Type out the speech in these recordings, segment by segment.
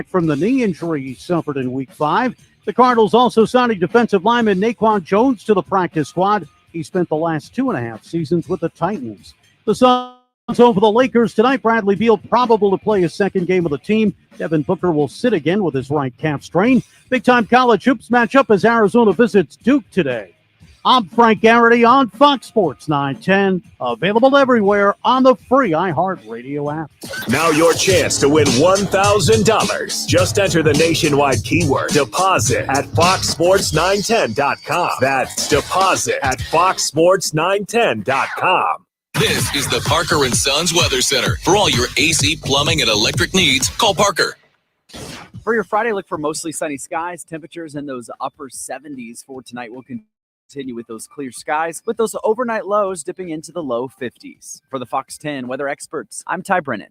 from the knee injury he suffered in Week 5. The Cardinals also signing defensive lineman Naquan Jones to the practice squad. He spent the last 2.5 seasons with the Titans. The Suns over the Lakers tonight. Bradley Beal probable to play his second game of the team. Devin Booker will sit again with his right calf strain. Big-time college hoops matchup as Arizona visits Duke today. I'm Frank Garrity on Fox Sports 910. Available everywhere on the free iHeartRadio app. Now your chance to win $1,000. Just enter the nationwide keyword deposit at foxsports910.com. That's deposit at foxsports910.com. This is the Parker & Sons Weather Center. For all your AC, plumbing, and electric needs, call Parker. For your Friday, look for mostly sunny skies. Temperatures in those upper 70s for tonight will continue with those clear skies, with those overnight lows dipping into the low 50s. For the Fox 10 weather experts, I'm Ty Brennan.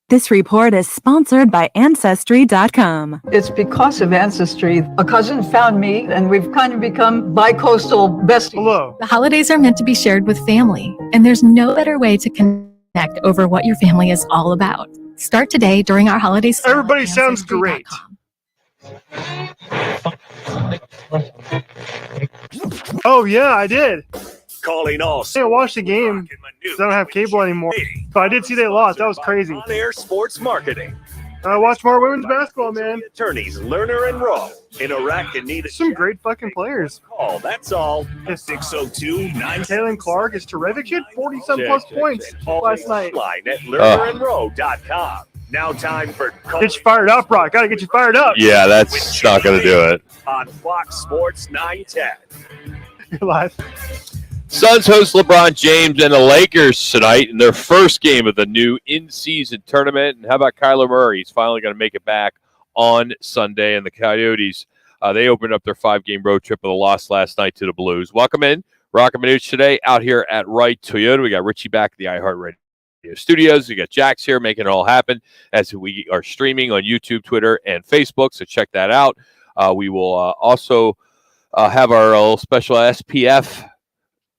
This report is sponsored by Ancestry.com. It's because of Ancestry. A cousin found me, and we've kind of become bi-coastal besties. Hello. The holidays are meant to be shared with family, and there's no better way to connect over what your family is all about. Start today during our holiday sale. Everybody sounds great. Oh, yeah, I did. Calling all. I didn't watch the game because I don't have cable anymore. But I did see they lost. That was crazy. On-air sports marketing. I watched more women's basketball, man. Attorneys Lerner and Rowe in Iraq and need some great fucking players. Call. That's all. 602-9. Kaylin Clark is terrific. She had 40-some plus points last night. Line at lernerandrowe.com. Now time for get you fired up, Rock. Gotta get you fired up. Yeah, that's not gonna do it. On Fox Sports 910. You're live. Suns host LeBron James and the Lakers tonight in their first game of the new in-season tournament. And how about Kyler Murray? He's finally going to make it back on Sunday. And the Coyotes, they opened up their 5-game road trip with a loss last night to the Blues. Welcome in, Roc and Manuch today out here at Wright Toyota. We got Richie back at the iHeartRadio studios. We got Jax here making it all happen as we are streaming on YouTube, Twitter, and Facebook. So check that out. We will also have our little special SPF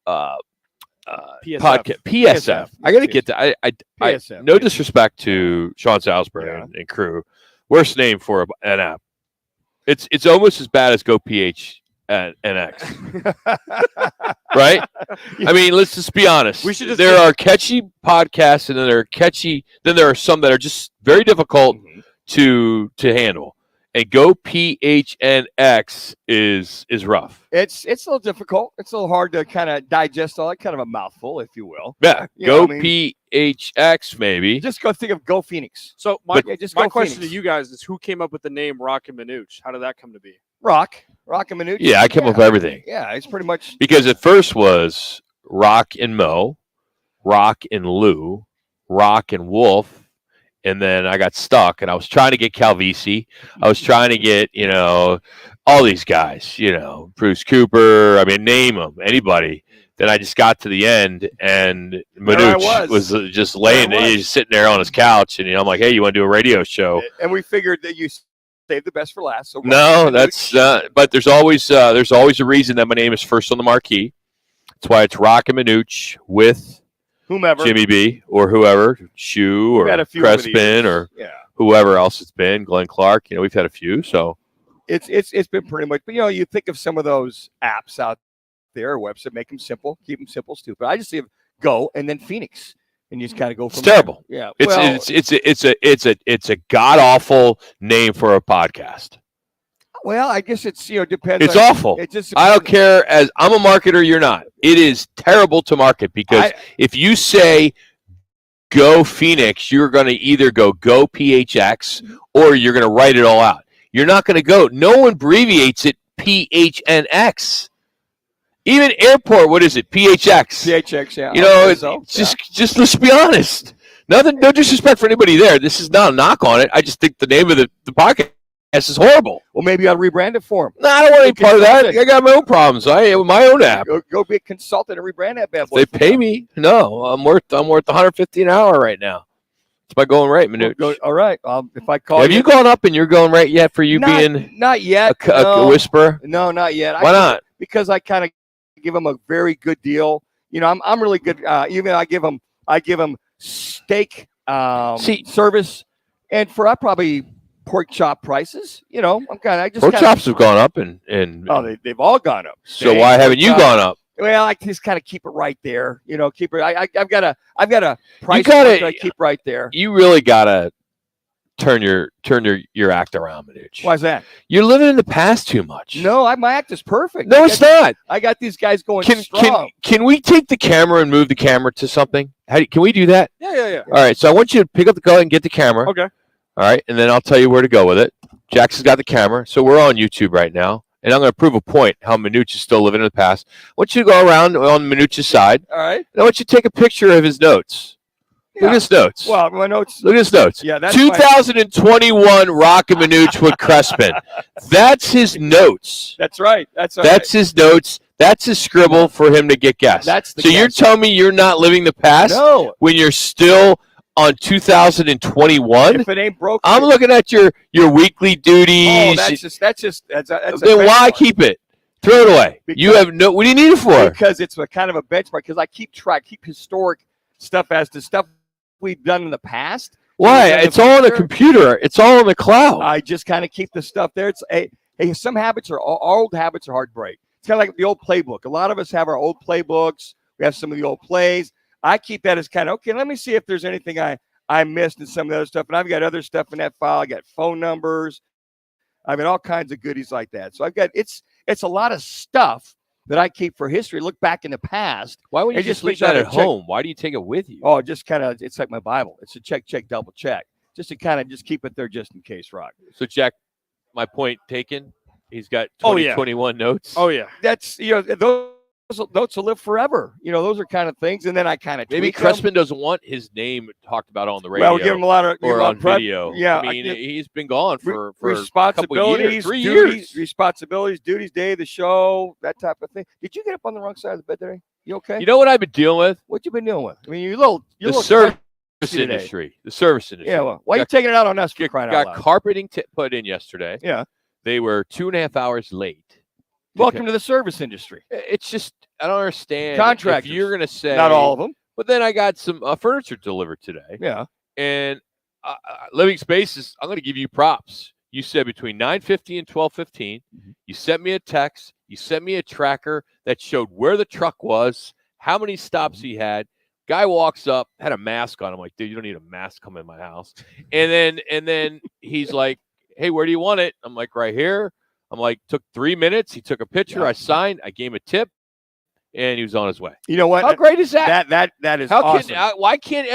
podcast. PSF. I gotta get to. I no disrespect to Sean Salisbury and crew. Worst name for an app. It's almost as bad as Go PH and X. Right? I mean, let's just be honest. There are catchy podcasts, and then there are some that are just very difficult to handle. And Go PHNX is rough. It's a little difficult. It's a little hard to kind of digest all that, kind of a mouthful, if you will. Yeah, Go PHX maybe. Just go think of Go Phoenix. So my question to you guys is, who came up with the name Roc and Manuch? How did that come to be? Roc and Manuch. Yeah, I came up with everything. Yeah, it's pretty much because at first was Rock and Mo, Rock and Lou, Rock and Wolf. And then I got stuck, and I was trying to get Calvisi. I was trying to get, all these guys, Bruce Cooper. I mean, name them, anybody. Then I just got to the end, and Manuch was just laying there, he's sitting there on his couch, and I'm like, hey, you want to do a radio show? And we figured that you saved the best for last. So no, that's but there's always a reason that my name is first on the marquee. That's why it's Roc and Manuch with whomever, Jimmy B or whoever, Shu or Crespin or whoever else it's been, Glenn Clark. We've had a few, so it's been pretty much. But you think of some of those apps out there, website, make them simple, keep them simple, stupid. I just think of Go and then Phoenix, and you just kind of go from it's terrible. There. Yeah, it's a god awful name for a podcast. Well, I guess it's depends. It's awful. I don't care. As I'm a marketer, you're not. It is terrible to market because if you say Go Phoenix, you're going to either go PHX or you're going to write it all out. You're not going to go. No one abbreviates it PHNX. Even airport, what is it? PHX. PHX. Yeah. Just let's be honest. No disrespect for anybody there. This is not a knock on it. I just think the name of the podcast. This is horrible. Well, maybe I'll rebrand it for him. No, I don't want any part of that. I got my own problems. I have my own app. Go be a consultant and rebrand that bad boy. They pay me. No, I'm worth $150 an hour right now. It's my going rate, Manuch. All right. If I call have you gone up in your going rate yet for you being not yet a whisperer? No, not yet. Why not? Because I kind of give them a very good deal. I'm really good. Even I give them steak service, and for I probably pork chop prices. Pork chops have gone up, and they've all gone up. So why haven't you gone up? Well, I just kind of keep it right there. Keep it. I've got a price point that I keep right there. You really gotta turn your act around, Manuch. Why's that? You're living in the past too much. No, my act is perfect. No, it's not. I got these guys going strong. Can we take the camera and move the camera to something? Can we do that? Yeah. All right. So I want you to pick up the gun and get the camera. Okay. All right, and then I'll tell you where to go with it. Jackson's got the camera, so we're on YouTube right now, and I'm going to prove a point how Manuch is still living in the past. I want you to go around on Manuch's side. All right. And I want you to take a picture of his notes. Yeah. Look at his notes. Well, my notes. Look at his notes. Yeah, that's 2021 Roc and Manuch with Crespin. That's his notes. That's right. That's his notes. That's his scribble for him to get guests. So you're telling me you're not living the past? No. When you're still on 2021. If it ain't broke, I'm looking at your weekly duties. Oh, that's then why keep it? Throw it away. You have no. What do you need it for? Because it's a kind of a benchmark. Because I keep historic stuff as to stuff we've done in the past. Why? It's all on the computer. It's all on the cloud. I just kind of keep the stuff there. It's some habits old habits are hard to break. It's kind of like the old playbook. A lot of us have our old playbooks. We have some of the old plays. I keep that as kind of, okay, let me see if there's anything I missed in some of the other stuff. And I've got other stuff in that file. I got phone numbers. I've got all kinds of goodies like that. So it's a lot of stuff that I keep for history. Look back in the past. Why would you just leave that at home? Why do you take it with you? Oh, just kind of, it's like my Bible. It's a check, double check. Just to kind of just keep it there just in case, Rock. So, Jack, my point taken. He's got 2021 notes. Oh, yeah. That's, those notes will live forever. Those are kind of things. And then I kind of maybe Crespin doesn't want his name talked about on the radio. Well, we'll give him a lot of on video. Yeah, I mean, he's been gone for responsibilities, 3 years. Responsibilities, duties, day of the show, that type of thing. Did you get up on the wrong side of the bed today? You okay? You know what I've been dealing with? What you been dealing with? I mean, you're the service industry. The service industry. Yeah. Well, why are you taking it out on us? For crying out loud? Got carpeting put in yesterday. Yeah. They were 2.5 hours late. Welcome to the service industry. It's just, I don't understand. Contractors. If you're going to say. Not all of them. But then I got some furniture delivered today. Yeah. And Living Spaces, I'm going to give you props. You said between 9:50 and 12:15. Mm-hmm. You sent me a text. You sent me a tracker that showed where the truck was, how many stops he had. Guy walks up, had a mask on. I'm like, dude, you don't need a mask coming in my house. And then he's like, hey, where do you want it? I'm like, right here. I'm like, took 3 minutes. He took a picture. Yeah. I signed. I gave him a tip, and he was on his way. You know what? How great is that? That is awesome. Why can't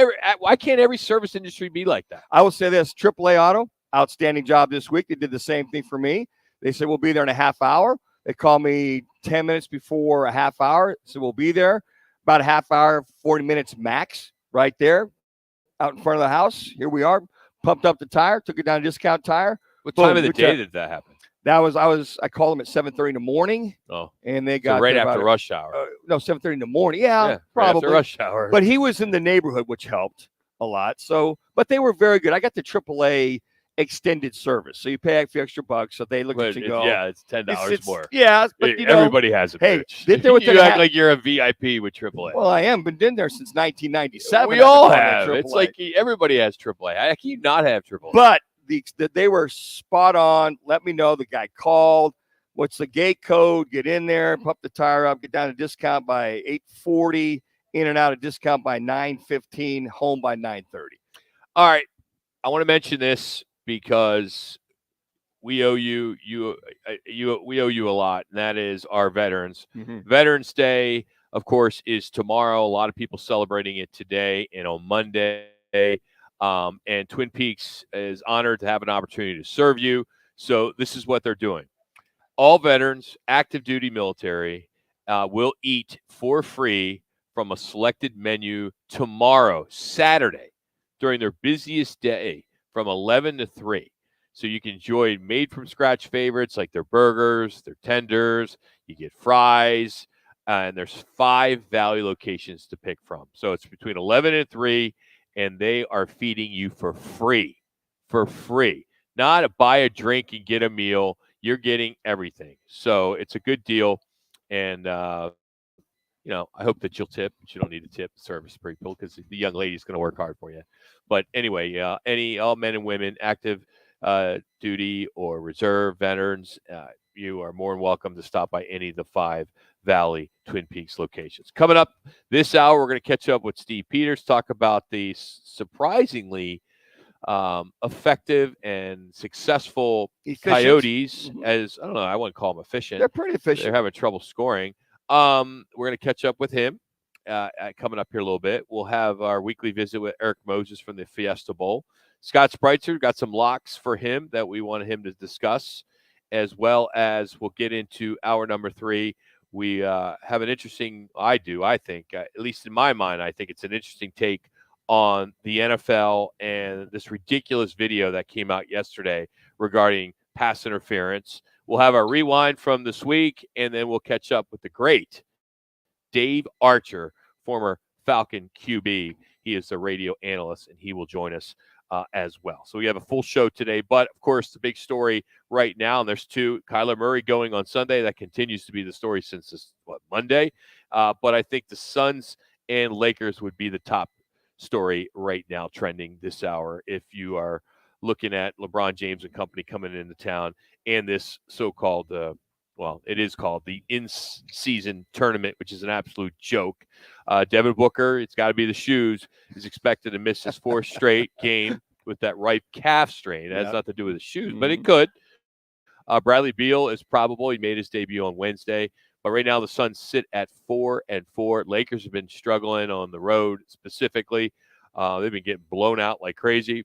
every service industry be like that? I will say this: AAA Auto, outstanding job this week. They did the same thing for me. They said we'll be there in a half hour. They called me 10 minutes before a half hour. So we'll be there about a half hour, 40 minutes max, right there, out in front of the house. Here we are. Pumped up the tire. Took it down to Discount Tire. What time of the day did that happen? I called them at 7:30 in the morning. Oh, and they got right after rush hour. No, 7:30 in the morning. Yeah, probably right after rush hour. But he was in the neighborhood, which helped a lot. So, but they were very good. I got the AAA extended service, so you pay a few extra bucks. So they look at you and go, yeah, it's $10 more. Yeah, but everybody has a pitch. You act like you're a VIP with AAA. Well, I am. Been in there since 1997. We all have. It's like everybody has AAA. How can you not have AAA? But they were spot on. Let me know. The guy called. What's the gate code? Get in there, pump the tire up, get down to Discount by 8:40, in and out of Discount by 9:15, home by 9:30. All right. I want to mention this because we owe you we owe you a lot, and that is our veterans. Mm-hmm. Veterans Day, of course, is tomorrow. A lot of people celebrating it today and on Monday. And Twin Peaks is honored to have an opportunity to serve you. So this is what they're doing. All veterans, active duty military, will eat for free from a selected menu tomorrow, Saturday, during their busiest day from 11 to 3. So you can enjoy made from scratch favorites like their burgers, their tenders. You get fries, and there's 5 Valley locations to pick from. So it's between 11 and 3. And they are feeding you for free. Not a buy a drink and get a meal. You're getting everything. So it's a good deal. And, I hope that you'll tip, but you don't need to tip the service people because the young lady is going to work hard for you. But anyway, all men and women, active duty or reserve veterans, you are more than welcome to stop by any of the 5 Valley Twin Peaks locations. Coming up this hour, we're going to catch up with Steve Peters, talk about the surprisingly effective and successful Coyotes. As I don't know, I wouldn't call them efficient. They're pretty efficient. They're having trouble scoring. We're going to catch up with him coming up here a little bit. We'll have our weekly visit with Eric Moses from the Fiesta Bowl. Scott Spreitzer, got some locks for him that we wanted him to discuss, as well as we'll get into hour number 3. We have an interesting, I think, at least in my mind, I think it's an interesting take on the NFL and this ridiculous video that came out yesterday regarding pass interference. We'll have our rewind from this week, and then we'll catch up with the great Dave Archer, former Falcon QB. He is the radio analyst, and he will join us as well. So we have a full show today, but of course the big story right now, and there's 2, Kyler Murray going on Sunday. That continues to be the story since this Monday. But I think the Suns and Lakers would be the top story right now trending this hour if you are looking at LeBron James and company coming into town and this so-called it is called the in-season tournament, which is an absolute joke. Devin Booker, it's got to be the shoes, is expected to miss his 4th straight game with that right calf strain. It has nothing to do with the shoes, but it could. Bradley Beal is probable. He made his debut on Wednesday. But right now the Suns sit at 4-4. Lakers have been struggling on the road specifically. They've been getting blown out like crazy.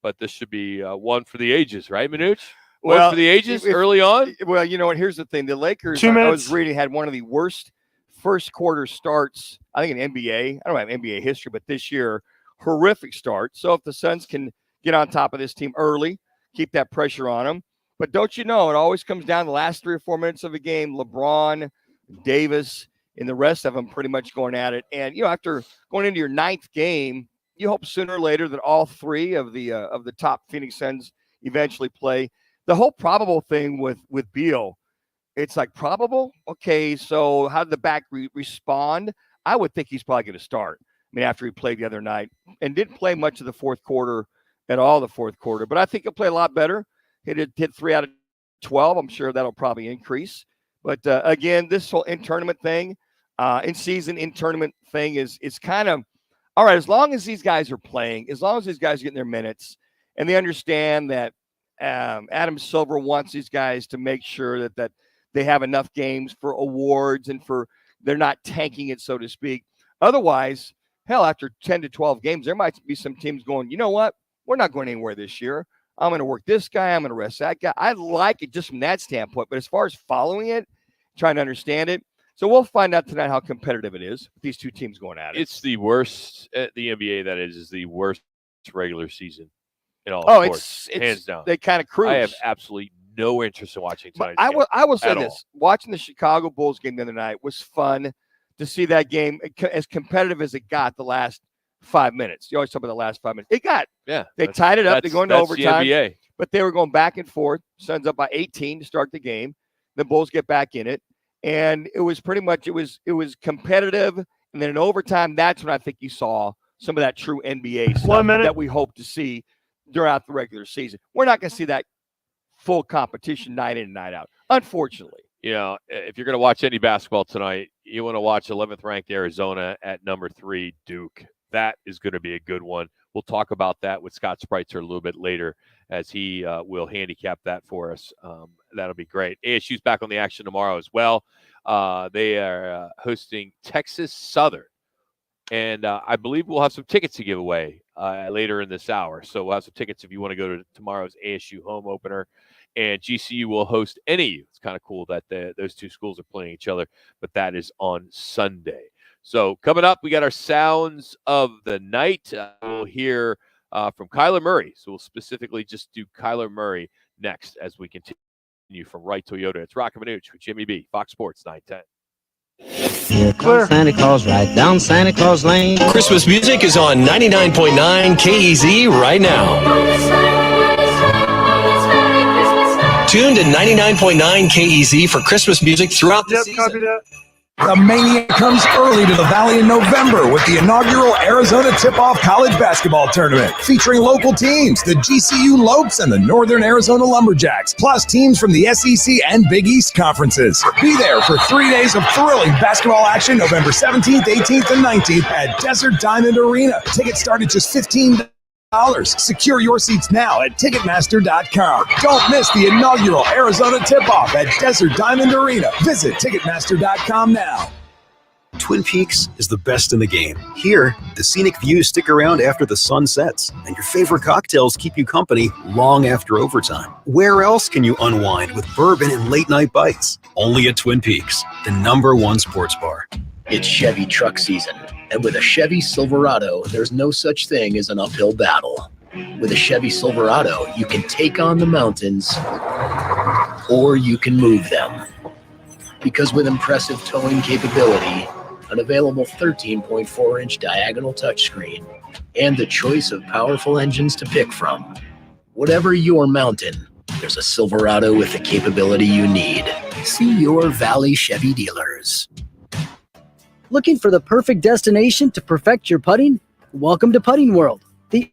But this should be one for the ages, right, Manuch? One for the ages early on? Well, you know what? Here's the thing. The Lakers, 2 minutes. I was reading, had one of the worst first quarter starts, I think, in NBA. I don't have NBA history, but this year, horrific start. So if the Suns can get on top of this team early, keep that pressure on them. But don't you know, it always comes down to the last 3 or 4 minutes of a game. LeBron, Davis, and the rest of them pretty much going at it. And, you know, after going into your 9th game, you hope sooner or later that all 3 of the top Phoenix Suns eventually play. The whole probable thing with Beal, it's like probable? Okay, so how did the back respond? I would think he's probably going to start. I mean, after he played the other night and didn't play much of the 4th quarter at all, the 4th quarter. But I think he'll play a lot better. Hit 3 out of 12. I'm sure that'll probably increase. But, again, this whole in-tournament thing, in-tournament thing is kind of, all right, as long as these guys are playing, as long as these guys are getting their minutes, and they understand that Adam Silver wants these guys to make sure that they have enough games for awards and for they're not tanking it, so to speak. Otherwise, hell, after 10 to 12 games, there might be some teams going, you know what? We're not going anywhere this year. I'm going to work this guy. I'm going to rest that guy. I like it just from that standpoint. But as far as following it, trying to understand it, so we'll find out tonight how competitive it is with these 2 teams going at it. It's the worst at the NBA. That is the worst regular season in all sports. It's hands down. They kind of cruise. I have absolutely no interest in watching tonight. I will say this: watching the Chicago Bulls game the other night was fun to see that game as competitive as it got the last 5 minutes. You always talk about the last 5 minutes. It got. Yeah. They tied it up. They go into overtime. The NBA. But they were going back and forth. Suns up by 18 to start the game. The Bulls get back in it. And it was pretty much, it was competitive. And then in overtime, that's when I think you saw some of that true NBA stuff that we hope to see throughout the regular season. We're not going to see that full competition night in and night out, unfortunately. You know, if you're going to watch any basketball tonight, you want to watch 11th ranked Arizona at number 3 Duke. That is going to be a good one. We'll talk about that with Scott Spreitzer a little bit later as he will handicap that for us. That'll be great. ASU's back on the action tomorrow as well. They are hosting Texas Southern. And I believe we'll have some tickets to give away later in this hour. So we'll have some tickets if you want to go to tomorrow's ASU home opener. And GCU will host NAU. It's kind of cool that those 2 schools are playing each other, but that is on Sunday. So coming up, we got our sounds of the night. We'll hear from Kyler Murray. So we'll specifically just do Kyler Murray next as we continue from Wright Toyota. It's Roc and Manuch with Jimmy B, Fox Sports 910. Here comes Santa Claus right down Santa Claus Lane. Christmas music is on 99.9 KEZ right now. Tune to 99.9 KEZ for Christmas music throughout the season. Copy that. The mania comes early to the Valley in November with the inaugural Arizona Tip-Off College Basketball Tournament, featuring local teams, the GCU Lopes and the Northern Arizona Lumberjacks, plus teams from the SEC and Big East conferences. Be there for 3 days of thrilling basketball action November 17th, 18th, and 19th at Desert Diamond Arena. Tickets start at just $15. Secure your seats now at Ticketmaster.com. Don't miss the inaugural Arizona Tip-Off at Desert Diamond Arena. Visit Ticketmaster.com now. Twin Peaks is the best in the game. Here, the scenic views stick around after the sun sets, and your favorite cocktails keep you company long after overtime. Where else can you unwind with bourbon and late-night bites? Only at Twin Peaks, the #1 sports bar. It's Chevy truck season, and with a Chevy Silverado, there's no such thing as an uphill battle. With a Chevy Silverado, you can take on the mountains, or you can move them. Because with impressive towing capability, an available 13.4-inch diagonal touchscreen, and the choice of powerful engines to pick from, whatever your mountain, there's a Silverado with the capability you need. See your Valley Chevy dealers. Looking for the perfect destination to perfect your putting? Welcome to Putting World, the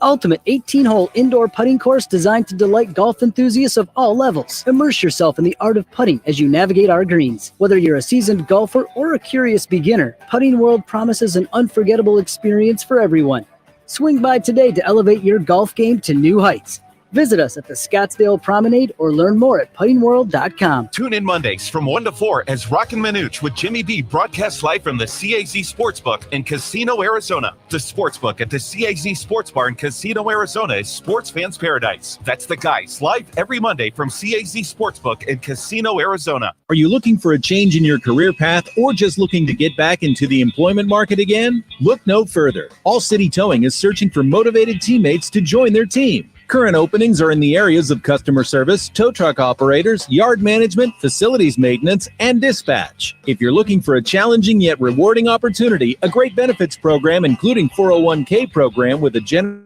ultimate 18-hole indoor putting course designed to delight golf enthusiasts of all levels. Immerse yourself in the art of putting as you navigate our greens. Whether you're a seasoned golfer or a curious beginner, Putting World promises an unforgettable experience for everyone. Swing by today to elevate your golf game to new heights. Visit us at the Scottsdale Promenade or learn more at puttingworld.com. Tune in Mondays from 1 to 4 as Roc and Manuch with Jimmy B broadcasts live from the CAZ Sportsbook in Casino, Arizona. The Sportsbook at the CAZ Sports Bar in Casino, Arizona is sports fans' paradise. That's the guys, live every Monday from CAZ Sportsbook in Casino, Arizona. Are you looking for a change in your career path or just looking to get back into the employment market again? Look no further. All City Towing is searching for motivated teammates to join their team. Current openings are in the areas of customer service, tow truck operators, yard management, facilities maintenance, and dispatch. If you're looking for a challenging yet rewarding opportunity, a great benefits program including 401k program with a generous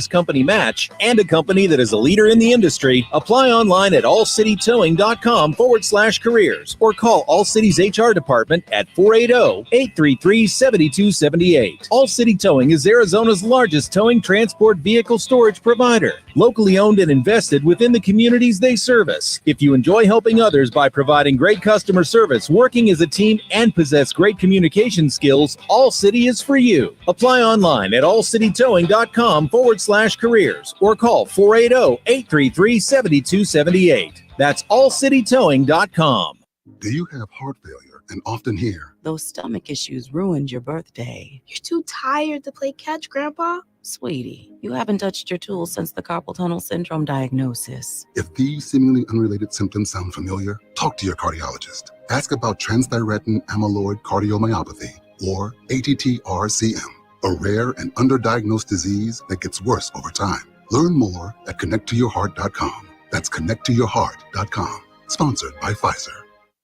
company match, and a company that is a leader in the industry, apply online at allcitytowing.com/careers or call All City's HR department at 480-833-7278. All City Towing is Arizona's largest towing transport vehicle storage provider, locally owned and invested within the communities they service. If you enjoy helping others by providing great customer service, working as a team, and possess great communication skills, All City is for you. Apply online at allcitytowing.com/careers or call 480-833-7278. That's allcitytowing.com. Do you have heart failure and often hear, "Those stomach issues ruined your birthday"? "You're too tired to play catch, Grandpa"? Sweetie, you haven't touched your tools since the carpal tunnel syndrome diagnosis. If these seemingly unrelated symptoms sound familiar, talk to your cardiologist. Ask about transthyretin amyloid cardiomyopathy, or ATTR-CM, a rare and underdiagnosed disease that gets worse over time. Learn more at connecttoyourheart.com. That's connecttoyourheart.com. Sponsored by Pfizer.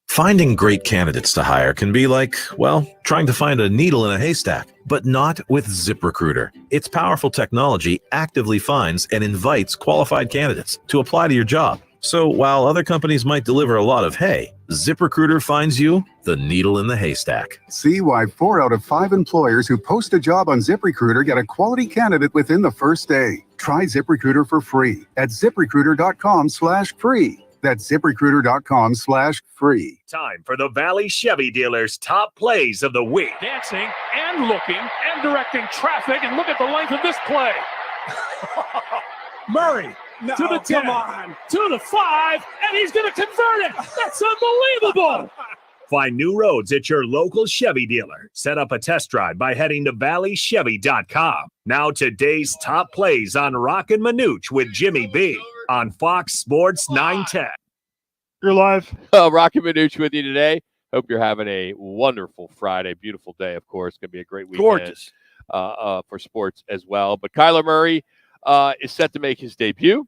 Finding great candidates to hire can be like, well, trying to find a needle in a haystack, but not with ZipRecruiter. Its powerful technology actively finds and invites qualified candidates to apply to your job. So while other companies might deliver a lot of hay, ZipRecruiter finds you the needle in the haystack. See why 4 out of 5 employers who post a job on ZipRecruiter get a quality candidate within the first day. Try ZipRecruiter for free at ZipRecruiter.com/free. That's ZipRecruiter.com/free. Time for the Valley Chevy dealers' top plays of the week. Dancing and looking and directing traffic, and look at the length of this play. Murray to the 10, to the 5, and he's going to convert it. That's unbelievable. Find new roads at your local Chevy dealer. Set up a test drive by heading to valleychevy.com. Now today's top plays on Roc and Manuch with Jimmy B on Fox Sports 910. You're live. Roc and Manuch with you today. Hope you're having a wonderful Friday. Beautiful day, of course. Going to be a great weekend. Gorgeous. For sports as well. But Kyler Murray is set to make his debut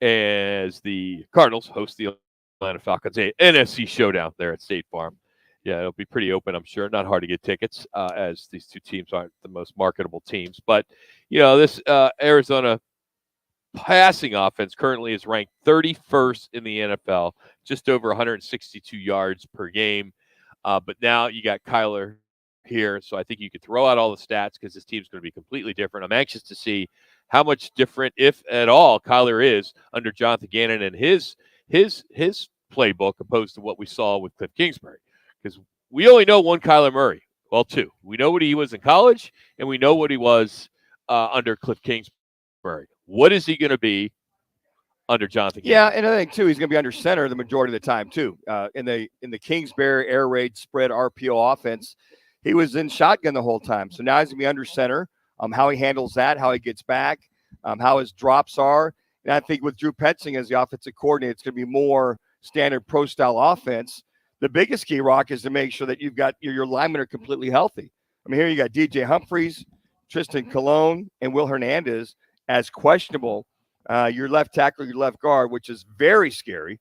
as the Cardinals host the Atlanta Falcons, a NFC showdown there at State Farm. Yeah, it'll be pretty open, I'm sure. Not hard to get tickets, as these two teams aren't the most marketable teams. But, you know, this Arizona passing offense currently is ranked 31st in the NFL, just over 162 yards per game. But now you got Kyler here, so I think you could throw out all the stats because this team's going to be completely different. I'm anxious to see how much different, if at all, Kyler is under Jonathan Gannon and his playbook opposed to what we saw with Cliff Kingsbury. Because we only know one Kyler Murray. Well, two. We know what he was in college, and we know what he was under Cliff Kingsbury. What is he going to be under Jonathan Gannon? Yeah, and I think too, he's going to be under center the majority of the time too. In the Kingsbury air raid spread RPO offense, he was in shotgun the whole time. So now he's going to be under center. How he handles that, how he gets back, how his drops are, and I think with Drew Petzing as the offensive coordinator, it's going to be more standard pro style offense. The biggest key, Rock, is to make sure that you've got your linemen are completely healthy. I mean, here you got DJ Humphries, Tristan Colon, and Will Hernandez as questionable. Your left tackle, your left guard, which is very scary.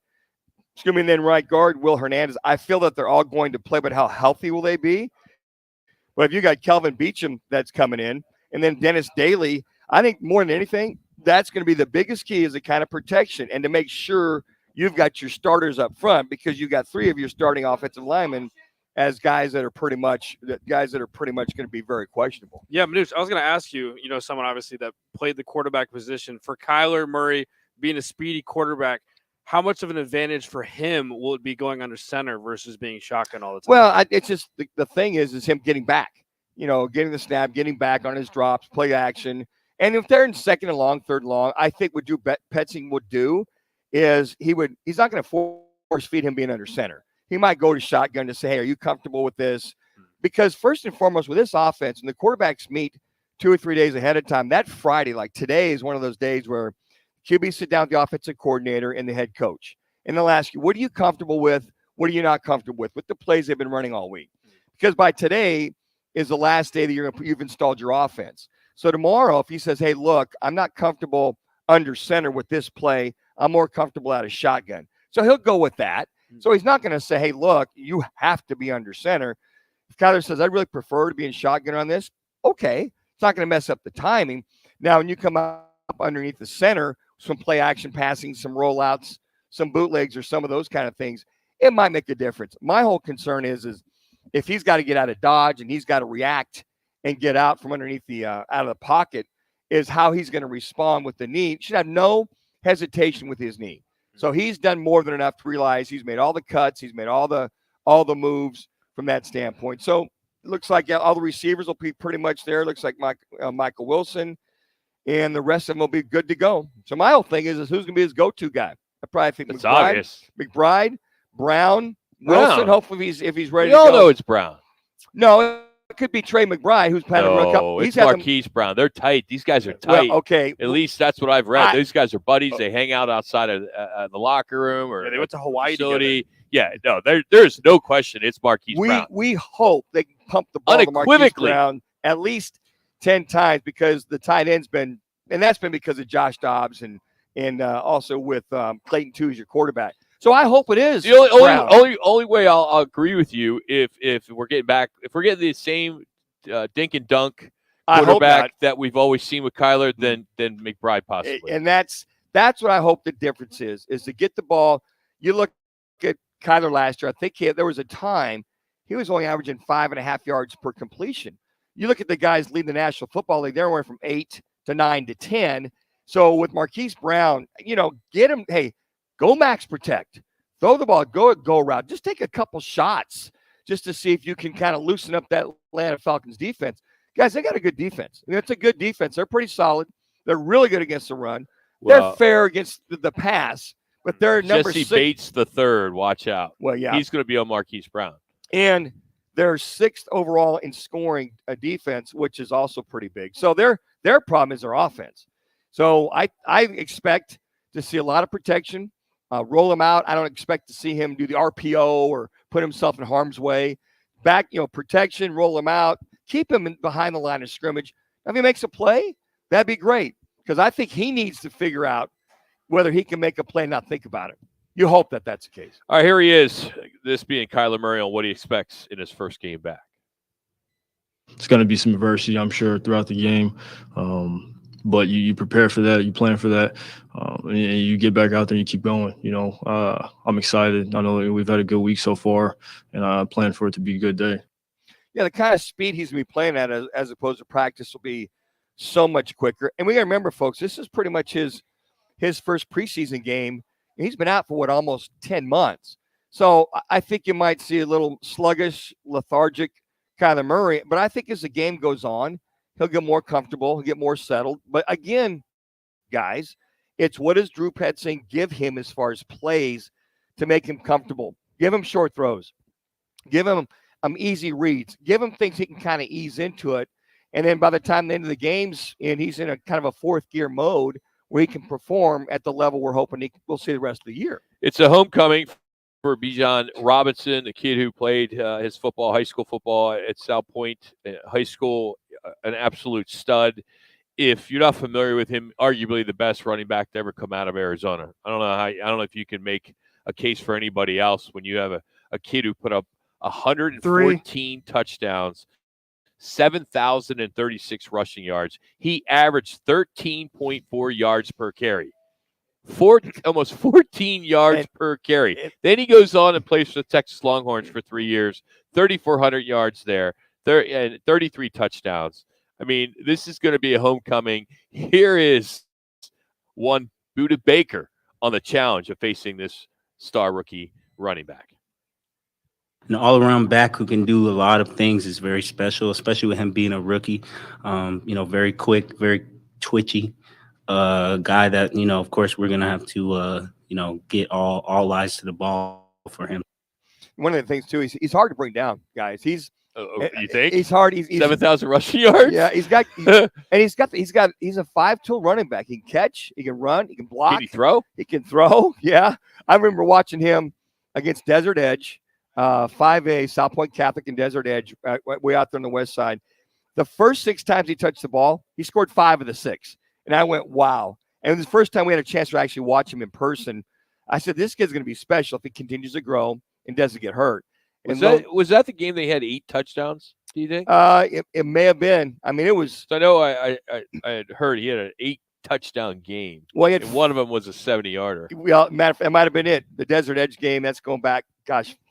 Excuse me, and then right guard, Will Hernandez. I feel that they're all going to play, but how healthy will they be? But if you got Kelvin Beachum that's coming in, and then Dennis Daly, I think more than anything, that's going to be the biggest key is the kind of protection and to make sure you've got your starters up front because you've got three of your starting offensive linemen as guys that are pretty much going to be very questionable. Yeah, Manuch, I was going to ask you, someone obviously that played the quarterback position for Kyler Murray being a speedy quarterback. How much of an advantage for him will it be going under center versus being shotgun all the time? Well, it's just the thing is him getting back, getting the snap, getting back on his drops, play action. And if they're in second and long, third and long, I think what Drew Petzing would do is he's not going to force feed him being under center. He might go to shotgun to say, hey, are you comfortable with this? Because first and foremost with this offense, and the quarterbacks meet 2 or 3 days ahead of time, that Friday, like today is one of those days where QB sit down with the offensive coordinator and the head coach. And they'll ask you, what are you comfortable with? What are you not comfortable with the plays they've been running all week? Because by today is the last day that you've installed your offense. So tomorrow, if he says, hey, look, I'm not comfortable under center with this play, I'm more comfortable out of shotgun. So he'll go with that. So he's not going to say, hey, look, you have to be under center. If Kyler says, I'd really prefer to be in shotgun on this, okay. It's not going to mess up the timing. Now, when you come up underneath the center, some play action passing, some rollouts, some bootlegs or some of those kind of things, it might make a difference. My whole concern is if he's got to get out of dodge and he's got to react and get out from underneath the out of the pocket, is how he's going to respond with the knee. He should have no hesitation with his knee. So he's done more than enough to realize he's made all the cuts, he's made all the moves from that standpoint. So it looks like all the receivers will be pretty much there. It looks like Michael Wilson and the rest of them will be good to go. So my whole thing is who's going to be his go-to guy? I probably think it's obvious. McBride, Brown, Wilson. Hopefully, if he's ready. We all know it's Brown. No, it could be Trey McBride, who's had a couple. It's Marquise Brown. They're tight. These guys are tight. Well, okay, at least that's what I've read. These guys are buddies. They hang out outside of the locker room or they went to Hawaii facility. Together. Yeah, no, there's no question. It's Marquise Brown. We hope they can pump the ball to Marquise Brown at least 10 times because the tight end's been, and that's been because of Josh Dobbs and also with Clayton Too as your quarterback. So I hope it is. The only way I'll agree with you if we're getting back, if we're getting the same dink and dunk quarterback that we've always seen with Kyler, then McBride possibly. And that's what I hope the difference is to get the ball. You look at Kyler last year. I think there was a time he was only averaging 5.5 yards per completion. You look at the guys leading the National Football League; they're went from 8 to 9 to 10. So with Marquise Brown, get him. Hey, go max protect, throw the ball, go route. Just take a couple shots just to see if you can kind of loosen up that Atlanta Falcons defense. Guys, they got a good defense. It's a good defense. They're pretty solid. They're really good against the run. They're fair against the pass, but they're number Jesse 6. Bates the third. Watch out. Well, yeah, he's going to be on Marquise Brown. And they're 6th overall in scoring a defense, which is also pretty big. So their problem is their offense. So I expect to see a lot of protection. Roll him out. I don't expect to see him do the RPO or put himself in harm's way. Back, protection, roll him out. Keep him behind the line of scrimmage. If he makes a play, that'd be great because I think he needs to figure out whether he can make a play and not think about it. You hope that that's the case. All right, here he is. This being Kyler Murray on what he expects in his first game back. It's going to be some adversity, I'm sure, throughout the game. but you prepare for that, you plan for that, and you get back out there and you keep going. I'm excited. I know we've had a good week so far, and I plan for it to be a good day. Yeah, the kind of speed he's going to be playing at as opposed to practice will be so much quicker. And we got to remember, folks, this is pretty much his first preseason game. He's been out for almost 10 months. So I think you might see a little sluggish, lethargic Kyler Murray. But I think as the game goes on, he'll get more comfortable, he'll get more settled. But again, guys, it's what does Drew Petzing give him as far as plays to make him comfortable? Give him short throws. Give him easy reads. Give him things he can kind of ease into it. And then by the time the end of the games, and he's in a kind of a fourth gear mode where he can perform at the level we're hoping we'll see the rest of the year. It's a homecoming for Bijan Robinson, the kid who played his high school football at South Point High School, an absolute stud. If you're not familiar with him, arguably the best running back to ever come out of Arizona. I don't know if you can make a case for anybody else when you have a kid who put up 114 touchdowns, 7,036 rushing yards. He averaged 13.4 yards per carry. Almost 14 yards per carry. Then he goes on and plays for the Texas Longhorns for 3 years, 3,400 yards there, and 33 touchdowns. I mean, this is going to be a homecoming. Here is one Buda Baker on the challenge of facing this star rookie running back. An all-around back who can do a lot of things is very special, especially with him being a rookie. Very quick, very twitchy. Guy that, of course, we're going to have to, get all eyes to the ball for him. One of the things, too, he's hard to bring down, guys. He's you think? He's hard. He's 7,000 rushing yards? Yeah, he's a five-tool running back. He can catch, he can run, he can block. Can he throw? He can throw, yeah. I remember watching him against Desert Edge, 5A, South Point Catholic and Desert Edge, way out there on the west side. The first 6 times he touched the ball, he scored 5 of the 6. And I went, wow. And it was the first time we had a chance to actually watch him in person. I said, this kid's going to be special if he continues to grow and doesn't get hurt. Was that the game they had 8 touchdowns, do you think? It may have been. I mean, it was. So I know I had heard he had an 8-touchdown game. Well, and one of them was a 70-yarder. Well, it might have been it. The Desert Edge game, that's going back,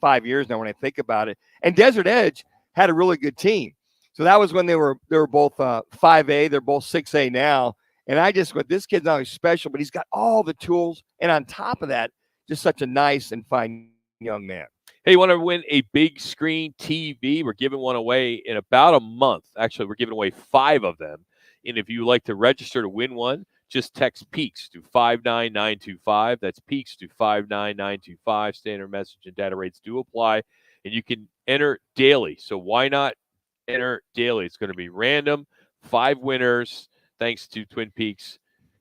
5 years now when I think about it. And Desert Edge had a really good team. So that was when they were both 5A. They're both 6A now. And I just went, this kid's not only special, but he's got all the tools. And on top of that, just such a nice and fine young man. Hey, you want to win a big screen TV? We're giving one away in about a month. Actually, we're giving away 5 of them. And if you like to register to win one, just text PEAKS to 59925. That's PEAKS to 59925. Standard message and data rates do apply. And you can enter daily. So why not enter daily? It's going to be random. 5 winners, thanks to Twin Peaks,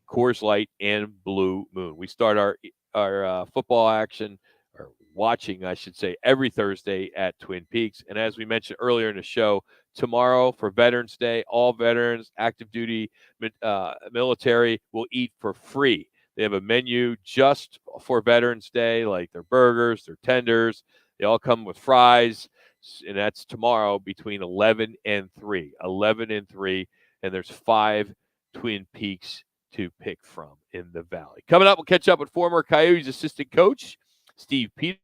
Coors Light, and Blue Moon. We start our football action, or watching, I should say, every Thursday at Twin Peaks. And as we mentioned earlier in the show, tomorrow for Veterans Day, all veterans, active duty, military will eat for free. They have a menu just for Veterans Day, like their burgers, their tenders. They all come with fries. And that's tomorrow between 11 and 3. 11 and 3. And there's 5 Twin Peaks to pick from in the Valley. Coming up, we'll catch up with former Coyotes assistant coach Steve Peters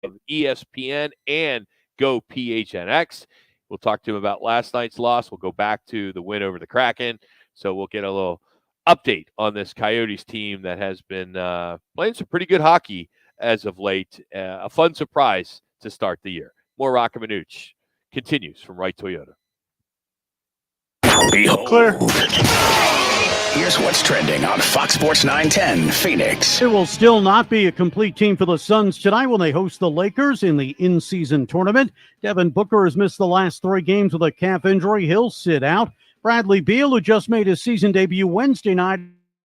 of ESPN and Go PHNX. We'll talk to him about last night's loss. We'll go back to the win over the Kraken. So we'll get a little update on this Coyotes team that has been playing some pretty good hockey as of late. A fun surprise to start the year. More Roc and Manuch continues from Wright Toyota. Behold. Clear. Here's what's trending on Fox Sports 910 Phoenix. There will still not be a complete team for the Suns tonight when they host the Lakers in the in-season tournament. Devin Booker has missed the last 3 games with a calf injury. He'll sit out. Bradley Beal, who just made his season debut Wednesday night,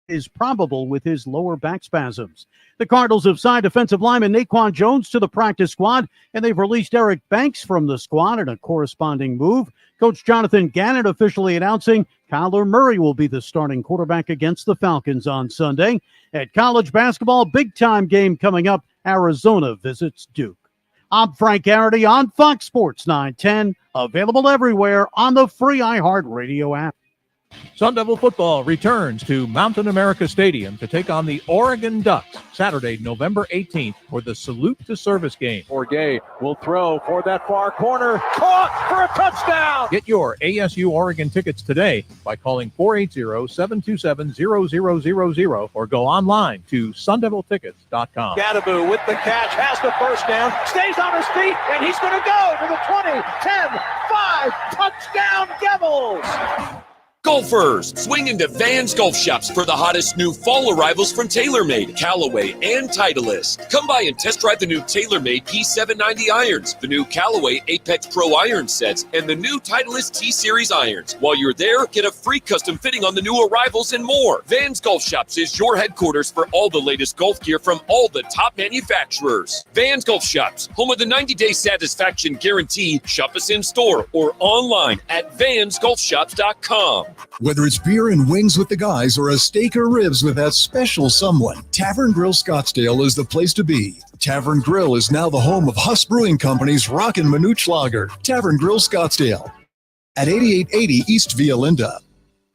is probable with his lower back spasms. The Cardinals have signed defensive lineman Naquan Jones to the practice squad, and they've released Eric Banks from the squad in a corresponding move. Coach Jonathan Gannon officially announcing Kyler Murray will be the starting quarterback against the Falcons on Sunday. At college basketball, big-time game coming up. Arizona visits Duke. I'm Frank Garrity on Fox Sports 910, available everywhere on the free iHeartRadio app. Sun Devil football returns to Mountain America Stadium to take on the Oregon Ducks Saturday, November 18th for the Salute to Service game. Orgay will throw for that far corner. Caught for a touchdown. Get your ASU Oregon tickets today by calling 480-727-0000 or go online to sundeviltickets.com. Gadaboo with the catch, has the first down, stays on his feet, and he's going to go to the 20, 10, 5, touchdown Devils. Golfers, swing into Vans Golf Shops for the hottest new fall arrivals from TaylorMade, Callaway, and Titleist. Come by and test drive the new TaylorMade P790 irons, the new Callaway Apex Pro iron sets, and the new Titleist T-Series irons. While you're there, get a free custom fitting on the new arrivals and more. Vans Golf Shops is your headquarters for all the latest golf gear from all the top manufacturers. Vans Golf Shops, home of the 90-day satisfaction guarantee. Shop us in store or online at vansgolfshops.com. Whether it's beer and wings with the guys or a steak or ribs with that special someone, Tavern Grill Scottsdale is the place to be. Tavern Grill is now the home of Huss Brewing Company's Roc and Manuch Lager. Tavern Grill Scottsdale at 8880 East Via Linda.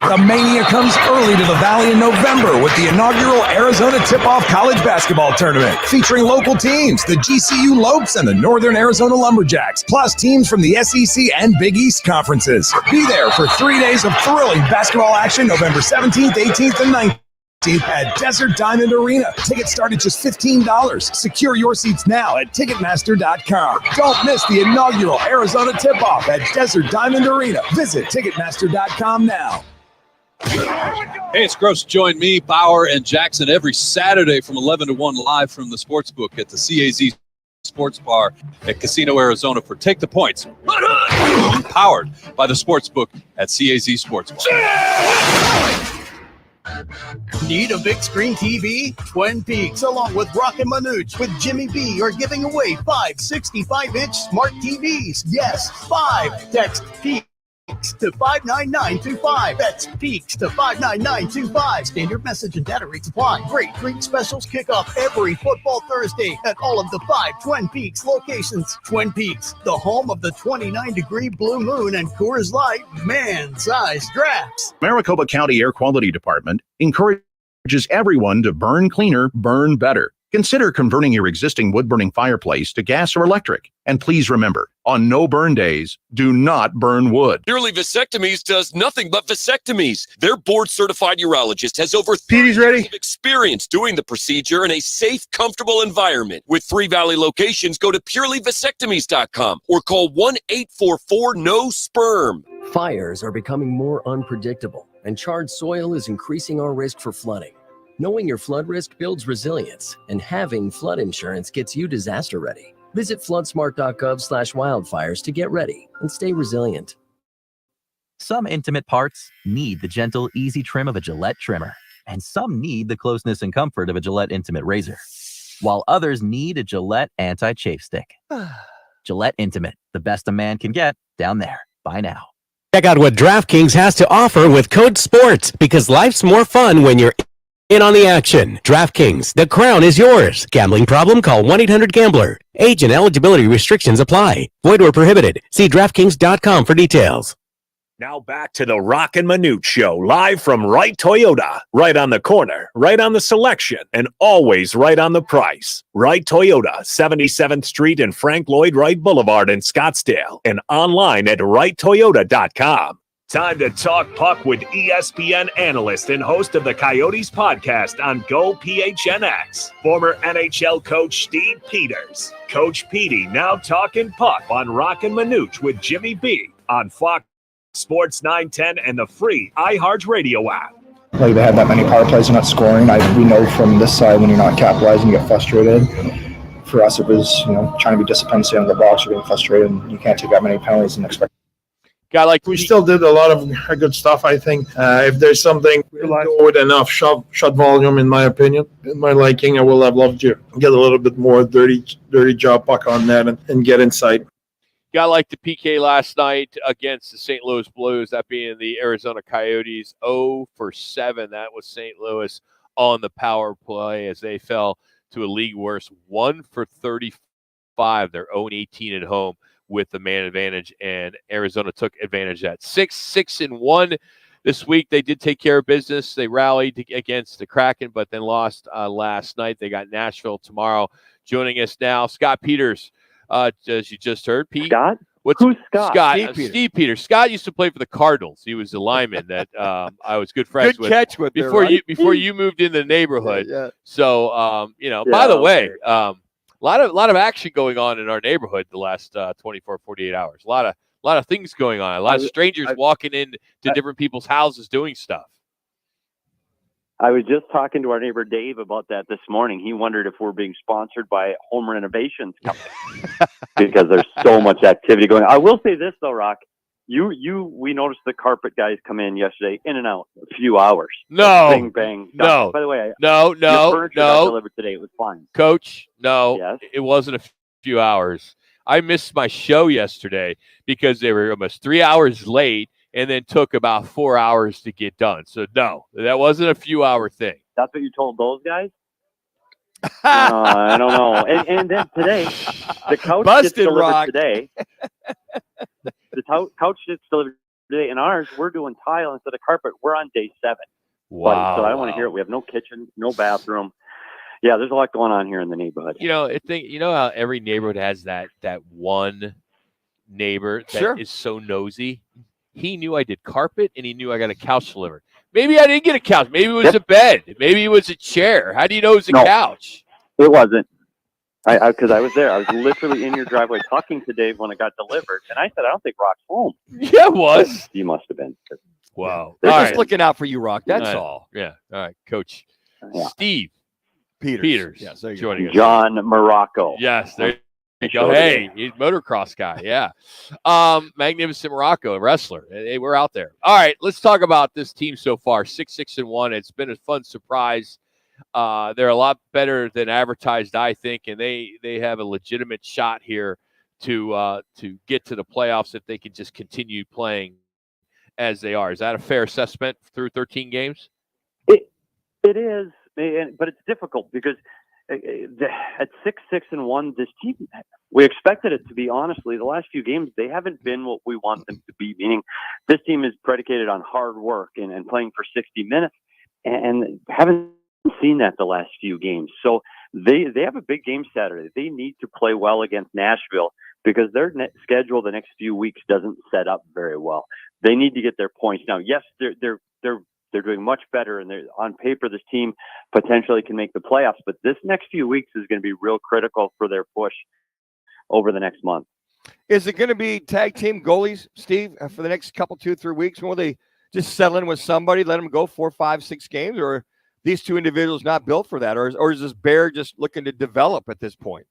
The mania comes early to the Valley in November with the inaugural Arizona Tip-Off College Basketball Tournament featuring local teams, the GCU Lopes and the Northern Arizona Lumberjacks, plus teams from the SEC and Big East conferences. Be there for 3 days of thrilling basketball action November 17th, 18th, and 19th. At Desert Diamond Arena. Tickets start at just $15. Secure your seats now at Ticketmaster.com. Don't miss the inaugural Arizona Tip-Off at Desert Diamond Arena. Visit Ticketmaster.com now. Hey, it's Gross. Join me, Bauer, and Jackson every Saturday from 11 to 1 live from the Sportsbook at the CAZ Sports Bar at Casino, Arizona for Take the Points. Powered by the Sportsbook at CAZ Sports Bar. Need a big screen TV? Twin Peaks, along with Roc and Manuch with Jimmy B, are giving away 5 65-inch smart TVs. Yes, 5. Text Peaks to 59925. That's Peaks to 59925. Standard message and data rates apply. Great specials kick off every football Thursday at all of the 5 Twin Peaks locations. Twin Peaks, the home of the 29-degree Blue Moon and Coors Light man-sized drafts. Maricopa County Air Quality Department encourages everyone to burn cleaner, burn better. Consider converting your existing wood-burning fireplace to gas or electric. And please remember, on no-burn days, do not burn wood. Purely Vasectomies does nothing but vasectomies. Their board-certified urologist has over 30 years of experience doing the procedure in a safe, comfortable environment. With 3 Valley locations, go to purelyvasectomies.com or call 1-844-NO-SPERM. Fires are becoming more unpredictable, and charred soil is increasing our risk for flooding. Knowing your flood risk builds resilience, and having flood insurance gets you disaster ready. Visit floodsmart.gov/wildfires to get ready and stay resilient. Some intimate parts need the gentle, easy trim of a Gillette trimmer, and some need the closeness and comfort of a Gillette Intimate razor, while others need a Gillette anti-chafe stick. Gillette Intimate, the best a man can get, down there. Buy now. Check out what DraftKings has to offer with code SPORTS, because life's more fun when you're in on the action. DraftKings, the crown is yours. Gambling problem? Call 1-800-GAMBLER. Age and eligibility restrictions apply. Void or prohibited. See DraftKings.com for details. Now back to the Roc and Manuch Show, live from Wright Toyota. Right on the corner, right on the selection, and always right on the price. Wright Toyota, 77th Street and Frank Lloyd Wright Boulevard in Scottsdale, and online at wrighttoyota.com. Time to talk puck with ESPN analyst and host of the Coyotes podcast on Go PHNX, former NHL coach Steve Peters. Coach Petey now talking puck on Roc and Manuch with Jimmy B on Fox Sports 910 and the free iHeartRadio app. Like, they have that many power plays, you're not scoring. We know from this side when you're not capitalizing, you get frustrated. For us, it was trying to be disciplined, stay on the box, you're being frustrated, and you can't take that many penalties and expect. Guy like we still did a lot of good stuff. I think if there's something we go with enough shot volume, in my opinion, in my liking, I will have loved to get a little bit more dirty job puck on net and get inside. Guy like the PK last night against the St. Louis Blues, that being the Arizona Coyotes, 0 for 7. That was St. Louis on the power play as they fell to a league worst 1 for 35. They're 0-18 at home with the man advantage, and Arizona took advantage of that. 6-1 this week they did take care of business. They rallied against the Kraken, but then lost last night. They got Nashville tomorrow. Joining us now, Scott Peters, as you just heard. Pete, Scott? Who's Scott? Steve Peters. Scott used to play for the Cardinals. He was a lineman that I was good friends Good catch with there, before right? before you moved in the neighborhood. Yeah. So Yeah, by the way, okay. a lot of action going on in our neighborhood the last 24, 48 hours. A lot of things going on. A lot of strangers walking into different people's houses doing stuff. I was just talking to our neighbor Dave about that this morning. He wondered if we're being sponsored by Home Renovations Company because there's so much activity going on. I will say this though, Rock. We noticed the carpet guys come in yesterday, in and out, a few hours. No. Bang, bang. No. By the way, No. your furniture got delivered today. It was fine. Coach, no. Yes. It wasn't a few hours. I missed my show yesterday because they were almost 3 hours late and then took about 4 hours to get done. So, no, that wasn't a few-hour thing. That's what you told those guys? I don't know. And then today, the couch gets delivered Rock. today. The couch gets delivered today. And ours, we're doing tile instead of carpet. We're on day 7. Wow. So I don't want to hear it. We have no kitchen, no bathroom. Yeah, there's a lot going on here in the neighborhood. You know how every neighborhood has that one neighbor that is so nosy? He knew I did carpet, and he knew I got a couch delivered. Maybe I didn't get a couch. Maybe it was a bed. Maybe it was a chair. How do you know it was a couch? It wasn't. Because I was there. I was literally in your driveway talking to Dave when it got delivered. And I said, I don't think Rock's home. Yeah, it was. You must have been. Wow. They're just looking out for you, Rock. That's all. Yeah. All right, Coach. Yeah. Steve Peters. Yes, there you go. joining us. John Morocco. Yes, there you go. Hey, he's a motocross guy. Yeah. Magnificent Morocco, a wrestler. Hey, we're out there. All right, let's talk about this team so far. 6-6-1. It's been a fun surprise. They're a lot better than advertised, I think, and they have a legitimate shot here to get to the playoffs if they can just continue playing as they are. Is that a fair assessment through 13 games? It is, but it's difficult because at 6-6-1, this team, we expected it to be, honestly, the last few games, they haven't been what we want them to be, meaning this team is predicated on hard work and playing for 60 minutes and haven't seen that the last few games. So they have a big game Saturday. They need to play well against Nashville because their schedule the next few weeks doesn't set up very well. They need to get their points. Now, yes, they're doing much better, and on paper, this team potentially can make the playoffs. But this next few weeks is going to be real critical for their push over the next month. Is it going to be tag team goalies, Steve, for the next couple, 2-3 weeks? Will they just settle in with somebody, let them go 4, 5, 6 games, or are these two individuals not built for that, or is this Bear just looking to develop at this point?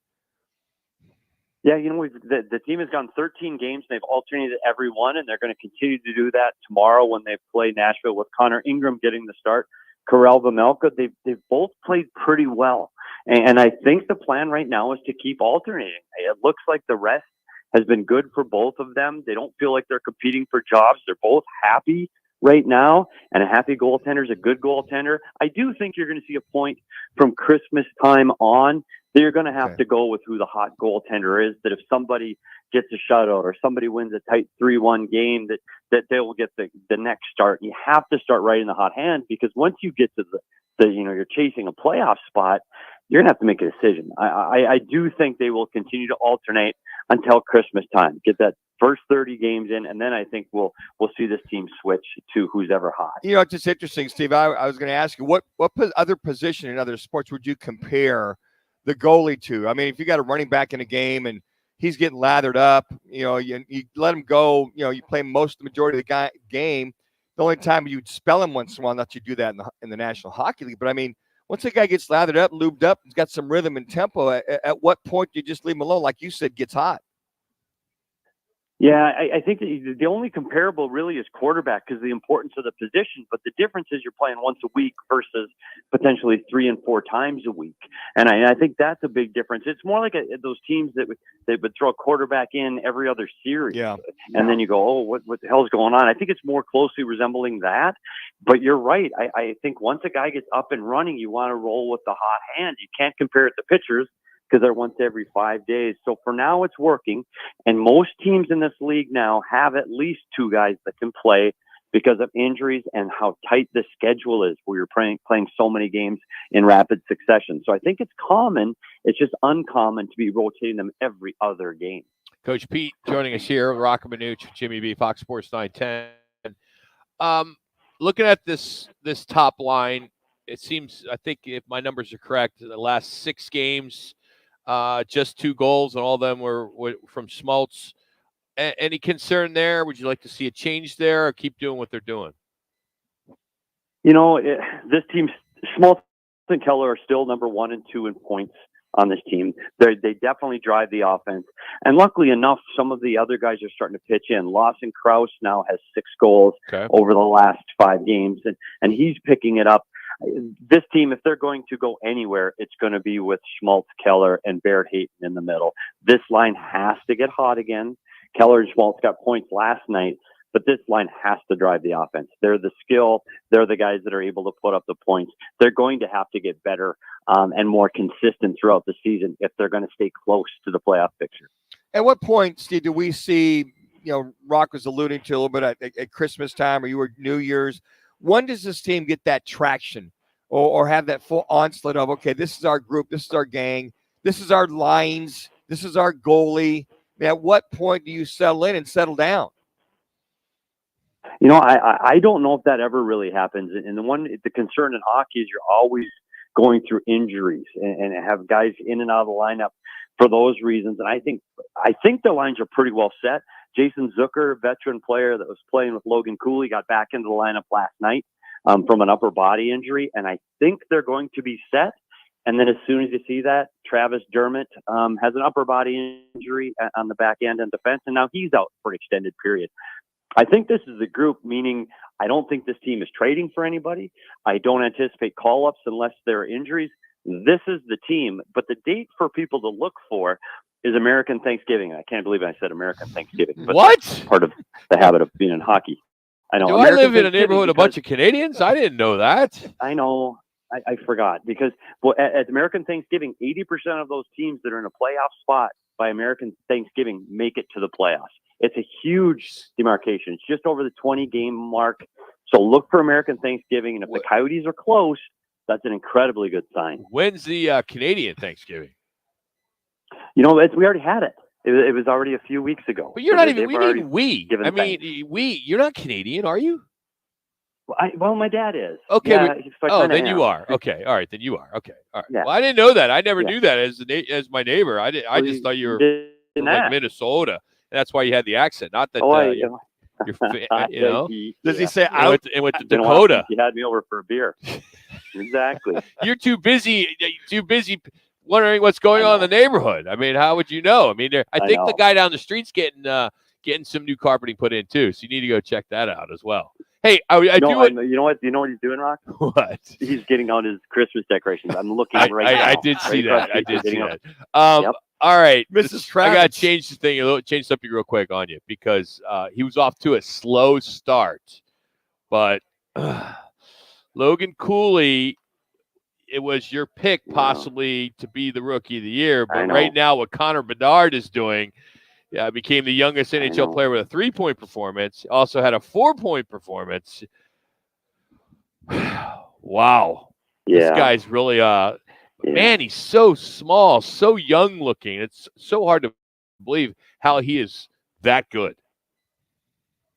Yeah, the team has gone 13 games. They've alternated every one, and they're going to continue to do that tomorrow when they play Nashville with Connor Ingram getting the start. Karel Vejmelka, they've both played pretty well. And I think the plan right now is to keep alternating. It looks like the rest has been good for both of them. They don't feel like they're competing for jobs. They're both happy right now, and a happy goaltender is a good goaltender. I do think you're going to see a point from Christmas time on that you're going to have to go with who the hot goaltender is, that if somebody gets a shutout or somebody wins a tight 3-1 game, that they will get the next start. You have to start right in the hot hand, because once you get to the you're chasing a playoff spot, you're going to have to make a decision. I do think they will continue to alternate until Christmas time, get that first 30 games in, and then I think we'll see this team switch to who's ever hot. It's just interesting, Steve. I was going to ask you, what other position in other sports would you compare the goalie to? I mean, if you got a running back in a game and he's getting lathered up, you let him go, you play the majority of the game. The only time you'd spell him once in a while, not you do that in the National Hockey League. But I mean, once a guy gets lathered up, lubed up, he's got some rhythm and tempo, at what point do you just leave him alone? Like you said, gets hot. Yeah, I think the only comparable really is quarterback because of the importance of the position. But the difference is you're playing once a week versus potentially 3 and 4 times a week. And I think that's a big difference. It's more like those teams that would throw a quarterback in every other series. Yeah. And then you go, oh, what the hell's going on? I think it's more closely resembling that. But you're right. I think once a guy gets up and running, you want to roll with the hot hand. You can't compare it to pitchers, because they're once every 5 days. So for now, it's working. And most teams in this league now have at least 2 guys that can play because of injuries and how tight the schedule is, where you're playing so many games in rapid succession. So I think it's common. It's just uncommon to be rotating them every other game. Coach Pete joining us here, Roc and Manuch, Jimmy B, Fox Sports 910. Looking at this top line, it seems, I think if my numbers are correct, the last 6 games, just 2 goals, and all of them were from Schmaltz. Any concern there? Would you like to see a change there, or keep doing what they're doing? This team, Schmaltz and Keller are still number 1 and 2 in points on this team. They definitely drive the offense. And luckily enough, some of the other guys are starting to pitch in. Lawson Krause now has 6 goals over the last 5 games, and he's picking it up. This team, if they're going to go anywhere, it's going to be with Schmaltz, Keller, and Barrett Hayton in the middle. This line has to get hot again. Keller and Schmaltz got points last night, but this line has to drive the offense. They're the skill. They're the guys that are able to put up the points. They're going to have to get better and more consistent throughout the season if they're going to stay close to the playoff picture. At what point, Steve, do we see, Roc was alluding to a little bit at Christmas time, or you were New Year's, when does this team get that traction or have that full onslaught of, okay, this is our group, this is our gang, this is our lines, this is our goalie? At what point do you settle in and settle down? I don't know if that ever really happens. And the concern in hockey is you're always going through injuries and have guys in and out of the lineup for those reasons. And I think the lines are pretty well set. Jason Zucker, veteran player that was playing with Logan Cooley, got back into the lineup last night from an upper body injury. And I think they're going to be set. And then as soon as you see that, Travis Dermott has an upper body injury on the back end and defense, and now he's out for an extended period. I think this is the group, meaning I don't think this team is trading for anybody. I don't anticipate call-ups unless there are injuries. This is the team. But the date for people to look for is American Thanksgiving. I can't believe I said American Thanksgiving. But What? That's part of the habit of being in hockey. I know. Do American I live in a Thanksgiving neighborhood of a bunch of Canadians? I didn't know that. I know. I forgot because at American Thanksgiving, 80% of those teams that are in a playoff spot by American Thanksgiving make it to the playoffs. It's a huge demarcation. It's just over the 20-game mark. So look for American Thanksgiving, and if the Coyotes are close, that's an incredibly good sign. When's the Canadian Thanksgiving? We already had it. It was already a few weeks ago. But you're not even. We. Thanks. You're not Canadian, are you? Well, my dad is. Okay. Yeah, then you are. Okay. All right. Then you are. Okay. All right. Yeah. Well, I didn't know that. I never knew that as my neighbor. I just thought you were from like Minnesota, and that's why you had the accent. Not that you're Does he say I went to Dakota? He had me over for a beer. Exactly. You're too busy. Wondering what's going on in the neighborhood. I mean, how would you know? I mean, I think the guy down the street's getting some new carpeting put in too. So you need to go check that out as well. Hey, you know what he's doing, Roc? What? He's getting out his Christmas decorations. I'm looking now. I did see that. I did see that. Yep. All right, Mrs. Travis. I got to change the thing. Change something real quick on you because he was off to a slow start, but Logan Cooley, it was your pick possibly to be the rookie of the year, but right now what Connor Bedard is doing. Became the youngest NHL player with a 3-point performance. Also had a 4-point performance. Wow. Yeah. This guy's really man, he's so small, so young looking. It's so hard to believe how he is that good.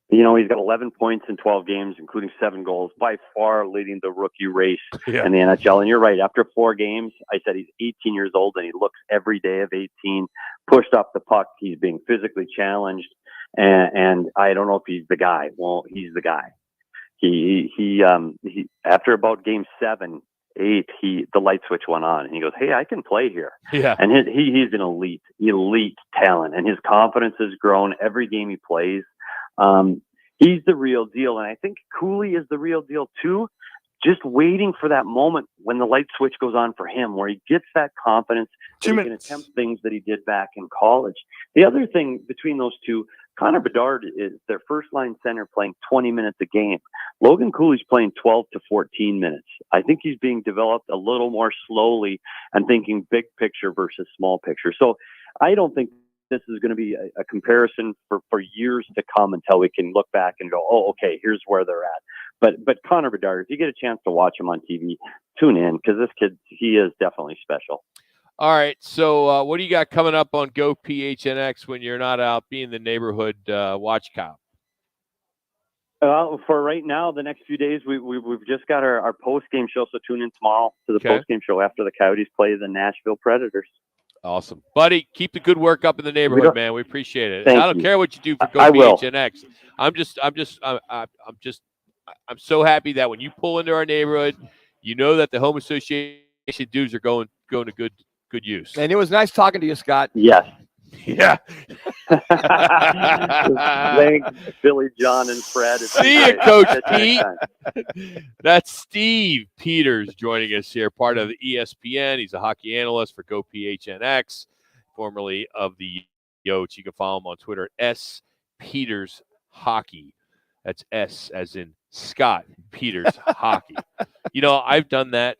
He's got 11 points in 12 games, including 7 goals, by far leading the rookie race in the NHL. And you're right. After 4 games, I said he's 18 years old, and he looks every day of 18, pushed up the puck. He's being physically challenged, and I don't know if he's the guy. Well, he's the guy. He after about game 7, 8, the light switch went on, and he goes, "Hey, I can play here." Yeah. And he's an elite talent, and his confidence has grown every game he plays. He's the real deal. And I think Cooley is the real deal too. Just waiting for that moment when the light switch goes on for him, where he gets that confidence that he can attempt things that he did back in college. The other thing between those two, Connor Bedard is their first line center playing 20 minutes a game. Logan Cooley's playing 12 to 14 minutes. I think he's being developed a little more slowly and thinking big picture versus small picture. So I don't think this is going to be a comparison for years to come until we can look back and go, oh, okay, here's where they're at. But Connor Bedard, if you get a chance to watch him on TV, tune in, because this kid, he is definitely special. All right, so what do you got coming up on Go PHNX when you're not out being the neighborhood watch cop? For right now, the next few days, we've just got our post-game show, so tune in tomorrow to the post-game show after the Coyotes play the Nashville Predators. Awesome. Buddy, keep the good work up in the neighborhood, man. We appreciate it. Thank I don't you. care what you do for Go I will. PHNX. I'm so happy that when you pull into our neighborhood, you know that the home association dues are going to good use. And it was nice talking to you, Scott. Yes. Yeah. Thanks, Billy, John, and Fred. See you, Coach Pete. That's Steve Peters joining us here, part of the ESPN. He's a hockey analyst for Go PHNX, formerly of the Yotes. You can follow him on Twitter, S Peters Hockey. That's S as in Scott Peters Hockey. You know, I've done that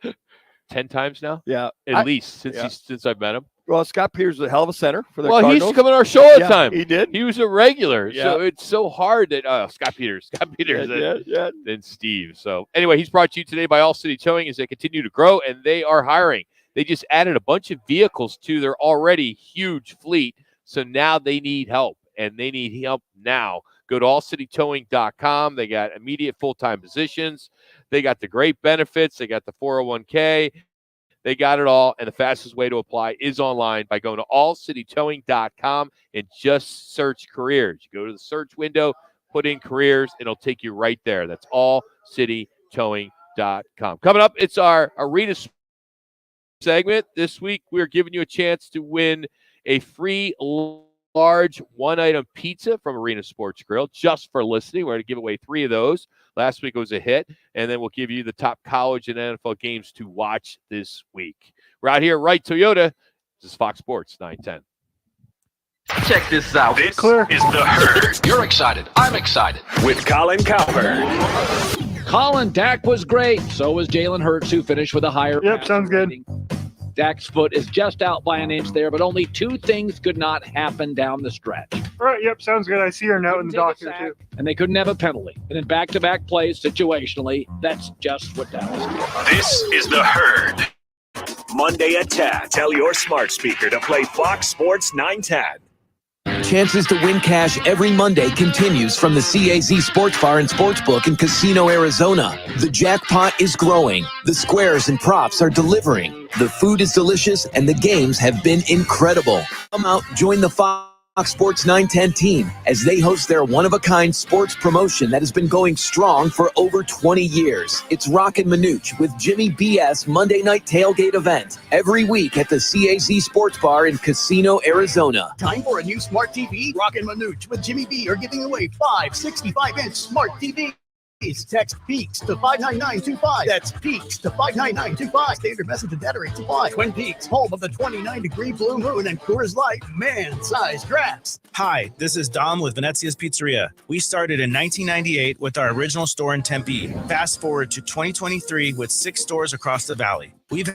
10 times now. Yeah. At least since I've met him. Well, Scott Peters is a hell of a center for the Well, Cardinals. he used to come on our show all the time. He did. He was a regular. Yeah. So it's so hard that Scott Peters. Then Steve. So anyway, he's brought to you today by All City Towing as they continue to grow, and they are hiring. They just added a bunch of vehicles to their already huge fleet. So now they need help, and they need help now. Go to allcitytowing.com. They got immediate full-time positions. They got the great benefits. They got the 401k. They got it all, and the fastest way to apply is online by going to allcitytowing.com and just search careers. You go to the search window, put in careers, and it'll take you right there. That's allcitytowing.com. Coming up, it's our Arena segment. This week, we're giving you a chance to win a free large one-item pizza from Arena Sports Grill just for listening. We're going to give away 3 of those. Last week it was a hit, and then we'll give you the top college and NFL games to watch this week. We're out here, Wright Toyota. This is Fox Sports 910. Check this out. This is The Herd. You're excited. I'm excited. With Colin Cowherd. Colin, Dak was great. So was Jalen Hurts, who finished with a higher. Yep, sounds good. Dak's foot is just out by an inch there, but only 2 things could not happen down the stretch. All right, yep, sounds good. I see your note in the doc here, too. And they couldn't have a penalty. And in back-to-back plays, situationally, that's just what Dallas did. This is The Herd. Monday at 10. Tell your smart speaker to play Fox Sports 910. Chances to win cash every Monday continues from the CAZ Sports Bar and Sportsbook in Casino, Arizona. The jackpot is growing. The squares and props are delivering. The food is delicious and the games have been incredible. Come out, join the Fox Sports 910 team as they host their one-of-a-kind sports promotion that has been going strong for over 20 years. It's Roc and Manuch with Jimmy BS Monday Night Tailgate event every week at the CAZ Sports Bar in Casino, Arizona. Time for a new smart TV? Roc and Manuch with Jimmy B are giving away 5 65-inch smart TVs. Text PEAKS to 59925. That's PEAKS to 59925. Standard message and data rates apply. Twin Peaks, home of the 29-degree blue moon and Coors Light man-sized drafts. Hi, this is Dom with Venezia's Pizzeria. We started in 1998 with our original store in Tempe. Fast forward to 2023 with 6 stores across the valley. We've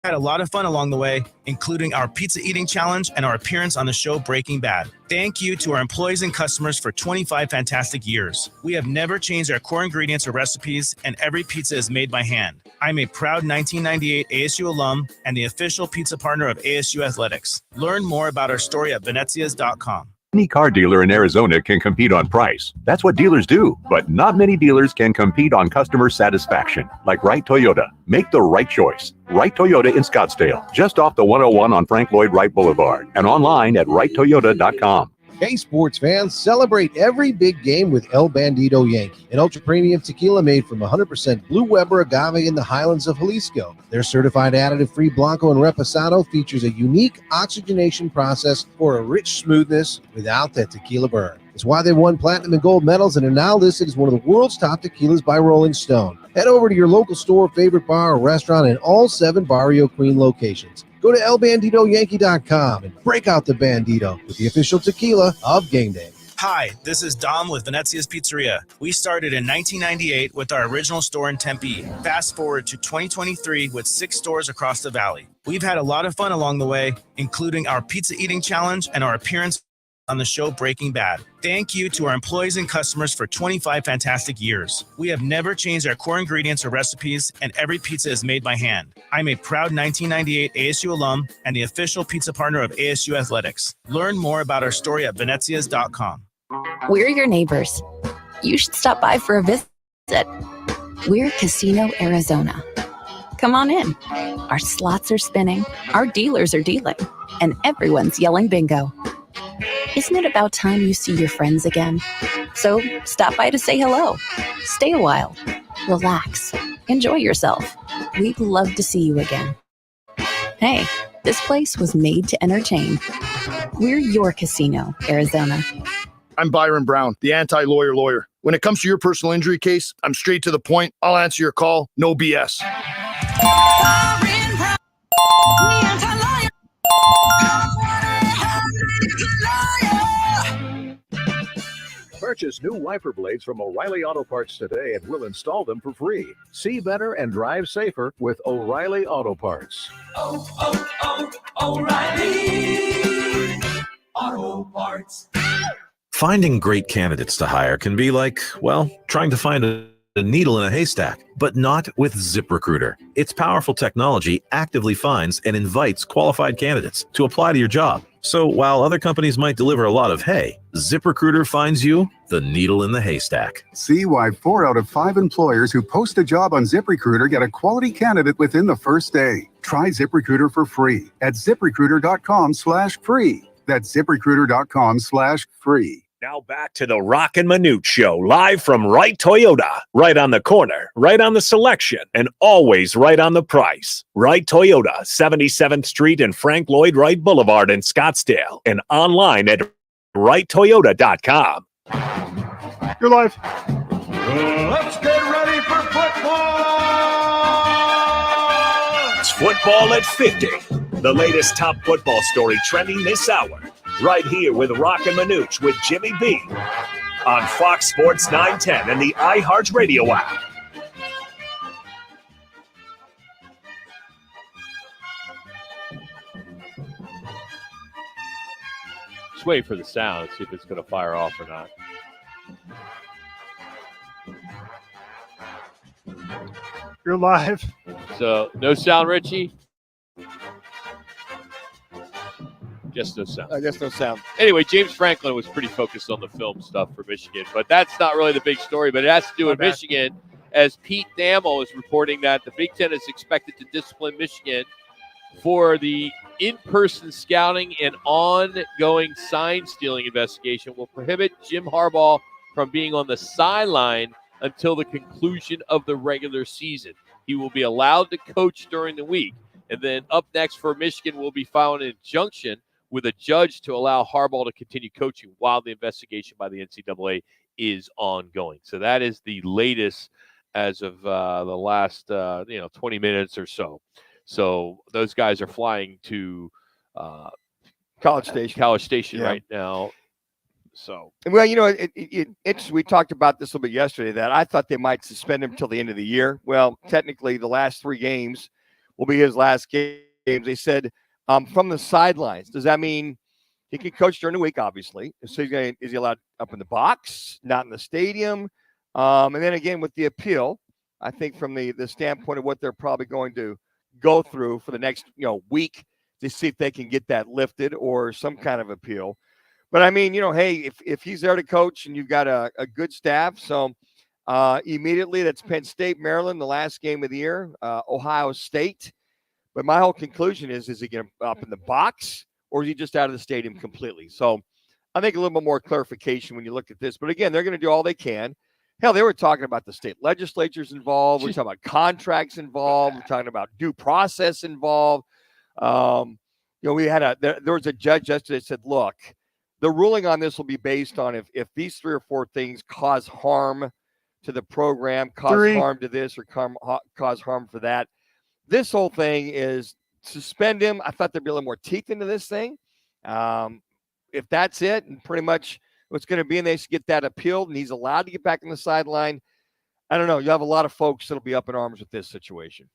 had a lot of fun along the way, including our pizza eating challenge and our appearance on the show Breaking Bad. Thank you to our employees and customers for 25 fantastic years. We have never changed our core ingredients or recipes, and every pizza is made by hand. I'm a proud 1998 ASU alum and the official pizza partner of ASU Athletics. Learn more about our story at venezias.com. Any car dealer in Arizona can compete on price. That's what dealers do. But not many dealers can compete on customer satisfaction, like Wright Toyota. Make the right choice. Wright Toyota in Scottsdale, just off the 101 on Frank Lloyd Wright Boulevard, and online at wrighttoyota.com. Hey, sports fans, celebrate every big game with El Bandito Yankee, an ultra-premium tequila made from 100% Blue Weber agave in the highlands of Jalisco. Their certified additive-free Blanco and Reposado features a unique oxygenation process for a rich smoothness without that tequila burn. It's why they won platinum and gold medals and are now listed as one of the world's top tequilas by Rolling Stone. Head over to your local store, favorite bar, or restaurant in all 7 Barrio Queen locations. Go to elbanditoyankee.com and break out the Bandito with the official tequila of Game Day. Hi, this is Dom with Venezia's Pizzeria. We started in 1998 with our original store in Tempe. Fast forward to 2023 with 6 stores across the valley. We've had a lot of fun along the way, including our pizza eating challenge and our appearance on the show Breaking Bad. Thank you to our employees and customers for 25 fantastic years. We have never changed our core ingredients or recipes, and every pizza is made by hand. I'm a proud 1998 ASU alum and the official pizza partner of ASU Athletics. Learn more about our story at venezias.com. We're your neighbors. You should stop by for a visit. We're Casino Arizona. Come on in. Our slots are spinning, our dealers are dealing, and everyone's yelling bingo. Isn't it about time you see your friends again? So stop by to say hello. Stay a while. Relax. Enjoy yourself. We'd love to see you again. Hey, this place was made to entertain. We're your Casino, Arizona. I'm Byron Brown, the anti-lawyer lawyer. When it comes to your personal injury case, I'm straight to the point. I'll answer your call. No BS. Purchase new wiper blades from O'Reilly Auto Parts today and we'll install them for free. See better and drive safer with O'Reilly Auto Parts. O'Reilly Auto Parts. Finding great candidates to hire can be like, well, trying to find a needle in a haystack, but not with ZipRecruiter. Its powerful technology actively finds and invites qualified candidates to apply to your job. So while other companies might deliver a lot of hay, ZipRecruiter finds you the needle in the haystack. See why 4 out of 5 employers who post a job on ZipRecruiter get a quality candidate within the first day. Try ZipRecruiter for free at ZipRecruiter.com/free. That's ZipRecruiter.com/free. Now back to the Roc and Manuch Show, live from Wright Toyota. Right on the corner, right on the selection, and always right on the price. Wright Toyota, 77th Street and Frank Lloyd Wright Boulevard in Scottsdale, and online at WrightToyota.com. You're live. Let's get ready for football! It's Football at 50, the latest top football story trending this hour. Right here with Roc and Manuch with Jimmy B on Fox Sports 910 and the iHeartRadio app. Just wait for the sound, see if it's going to fire off or not. You're live. So, no sound, Richie? Just no sound. I guess no sound. Anyway, James Franklin was pretty focused on the film stuff for Michigan, but that's not really the big story. But it has to do with Michigan, as Pete Thamel is reporting that the Big Ten is expected to discipline Michigan for the in-person scouting and ongoing sign-stealing investigation will prohibit Jim Harbaugh from being on the sideline until the conclusion of the regular season. He will be allowed to coach during the week. And then up next for Michigan will be filing an injunction with a judge to allow Harbaugh to continue coaching while the investigation by the NCAA is ongoing. So that is the latest as of the last 20 minutes or so. So those guys are flying to College Station right now. So, well, it's we talked about this a little bit yesterday that I thought they might suspend him until the end of the year. Well, technically, the last 3 games will be his last games. They said from the sidelines. Does that mean he can coach during the week? Obviously, so is he allowed up in the box, not in the stadium? And then again with the appeal, I think from the standpoint of what they're probably going to go through for the next week to see if they can get that lifted or some kind of appeal. But I mean, hey, if he's there to coach and you've got a good staff, so immediately that's Penn State, Maryland, the last game of the year, Ohio State. But my whole conclusion is he going to up in the box or is he just out of the stadium completely? So I think a little bit more clarification when you look at this. But again, they're going to do all they can. Hell, they were talking about the state legislatures involved. We're talking about contracts involved. We're talking about due process involved. We had there was a judge yesterday that said, look, the ruling on this will be based on if these 3 or 4 things cause harm to the program, cause harm to this or cause harm for that. This whole thing is suspend him. I thought there'd be a little more teeth into this thing. If that's it, and pretty much what's going to be, and they should get that appealed, and he's allowed to get back on the sideline. I don't know. You have a lot of folks that'll be up in arms with this situation.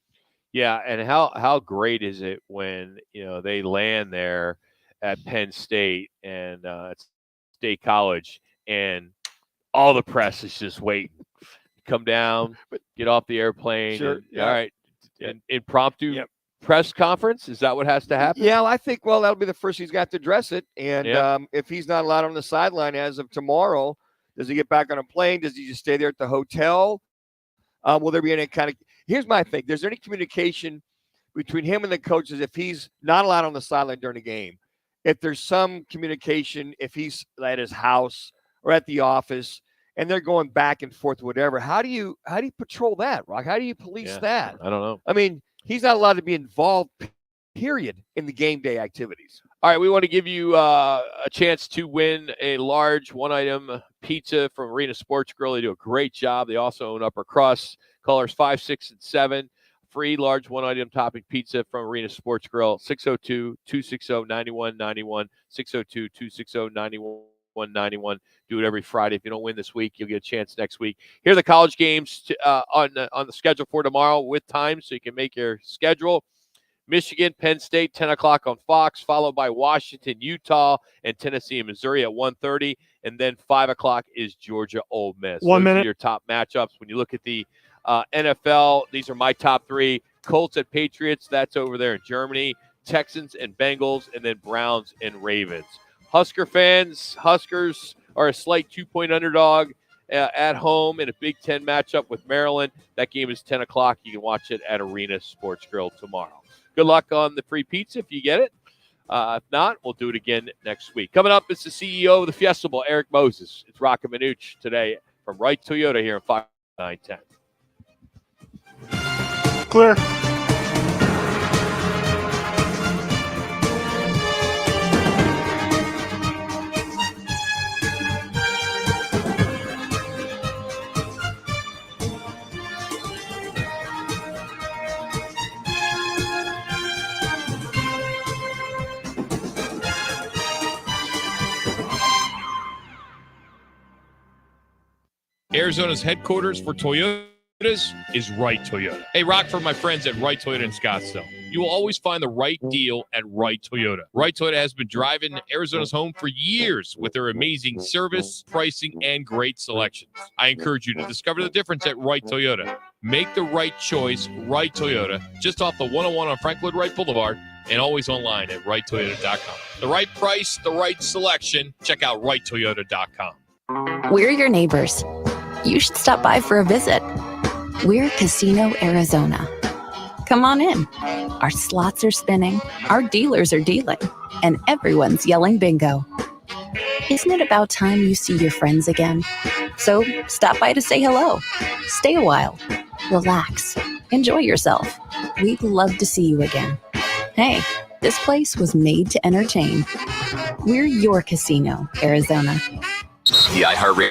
Yeah, and how great is it when they land there at Penn State and it's State College, and all the press is just waiting. Come down, get off the airplane. Sure. And, all right, an impromptu Yep. press conference. Is that what has to happen? Yeah, I think, that'll be the first he's got to address it. And if he's not allowed on the sideline as of tomorrow, does he get back on a plane? Does he just stay there at the hotel? Will there be any kind of – here's my thing. There's any communication between him and the coaches if he's not allowed on the sideline during the game? If there's some communication, if he's at his house or at the office and they're going back and forth, whatever, how do you patrol that, Rock? How do you police that? I don't know. I mean, he's not allowed to be involved, period, in the game day activities. All right, we want to give you a chance to win a large one-item pizza from Arena Sports Grill. They do a great job. They also own Upper Crust. Callers 5, 6, and 7. Free large one-item topping pizza from Arena Sports Grill. 602-260-9191. 602-260-9191. Do it every Friday. If you don't win this week, you'll get a chance next week. Here are the college games on the schedule for tomorrow with time, so you can make your schedule. Michigan, Penn State, 10 o'clock on Fox, followed by Washington, Utah, and Tennessee and Missouri at 1:30. And then 5 o'clock is Georgia, Ole Miss. 1 minute. Those are your top matchups. When you look at the NFL, these are my top three. Colts at Patriots, that's over there in Germany. Texans and Bengals, and then Browns and Ravens. Husker fans, Huskers are a slight 2-point underdog at home in a Big Ten matchup with Maryland. That game is 10 o'clock. You can watch it at Arena Sports Grill tomorrow. Good luck on the free pizza if you get it. If not, we'll do it again next week. Coming up is the CEO of the Fiesta Bowl, Eric Moses. It's Roc and Manuch today from Wright Toyota here in 5910. Clear. Arizona's headquarters for Toyotas is Wright Toyota. Hey, Rock, for my friends at Wright Toyota in Scottsdale. You will always find the right deal at Wright Toyota. Wright Toyota has been driving Arizona's home for years with their amazing service, pricing, and great selections. I encourage you to discover the difference at Wright Toyota. Make the right choice, Wright Toyota, just off the 101 on Frank Lloyd Wright Boulevard, and always online at WrightToyota.com. The right price, the right selection. Check out WrightToyota.com. We're your neighbors. You should stop by for a visit. We're Casino Arizona. Come on in. Our slots are spinning, our dealers are dealing, and everyone's yelling bingo. Isn't it about time you see your friends again? So stop by to say hello. Stay a while. Relax. Enjoy yourself. We'd love to see you again. Hey, this place was made to entertain. We're your Casino Arizona. The iHeartRadio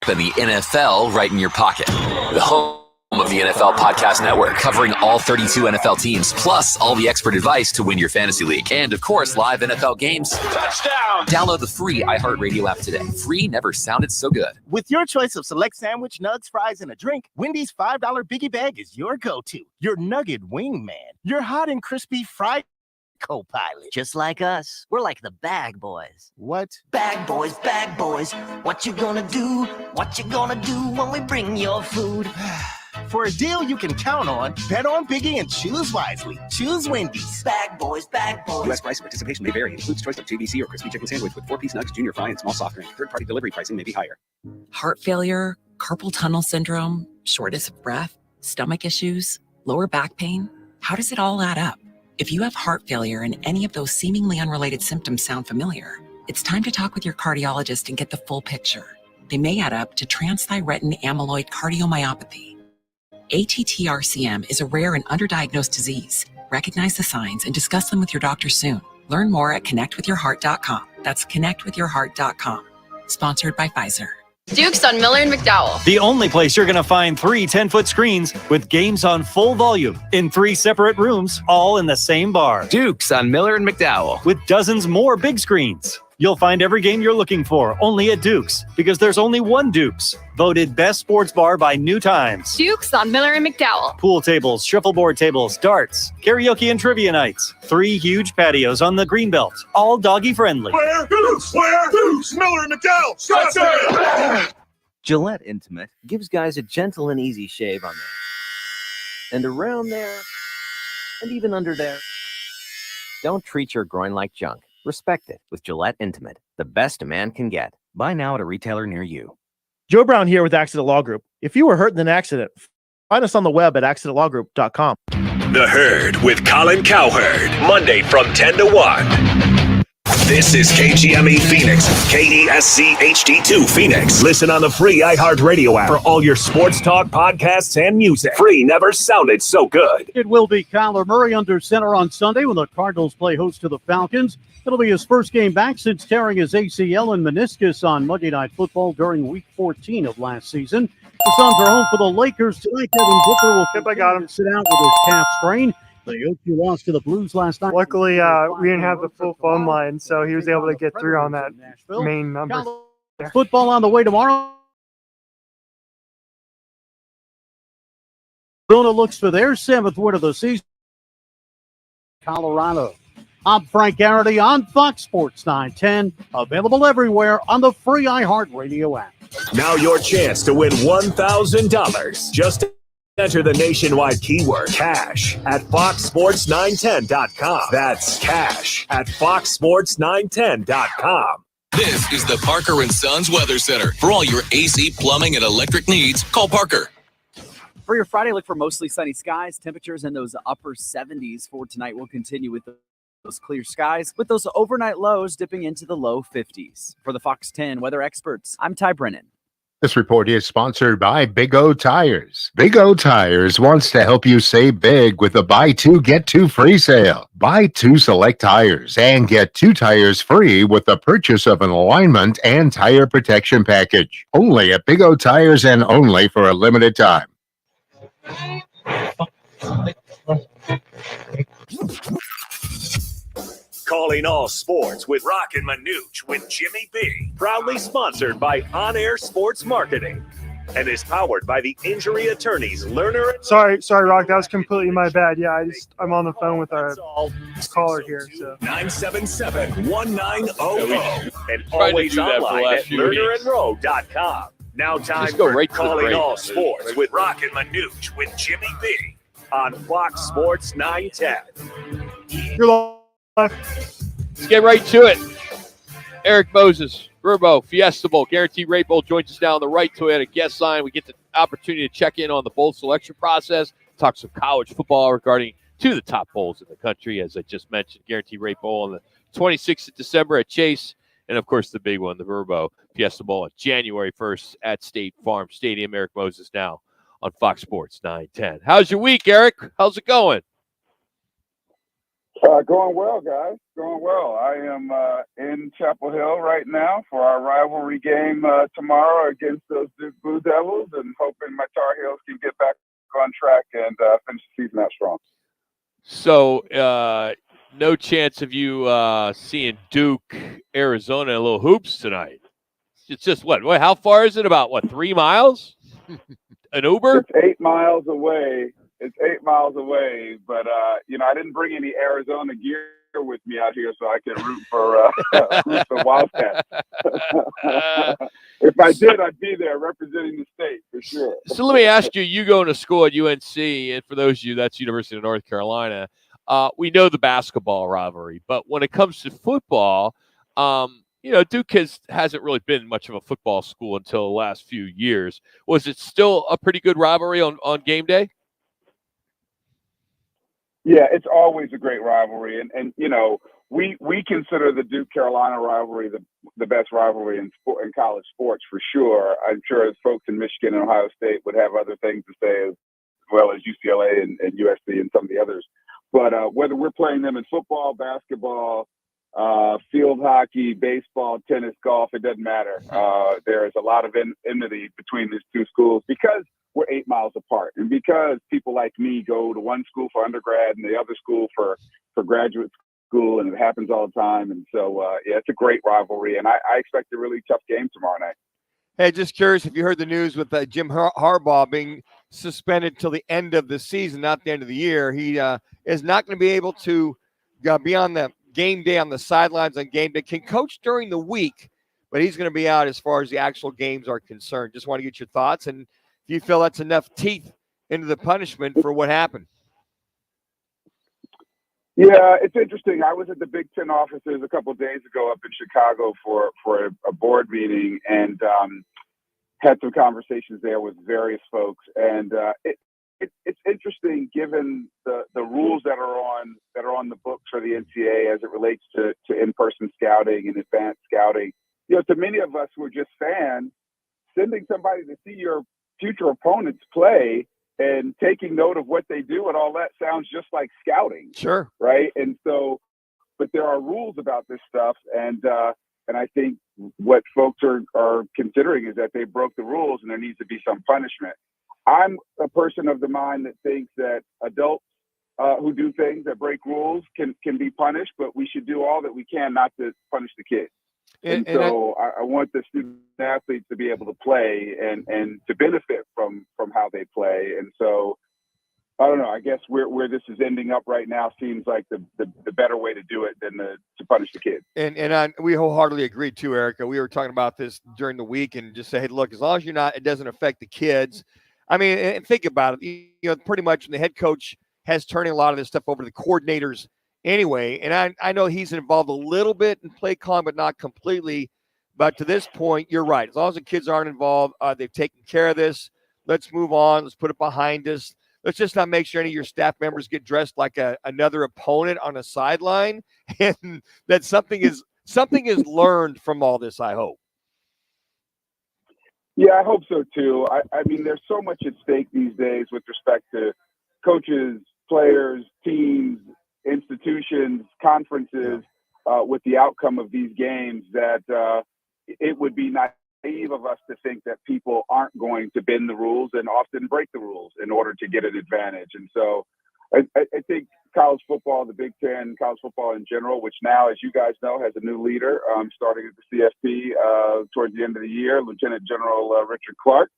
and the NFL right in your pocket. The home of the NFL Podcast Network, covering all 32 NFL teams, plus all the expert advice to win your fantasy league. And, of course, live NFL games. Touchdown! Download the free iHeartRadio app today. Free never sounded so good. With your choice of select sandwich, nugs, fries, and a drink, Wendy's $5 Biggie Bag is your go-to. Your nugget wingman. Your hot and crispy fried co-pilot. Just like us. We're like the bag boys. What? Bag boys, what you gonna do? What you gonna do when we bring your food? For a deal you can count on, bet on Biggie and choose wisely. Choose Wendy's. Bag boys. U.S. price and participation may vary. Includes choice of JBC or crispy chicken sandwich with 4-piece nugs, junior fry, and small soft drink. Third-party delivery pricing may be higher. Heart failure, carpal tunnel syndrome, shortness of breath, stomach issues, lower back pain. How does it all add up? If you have heart failure and any of those seemingly unrelated symptoms sound familiar, it's time to talk with your cardiologist and get the full picture. They may add up to transthyretin amyloid cardiomyopathy. ATTR-CM is a rare and underdiagnosed disease. Recognize the signs and discuss them with your doctor soon. Learn more at connectwithyourheart.com. That's connectwithyourheart.com. Sponsored by Pfizer. Dukes on Miller and McDowell. The only place you're going to find 3 10-foot screens with games on full volume in 3 separate rooms, all in the same bar. Dukes on Miller and McDowell. With dozens more big screens. You'll find every game you're looking for only at Duke's, because there's only one Duke's. Voted best sports bar by New Times. Duke's on Miller and McDowell. Pool tables, shuffleboard tables, darts, karaoke and trivia nights. 3 huge patios on the Greenbelt, all doggy friendly. Where? Deuce! Where? Deuce! Miller and McDowell! Scottsdale! Gillette Intimate gives guys a gentle and easy shave on there. And around there, and even under there. Don't treat your groin like junk. Respect it with Gillette Intimate, the best a man can get. Buy now at a retailer near you. Joe Brown here with Accident Law Group. If you were hurt in an accident, find us on the web at accidentlawgroup.com. The Herd with Colin Cowherd, Monday from 10 to 1. This is KGME Phoenix, KESC HD2 Phoenix. Listen on the free iHeartRadio app for all your sports talk, podcasts, and music. Free never sounded so good. It will be Kyler Murray under center on Sunday when the Cardinals play host to the Falcons. It'll be his first game back since tearing his ACL and meniscus on Monday Night Football during Week 14 of last season. The Suns are home for the Lakers tonight. Kevin Booker will continue to sit out with his calf strain. The Okie lost to the Blues last night. Luckily, we didn't have the full phone line, so he was able to get through on that main number. Football on the way tomorrow. Arizona looks for their 7th win of the season. Colorado. I'm Frank Garrity on Fox Sports 910. Available everywhere on the free iHeartRadio app. Now your chance to win $1,000. Just enter the nationwide keyword cash at foxsports910.com. That's cash at foxsports910.com. This is the Parker & Sons Weather Center. For all your AC, plumbing, and electric needs, call Parker. For your Friday, look for mostly sunny skies. Temperatures in those upper 70s for tonight will continue with those clear skies, with those overnight lows dipping into the low 50s. For the Fox 10 weather experts, I'm Ty Brennan. This report is sponsored by Big O Tires. Big O Tires wants to help you save big with a buy 2, get 2 free sale. Buy 2 select tires and get 2 tires free with the purchase of an alignment and tire protection package. Only at Big O Tires and only for a limited time. Calling all sports with Roc and Manuch with Jimmy B. Proudly sponsored by On Air Sports Marketing and is powered by the injury attorneys Lerner. Sorry, Rock. That was completely my bad. Yeah, I'm on the phone with our caller here. So 977-1900 and always online at lernerandrow.com. Now time go for right to the Calling break. All Sports with Roc and Manuch with Jimmy B. on Fox Sports 910. Let's get right to it. Eric Moses, Verbo, Fiesta Bowl, Guaranteed Rate Bowl joins us now on the right Toyota guest line. We get the opportunity to check in on the bowl selection process, talk some college football regarding 2 of the top bowls in the country, as I just mentioned, Guaranteed Rate Bowl on the 26th of December at Chase, and of course the big one, the Verbo Fiesta Bowl on January 1st at State Farm Stadium. Eric Moses now on Fox Sports 910. How's your week, Eric? How's it going? Going well, guys. Going well. I am in Chapel Hill right now for our rivalry game tomorrow against those Duke Blue Devils, and hoping my Tar Heels can get back on track and finish the season out strong. So, no chance of you seeing Duke, Arizona, in a little hoops tonight? It's just what? How far is it? About 3 miles? An Uber? It's 8 miles away. But I didn't bring any Arizona gear with me out here, so I can root for Wildcats. If I did, I'd be there representing the state for sure. So let me ask you: you going to school at UNC, and for those of you, that's University of North Carolina. We know the basketball rivalry, but when it comes to football, Duke hasn't really been much of a football school until the last few years. Was it still a pretty good rivalry on game day? Yeah, it's always a great rivalry, and we consider the Duke Carolina rivalry the best rivalry in college sports for sure. I'm sure as folks in Michigan and Ohio State would have other things to say, as well as UCLA and USC and some of the others. But whether we're playing them in football, basketball, field hockey, baseball, tennis, golf, it doesn't matter. There is a lot of enmity between these two schools because we're 8 miles apart, and because people like me go to one school for undergrad and the other school for graduate school, and it happens all the time. And so, yeah, it's a great rivalry, and I expect a really tough game tomorrow night. Hey, just curious if you heard the news with Jim Harbaugh being suspended till the end of the season, not the end of the year. He is not going to be able to be on the game day on the sidelines on game day. Can coach during the week, but he's going to be out as far as the actual games are concerned. Just want to get your thoughts, and if you feel that's enough teeth into the punishment for what happened. Yeah, it's interesting. I was at the Big Ten offices a couple of days ago up in Chicago for a board meeting, and had some conversations there with various folks. And it's interesting given the rules that are on the books for the NCAA as it relates to in-person scouting and advanced scouting. You know, to many of us who are just fans, sending somebody to see your future opponents play and taking note of what they do and all that sounds just like scouting. Sure. Right. And so, but there are rules about this stuff. And I think what folks are considering is that they broke the rules and there needs to be some punishment. I'm a person of the mind that thinks that adults who do things that break rules can be punished, but we should do all that we can not to punish the kids. And so I want the student athletes to be able to play and to benefit from how they play. And so, I don't know, I guess where this is ending up right now seems like the better way to do it than to punish the kids. And we wholeheartedly agree too, Erica. We were talking about this during the week and just say, hey, look, as long as it doesn't affect the kids. I mean, and think about it. You know, pretty much when the head coach has turning a lot of this stuff over to the coordinators anyway, and I know he's involved a little bit in play calling, but not completely. But to this point, you're right. As long as the kids aren't involved, they've taken care of this. Let's move on. Let's put it behind us. Let's just not make sure any of your staff members get dressed like another opponent on a sideline, and that something is learned from all this, I hope. Yeah, I hope so too. I mean, there's so much at stake these days with respect to coaches, players, teams, institutions, conferences, with the outcome of these games that it would be naive of us to think that people aren't going to bend the rules and often break the rules in order to get an advantage. And so I think college football, the Big Ten, college football in general, which now, as you guys know, has a new leader starting at the CFP towards the end of the year, Lieutenant General Richard Clark.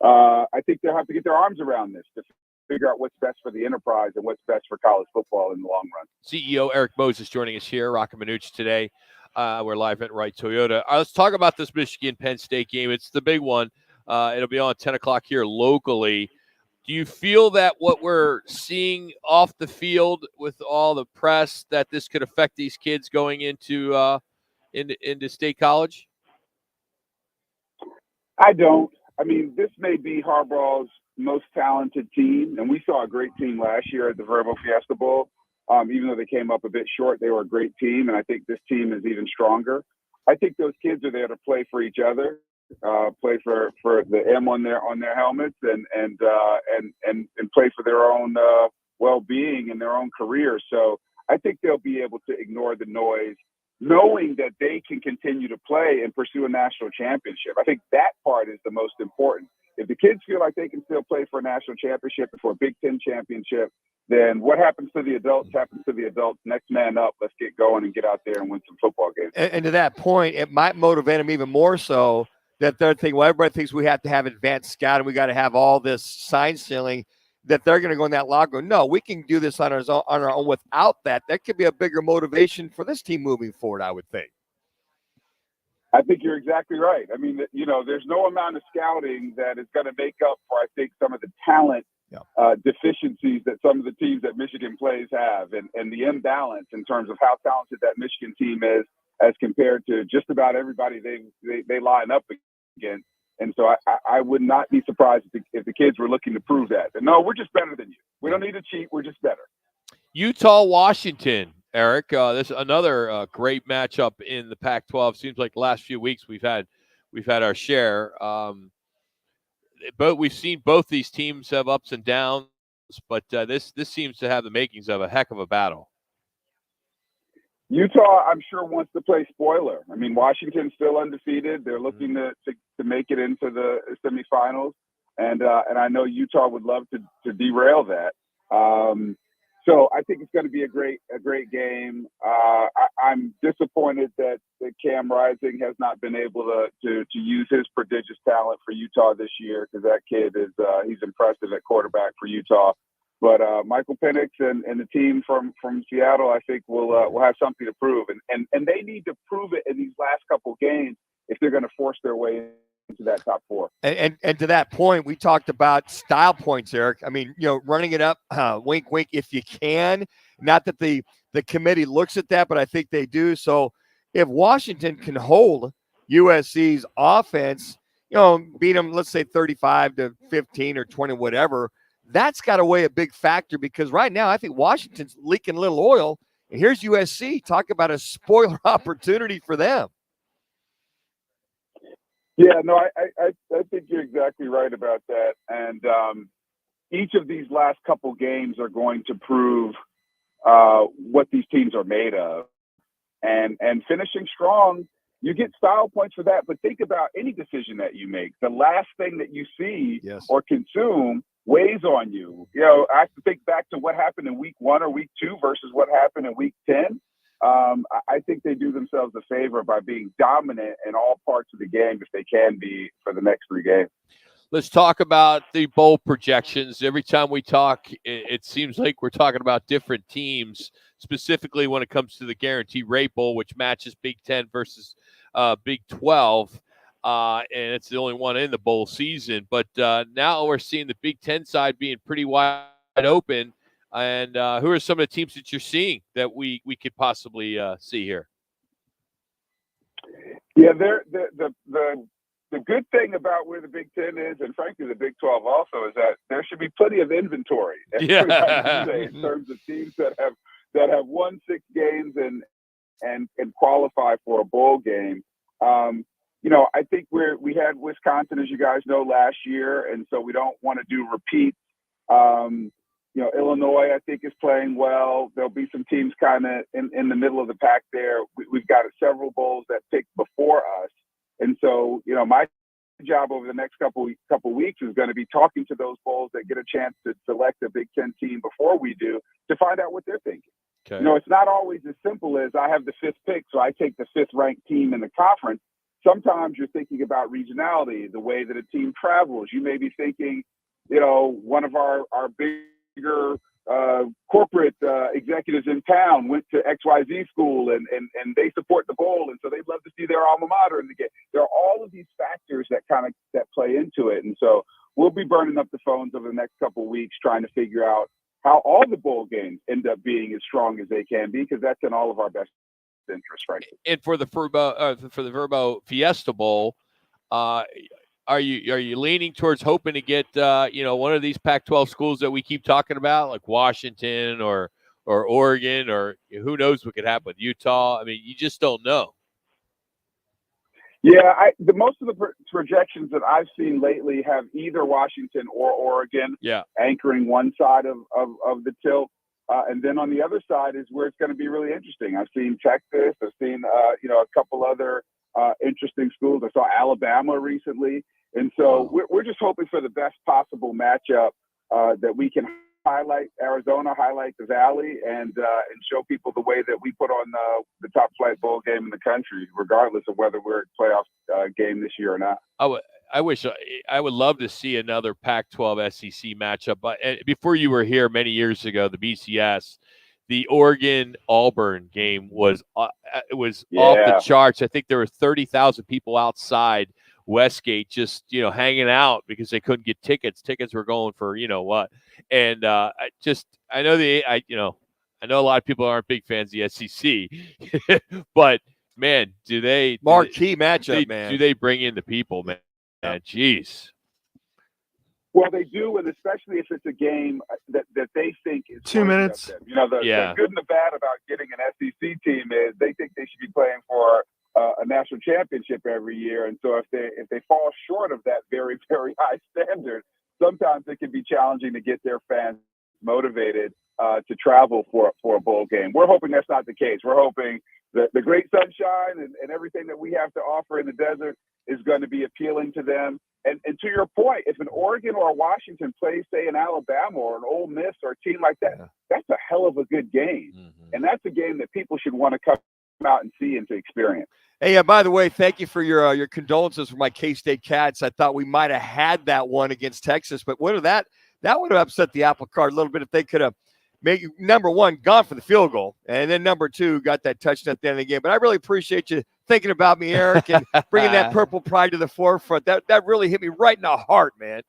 I think they'll have to get their arms around this to figure out what's best for the enterprise and what's best for college football in the long run. CEO Eric Moses joining us here, Roc and Manuch today. We're live at Wright Toyota. Let's talk about this Michigan-Penn State game. It's the big one. It'll be on 10 o'clock here locally. Do you feel that what we're seeing off the field with all the press, that this could affect these kids going into State College? I don't. I mean, this may be Harbaugh's most talented team, and we saw a great team last year at the Verbo Fiesta Bowl. Even though they came up a bit short, they were a great team, and I think this team is even stronger. I think those kids are there to play for each other, play for the M on their helmets, and play for their own well-being and their own careers. So I think they'll be able to ignore the noise, knowing that they can continue to play and pursue a national championship. I think that part is the most important. If the kids feel like they can still play for a national championship and for a Big Ten championship, then what happens to the adults happens to the adults. Next man up. Let's get going and get out there and win some football games. And to that point, it might motivate them even more so that they're thinking, well, everybody thinks we have to have advanced scouting. We got to have all this sign stealing, that they're going to go in that log and go, no, we can do this on our own without that. That could be a bigger motivation for this team moving forward, I would think. I think you're exactly right. I mean, you know, there's no amount of scouting that is going to make up for, I think, some of the talent deficiencies that some of the teams that Michigan plays have, and the imbalance in terms of how talented that Michigan team is as compared to just about everybody they line up against. And so I would not be surprised if the kids were looking to prove that. And no, we're just better than you. We don't need to cheat. We're just better. Utah, Washington, Eric. This is another great matchup in the Pac-12. Seems like the last few weeks we've had our share. But we've seen both these teams have ups and downs. But this seems to have the makings of a heck of a battle. Utah, I'm sure, wants to play spoiler. I mean, Washington's still undefeated. They're looking to make it into the semifinals, and I know Utah would love to derail that. So I think it's going to be a great game. I'm disappointed that Cam Rising has not been able to use his prodigious talent for Utah this year, because that kid is he's impressive at quarterback for Utah. But Michael Penix and the team from Seattle, I think, will have something to prove, and they need to prove it in these last couple games if they're going to force their way into that top four. And to that point, we talked about style points, Eric. I mean, running it up, wink, wink, if you can. Not that the committee looks at that, but I think they do. So if Washington can hold USC's offense, beat them, let's say 35-15 or 20, whatever, that's got to weigh a big factor, because right now I think Washington's leaking a little oil. And here's USC. Talk about a spoiler opportunity for them. Yeah, no, I think you're exactly right about that. And each of these last couple games are going to prove what these teams are made of. And finishing strong, you get style points for that. But think about any decision that you make. The last thing that you see or consume weighs on you. I have to think back to what happened in week 1 or week 2 versus what happened in week 10. I think they do themselves a favor by being dominant in all parts of the game, if they can be, for the next 3 games. Let's talk about the bowl projections. Every time we talk, it seems like we're talking about different teams, specifically when it comes to the Guaranteed Rate Bowl, which matches Big Ten versus Big 12. And it's the only one in the bowl season. But now we're seeing the Big Ten side being pretty wide open. And who are some of the teams that you're seeing that we could possibly see here? Yeah, the good thing about where the Big Ten is, and frankly the Big 12 also, is that there should be plenty of inventory. Yeah. In terms of teams that have won 6 games and qualify for a bowl game. I think we had Wisconsin, as you guys know, last year, and so we don't want to do repeats. Illinois, I think, is playing well. There'll be some teams kind of in the middle of the pack there. We've got several bowls that picked before us. And so, my job over the next couple weeks is going to be talking to those bowls that get a chance to select a Big Ten team before we do, to find out what they're thinking. Okay. It's not always as simple as I have the 5th pick, so I take the 5th ranked team in the conference. Sometimes you're thinking about regionality, the way that a team travels. You may be thinking, one of our bigger corporate executives in town went to XYZ school and they support the bowl, and so they'd love to see their alma mater in the game. There are all of these factors that play into it, and so we'll be burning up the phones over the next couple of weeks trying to figure out how all the bowl games end up being as strong as they can be, because that's in all of our best interest, frankly. And for the Verbo Fiesta Bowl, are you leaning towards hoping to get one of these Pac-12 schools that we keep talking about, like Washington or Oregon, or who knows what could happen with Utah? I mean, you just don't know. Yeah, most of the projections that I've seen lately have either Washington or Oregon anchoring one side of the tilt. And then on the other side is where it's going to be really interesting. I've seen Texas. I've seen, a couple other interesting schools. I saw Alabama recently. And so we're just hoping for the best possible matchup that we can highlight Arizona, highlight the Valley, and show people the way that we put on the top flight bowl game in the country, regardless of whether we're at playoff game this year or not. I would love to see another Pac-12 SEC matchup. But before you were here many years ago, the BCS, the Oregon-Auburn game was off the charts. I think there were 30,000 people outside Westgate just hanging out because they couldn't get tickets. Tickets were going for what. And I know a lot of people aren't big fans of the SEC, but man, marquee matchup, man. Do they bring in the people, man? Jeez. Well, they do, and especially if it's a game that they think is 2 minutes. The good and the bad about getting an SEC team is they think they should be playing for a national championship every year, and so if they fall short of that very, very high standard, sometimes it can be challenging to get their fans motivated to travel for a bowl game. We're hoping that's not the case. We're hoping that the great sunshine and everything that we have to offer in the desert is going to be appealing to them. And to your point, if an Oregon or a Washington plays, say, in Alabama or an Ole Miss or a team like that, that's a hell of a good game. And that's a game that people should want to come out and see and to experience. Hey, by the way, thank you for your condolences for my K-State Cats. I thought we might have had that one against Texas, but that would have upset the apple cart a little bit if they could have made, number one, gone for the field goal, and then number two, got that touchdown at the end of the game. But I really appreciate you thinking about me, Eric, and bringing that purple pride to the forefront. That really hit me right in the heart, man.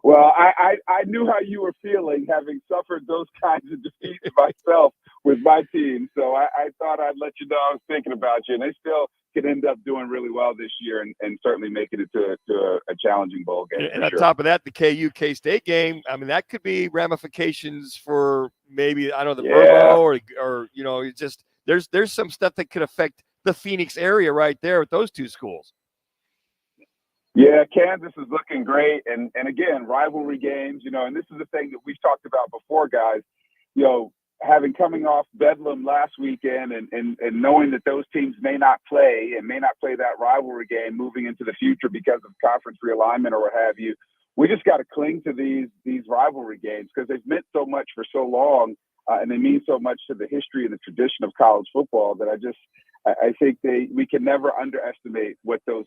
Well, I knew how you were feeling, having suffered those kinds of defeats myself with my team. So I thought I'd let you know I was thinking about you. And they still could end up doing really well this year and certainly making it to a challenging bowl game. And on top of that, the K-State game, I mean, that could be ramifications for maybe, I don't know, the Verbo or you know, it's just there's some stuff that could affect the Phoenix area right there with those two schools. Yeah, Kansas is looking great. And again, rivalry games, you know, and this is the thing that we've talked about before, guys, you know, coming off Bedlam last weekend and knowing that those teams may not play that rivalry game moving into the future because of conference realignment or what have you. We just got to cling to these rivalry games because they've meant so much for so long, and they mean so much to the history and the tradition of college football that I think we can never underestimate what those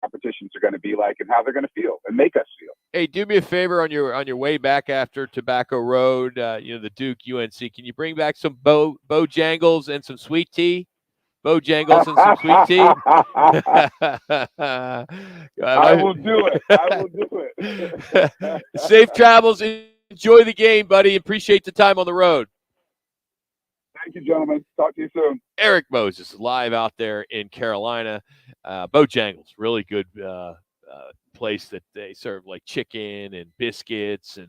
competitions are going to be like and how they're going to feel and make us feel. Hey, do me a favor on your way back after Tobacco Road, the Duke UNC. Can you bring back some Bojangles and some sweet tea? Bojangles and some sweet tea. I will do it. Safe travels. Enjoy the game, buddy. Appreciate the time on the road. Thank you, gentlemen. Talk to you soon. Eric Moses is live out there in Carolina. Bojangles, really good place that they serve like chicken and biscuits and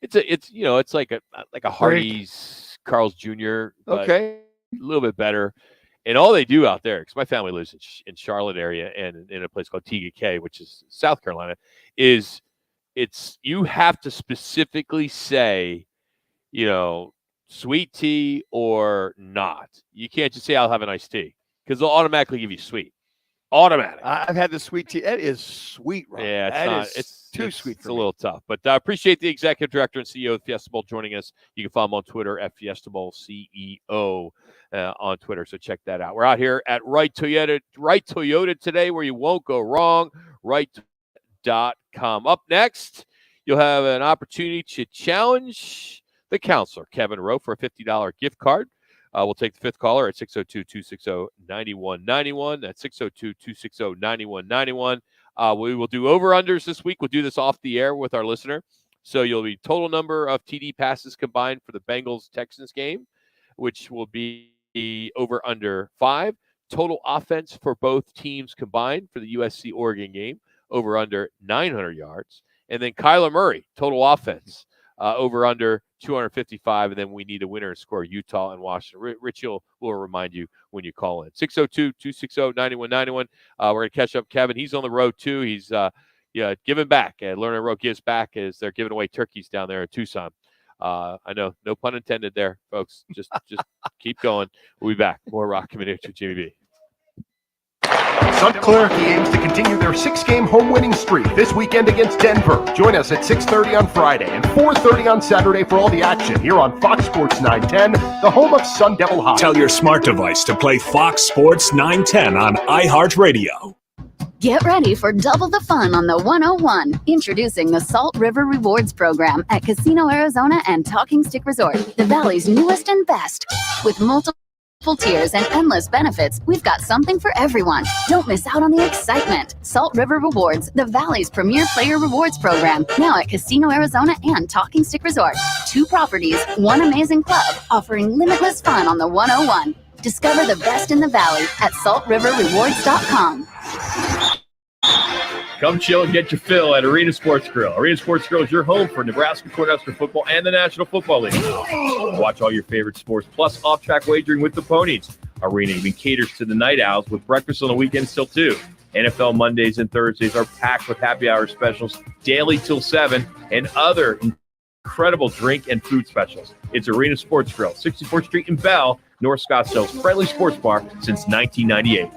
it's like a Hardee's, Carl's Jr. Okay, a little bit better. And all they do out there, because my family lives in Charlotte area and in a place called TGK, which is South Carolina, is you have to specifically say, sweet tea or not. You can't just say I'll have an iced tea because they'll automatically give you sweet. Automatic. I've had the sweet tea. That is sweet, Rob. Yeah, it's too sweet. It's a little tough. But I appreciate the executive director and CEO of Fiesta Bowl joining us. You can follow him on Twitter at Fiesta Bowl CEO on Twitter. So check that out. We're out here at Wright Toyota today, where you won't go wrong. Wright.com. Up next, you'll have an opportunity to challenge the counselor, Kevin Rowe, for a $50 gift card. We'll take the fifth caller at 602-260-9191. That's 602-260-9191. We will do over-unders this week. We'll do this off the air with our listener. So you'll be total number of TD passes combined for the Bengals-Texans game, which will be over under 5. Total offense for both teams combined for the USC-Oregon game, over under 900 yards. And then Kyler Murray, total offense, over under 255, and then we need a winner to score Utah and Washington. Rich will remind you when you call in. 602-260-9191. We're going to catch up Kevin. He's on the road, too. He's giving back. Lerner Road gives back as they're giving away turkeys down there in Tucson. I know, no pun intended there, folks. Just keep going. We'll be back. More Roc and Manuch with Jimmy B. Santa Clara aims to continue their 6-game home winning streak this weekend against Denver. Join us at 6:30 on Friday and 4:30 on Saturday for all the action here on Fox Sports 910, the home of Sun Devil High. Tell your smart device to play Fox Sports 910 on iHeartRadio. Get ready for double the fun on the 101. Introducing the Salt River Rewards Program at Casino Arizona and Talking Stick Resort, the Valley's newest and best. With multiple tiers and endless benefits, we've got something for everyone. Don't miss out on the excitement. Salt River Rewards, the Valley's premier player rewards program, now at Casino Arizona and Talking Stick Resort. 2 properties, 1 amazing club, offering limitless fun on the 101. Discover the best in the Valley at saltriverrewards.com. Come chill and get your fill at Arena Sports Grill. Arena Sports Grill is your home for Nebraska Cornhusker football and the National Football League. Watch all your favorite sports, plus off-track wagering with the ponies. Arena even caters to the night owls with breakfast on the weekends till 2. NFL Mondays and Thursdays are packed with happy hour specials daily till 7 and other incredible drink and food specials. It's Arena Sports Grill, 64th Street in Bell, North Scottsdale's friendly sports bar since 1998.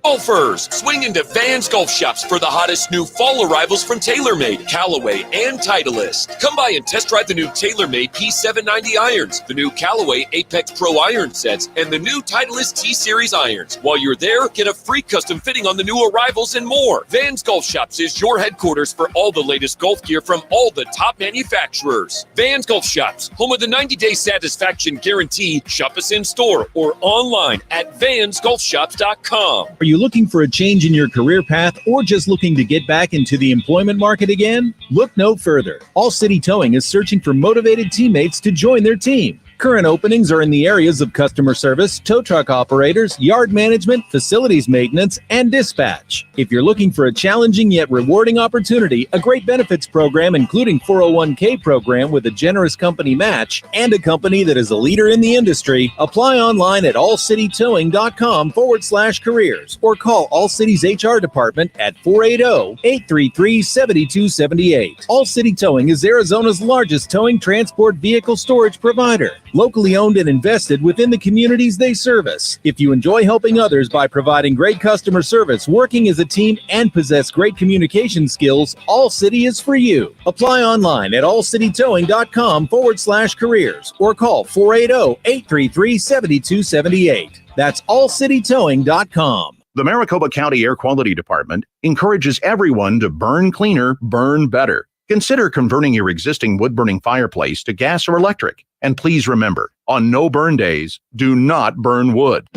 Golfers, swing into Vans Golf Shops for the hottest new fall arrivals from TaylorMade, Callaway, and Titleist. Come by and test drive the new TaylorMade P790 irons, the new Callaway Apex Pro iron sets, and the new Titleist T-Series irons. While you're there, get a free custom fitting on the new arrivals and more. Vans Golf Shops is your headquarters for all the latest golf gear from all the top manufacturers. Vans Golf Shops, home of the 90-day satisfaction guarantee. Shop us in store or online at vansgolfshops.com. Are you looking for a change in your career path or just looking to get back into the employment market again? Look no further. All City Towing is searching for motivated teammates to join their team. Current openings are in the areas of customer service, tow truck operators, yard management, facilities maintenance, and dispatch. If you're looking for a challenging yet rewarding opportunity, a great benefits program including 401k program with a generous company match, and a company that is a leader in the industry, apply online at allcitytowing.com/careers or call All City's HR department at 480-833-7278. All City Towing is Arizona's largest towing transport vehicle storage provider. Locally owned and invested within the communities they service. If you enjoy helping others by providing great customer service, working as a team, and possess great communication skills, All City is for you. Apply online at allcitytowing.com/careers or call 480-833-7278. That's allcitytowing.com. The Maricopa County Air Quality Department encourages everyone to burn cleaner, burn better. Consider converting your existing wood-burning fireplace to gas or electric. And please remember, on no burn days, do not burn wood.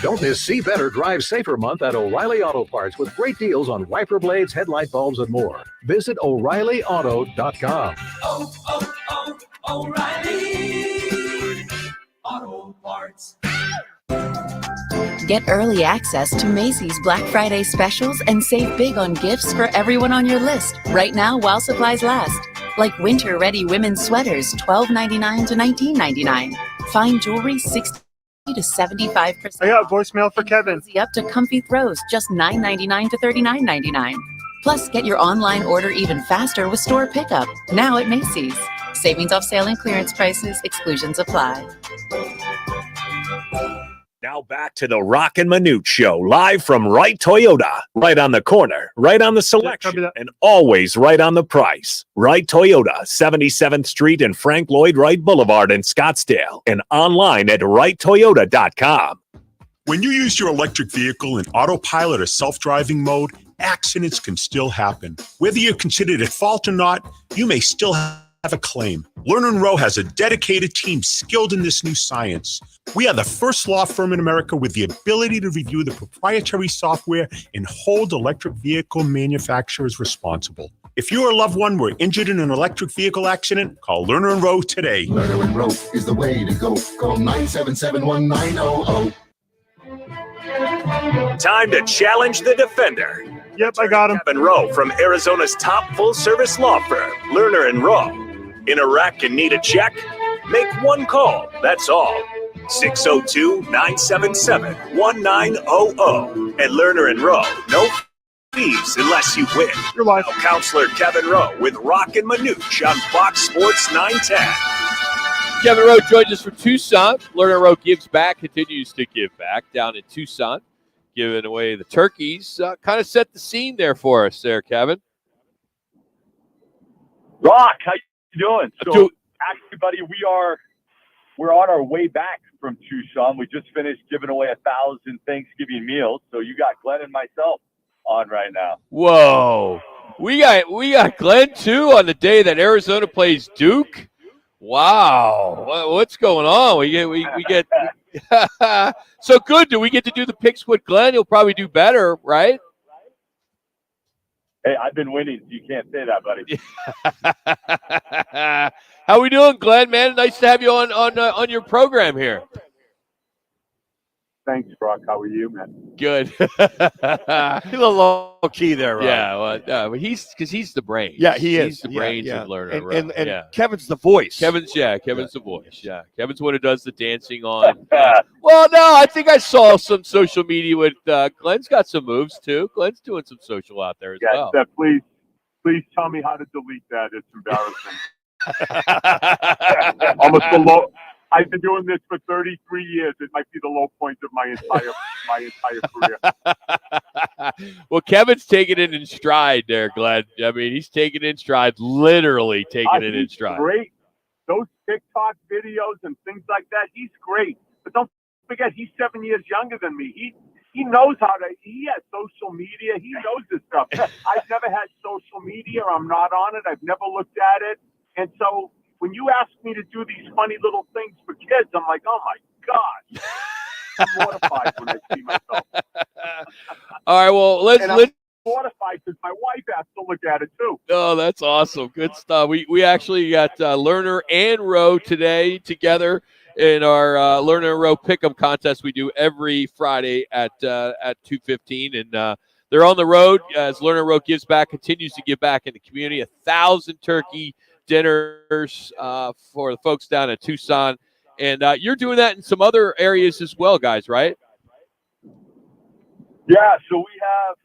Don't miss See Better, Drive Safer month at O'Reilly Auto Parts with great deals on wiper blades, headlight bulbs, and more. Visit O'ReillyAuto.com. O'Reilly Auto Parts. Get early access to Macy's Black Friday specials and save big on gifts for everyone on your list right now while supplies last. Like winter-ready women's sweaters, $12.99 to $19.99. Fine jewelry, 60 to 75%. I got a voicemail for Kevin. Up to comfy throws, just $9.99 to $39.99. Plus, get your online order even faster with store pickup, now at Macy's. Savings off sale and clearance prices, exclusions apply. Now back to the Roc and Manuch Show, live from Wright Toyota. Right on the corner, right on the selection, and always right on the price. Wright Toyota, 77th Street and Frank Lloyd Wright Boulevard in Scottsdale, and online at wrighttoyota.com. When you use your electric vehicle in autopilot or self-driving mode, accidents can still happen. Whether you're considered at fault or not, you may still have a claim. Lerner & Rowe has a dedicated team skilled in this new science. We are the first law firm in America with the ability to review the proprietary software and hold electric vehicle manufacturers responsible. If you or a loved one were injured in an electric vehicle accident, call Lerner & Rowe today. Lerner & Rowe is the way to go. Call 977-1900. Time to challenge the defender. Yep, I got him. Kevin Rowe from Arizona's top full-service law firm, Lerner & Rowe. In a wreck and need a check? Make one call, that's all. 602-977-1900. At Lerner & Rowe, no fees unless you win. Your life. Now, Counselor Kevin Rowe with Roc and Manuch on Fox Sports 910. Kevin Rowe joins us from Tucson. Lerner & Rowe gives back, continues to give back down in Tucson, giving away the turkeys. Kind of set the scene there for us there, Kevin. Rock, how you doing? So, actually, buddy, we're on our way back from Tucson. We just finished giving away 1,000 Thanksgiving meals. So you got Glenn and myself on right now. Whoa. We got Glenn, too, on the day that Arizona plays Duke. Wow. What's going on? We get so good. Do we get to do the picks with Glenn? He'll probably do better, right? Hey, I've been winning, so you can't say that, buddy. How we doing, Glenn, man? Nice to have you on your program here. Thanks, Brock. How are you, man? Good. A little low key there, right? Yeah, well, but he's the brains. Yeah, he is. He's the brains of Lerner. And Kevin's the voice. Kevin's the voice. Yeah, Kevin's one who does the dancing on. Well, no, I think I saw some social media with Glenn's got some moves too. Glenn's doing some social out there as well. Yeah, please tell me how to delete that. It's embarrassing. Almost the low. I've been doing this for 33 years. It might be the low point of my entire my entire career. Well, Kevin's taking it in stride there, Glenn. I mean, he's taking it in stride, literally taking it in He's stride. great. Those TikTok videos and things like that, he's great. But don't forget, he's 7 years younger than me. He knows how to. He has social media. He knows this stuff. I've never had social media. I'm not on it. I've never looked at it. And so when you ask me to do these funny little things for kids, I'm like, oh my gosh. I'm mortified when I see myself. All right, well, let's mortified because my wife has to look at it too. Oh, that's awesome. Good stuff. We actually got Lerner and Rowe today together in our Lerner and Rowe pick'em contest we do every Friday at 2:15, and they're on the road as Lerner and Rowe gives back, continues to give back in the community. 1,000 turkey dinners for the folks down in Tucson, and you're doing that in some other areas as well, guys, right? Yeah. So we have.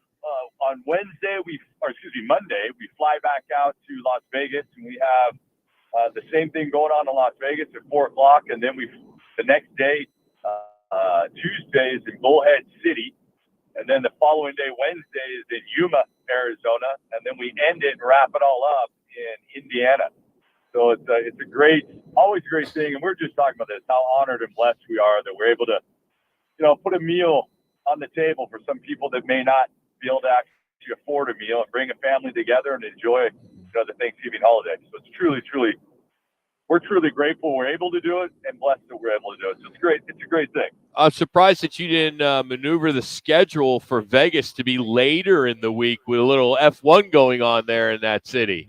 On Monday, we fly back out to Las Vegas, and we have the same thing going on in Las Vegas at 4 o'clock. And then the next day, Tuesday, is in Bullhead City. And then the following day, Wednesday, is in Yuma, Arizona. And then we end it and wrap it all up in Indiana. So it's always a great thing. And we're just talking about this, how honored and blessed we are that we're able to, put a meal on the table for some people that may not be able to actually afford a meal and bring a family together and enjoy the Thanksgiving holiday. So it's we're truly grateful we're able to do it and blessed that we're able to do it. So it's great. It's a great thing. I'm surprised that you didn't maneuver the schedule for Vegas to be later in the week with a little F1 going on there in that city.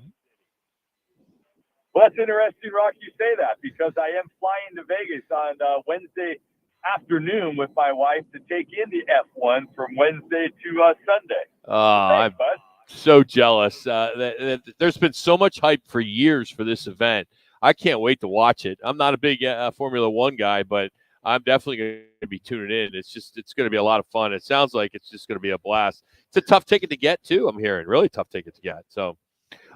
Well, that's interesting, Rock, you say that, because I am flying to Vegas on Wednesday afternoon with my wife to take in the F1 from Wednesday to Sunday. I'm so jealous. There's been so much hype for years for this event. I can't wait to watch it. I'm not a big Formula One guy, but I'm definitely going to be tuning in. It's going to be a lot of fun. It sounds like it's just going to be a blast. It's a tough ticket to get, too, I'm hearing. Really tough ticket to get. So,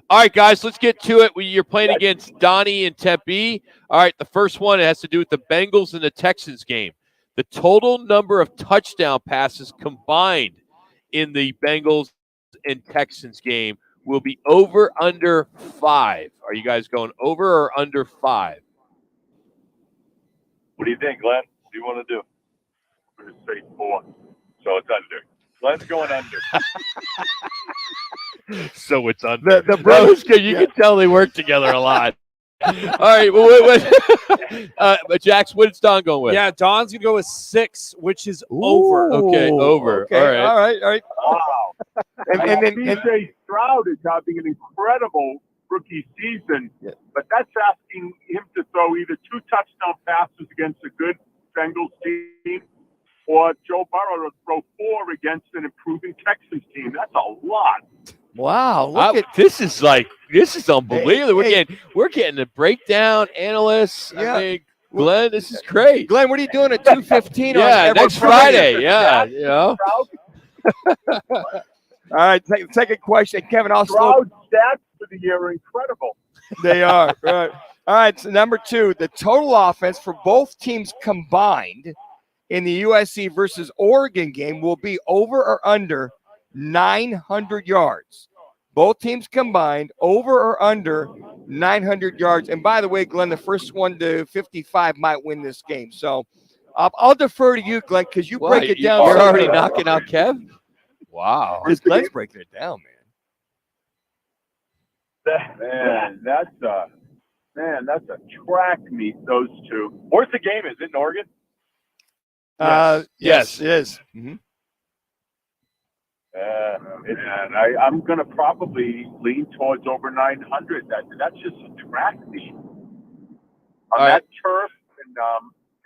all right, guys, let's get to it. You're playing against Donnie and Tempe. All right, the first one has to do with the Bengals and the Texans game. The total number of touchdown passes combined in the Bengals and Texans game will be over under 5. Are you guys going over or under 5? What do you think, Glenn? What do you want to do? I'm going to say 4. So it's under. Glenn's going under. So it's under. The brothers, you can tell they work together a lot. All right. Well, but Jax, what is Don going with? Yeah, Don's going to go with 6, which is over. Okay, over. Okay, all right. Wow. and then CJ Stroud is having an incredible rookie season, but that's asking him to throw either 2 touchdown passes against a good Bengals team or Joe Burrow to throw 4 against an improving Texans team. That's a lot. Wow, this is unbelievable. We're getting the breakdown analysts. Yeah. I mean, Glenn, this is great. Glenn, what are you doing at 2:15? Yeah, next Friday. Yeah, All right, second question, Kevin. Stroud's stats for the year are incredible. They are. Right. All right, so number 2, the total offense for both teams combined in the USC versus Oregon game will be over or under 900 yards. Both teams combined, over or under 900 yards. And by the way, Glenn, the first one to 55 might win this game. So I'll defer to you, Glenn, because you break it down. You're already knocking out Kev? Wow. Glenn's breaking it down, Man, that's a track meet, those two. Where's the game? Is it in Oregon? Yes, it is. Mm-hmm. I'm going to probably lean towards over 900. That's just a track meet on that turf, and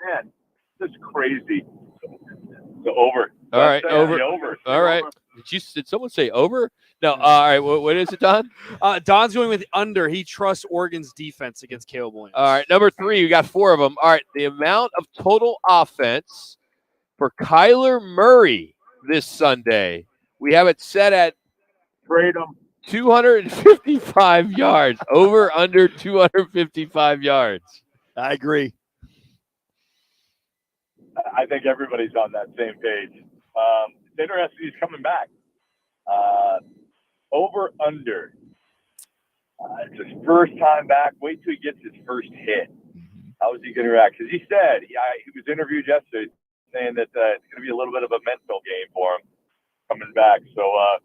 man, this is crazy. So over. All right, over. All right. Did someone say over? No. All right. What is it, Don? Don's going with under. He trusts Oregon's defense against Caleb Williams. All right. Number 3, we got 4 of them. All right. The amount of total offense for Kyler Murray this Sunday, we have it set at 255 yards. Over, under 255 yards. I agree. I think everybody's on that same page. It's interesting he's coming back. Over under. It's his first time back. Wait till he gets his first hit. How is he going to react? Because he said he was interviewed yesterday saying that it's going to be a little bit of a mental game for him coming back. So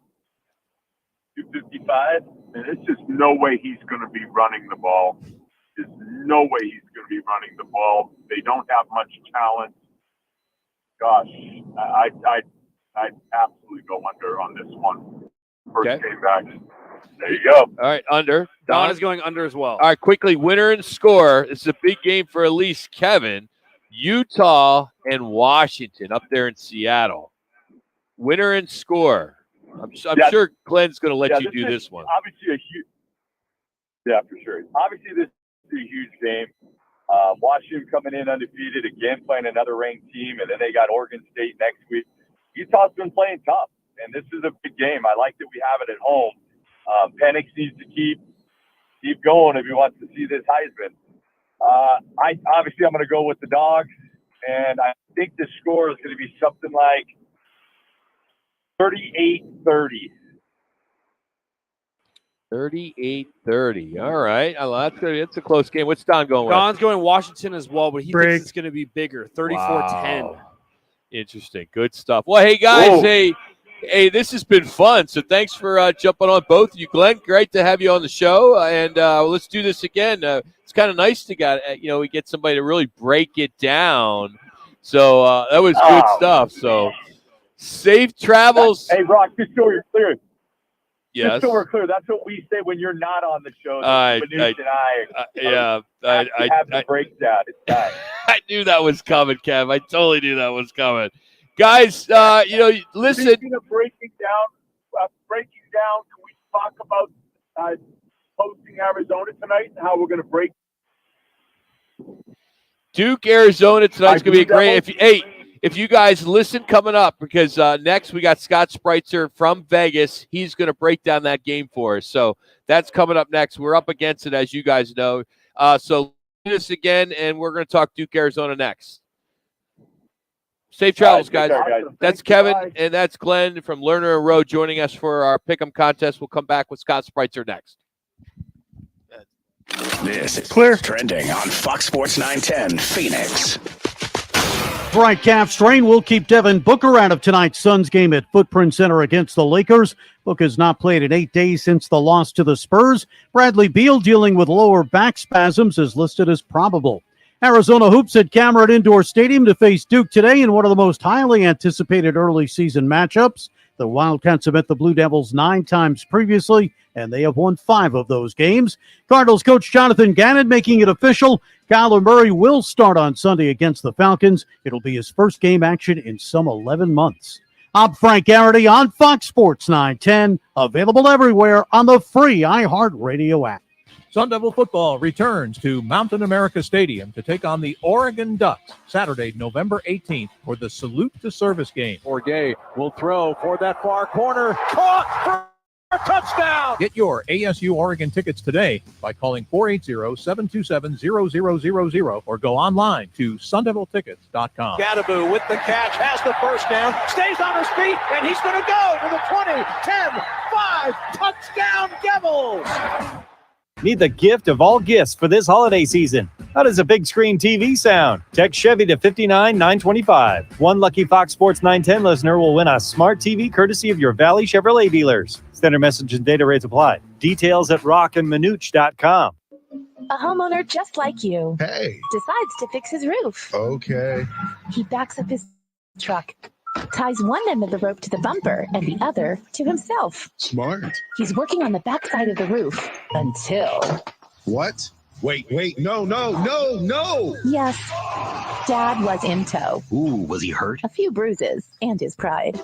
255. And it's just no way he's going to be running the ball. There's no way he's going to be running the ball. They don't have much talent. Gosh, I'd absolutely go under on this one. First game back. There you go. All right, under. Don is going under as well. All right, quickly, winner and score. This is a big game for at least Kevin. Utah and Washington up there in Seattle. Winner and score. I'm sure Glenn's going to let you do this one. Obviously a huge. Yeah, for sure. Obviously, this is a huge game. Washington coming in undefeated again, playing another ranked team, and then they got Oregon State next week. Utah's been playing tough, and this is a big game. I like that we have it at home. Penix needs to keep going if he wants to see this Heisman. I'm going to go with the Dogs, and I think the score is going to be something like 38-30. 38-30. All right. It's a close game. What's Don going with? Don's going Washington as well, but he thinks it's going to be bigger, 34-10. Wow. Interesting. Good stuff. Well, hey, guys, hey, this has been fun. So thanks for jumping on, both of you. Glenn, great to have you on the show. And let's do this again. It's kind of nice to we get somebody to really break it down. So that was good stuff. So safe travels. Hey, Rock, just so you're clear. Yes. Just so we're clear, that's what we say when you're not on the show. Manuch and I have the breakdown. It's time. I knew that was coming, Kev. I totally knew that was coming. Guys, listen. Speaking of breaking down, can we talk about hosting Arizona tonight and how we're going to break? Duke, Arizona tonight's going to be great. If you guys listen coming up, because next we got Scott Spreitzer from Vegas. He's going to break down that game for us. So that's coming up next. We're up against it, as you guys know. So do this again, and we're going to talk Duke, Arizona next. Safe travels, guys. That's Kevin, and that's Glenn from Lerner and Rowe joining us for our Pick'em contest. We'll come back with Scott Spreitzer next. This is clear trending on Fox Sports 910 Phoenix. Bright Caps rain will keep Devin Booker out of tonight's Suns game at Footprint Center against the Lakers. Booker has not played in 8 days since the loss to the Spurs. Bradley Beal, dealing with lower back spasms, is listed as probable. Arizona hoops at Cameron Indoor Stadium to face Duke today in one of the most highly anticipated early season matchups. The Wildcats have met the Blue Devils 9 times previously, and they have won 5 of those games. Cardinals coach Jonathan Gannon making it official. Kyler Murray will start on Sunday against the Falcons. It'll be his first game action in some 11 months. I'm Frank Garrity on Fox Sports 910, available everywhere on the free iHeartRadio app. Sun Devil football returns to Mountain America Stadium to take on the Oregon Ducks Saturday, November 18th for the Salute to Service game. Orgay will throw for that far corner. Caught for a touchdown. Get your ASU Oregon tickets today by calling 480-727-0000 or go online to sundeviltickets.com. Gadaboo with the catch, has the first down, stays on his feet, and he's going to go to the 20, 10, 5, touchdown Devils. Need the gift of all gifts for this holiday season. How does a big screen TV sound? Text Chevy to 59925. One lucky Fox Sports 910 listener will win a smart TV courtesy of your Valley Chevrolet dealers. Standard message and data rates apply. Details at rockandmanuch.com. A homeowner just like you. Hey. Decides to fix his roof. Okay. He backs up his truck, ties one end of the rope to the bumper and the other to himself. Smart. He's working on the back side of the roof until... What? Wait, no. Yes, Dad was in tow. Ooh, was he hurt? A few bruises and his pride.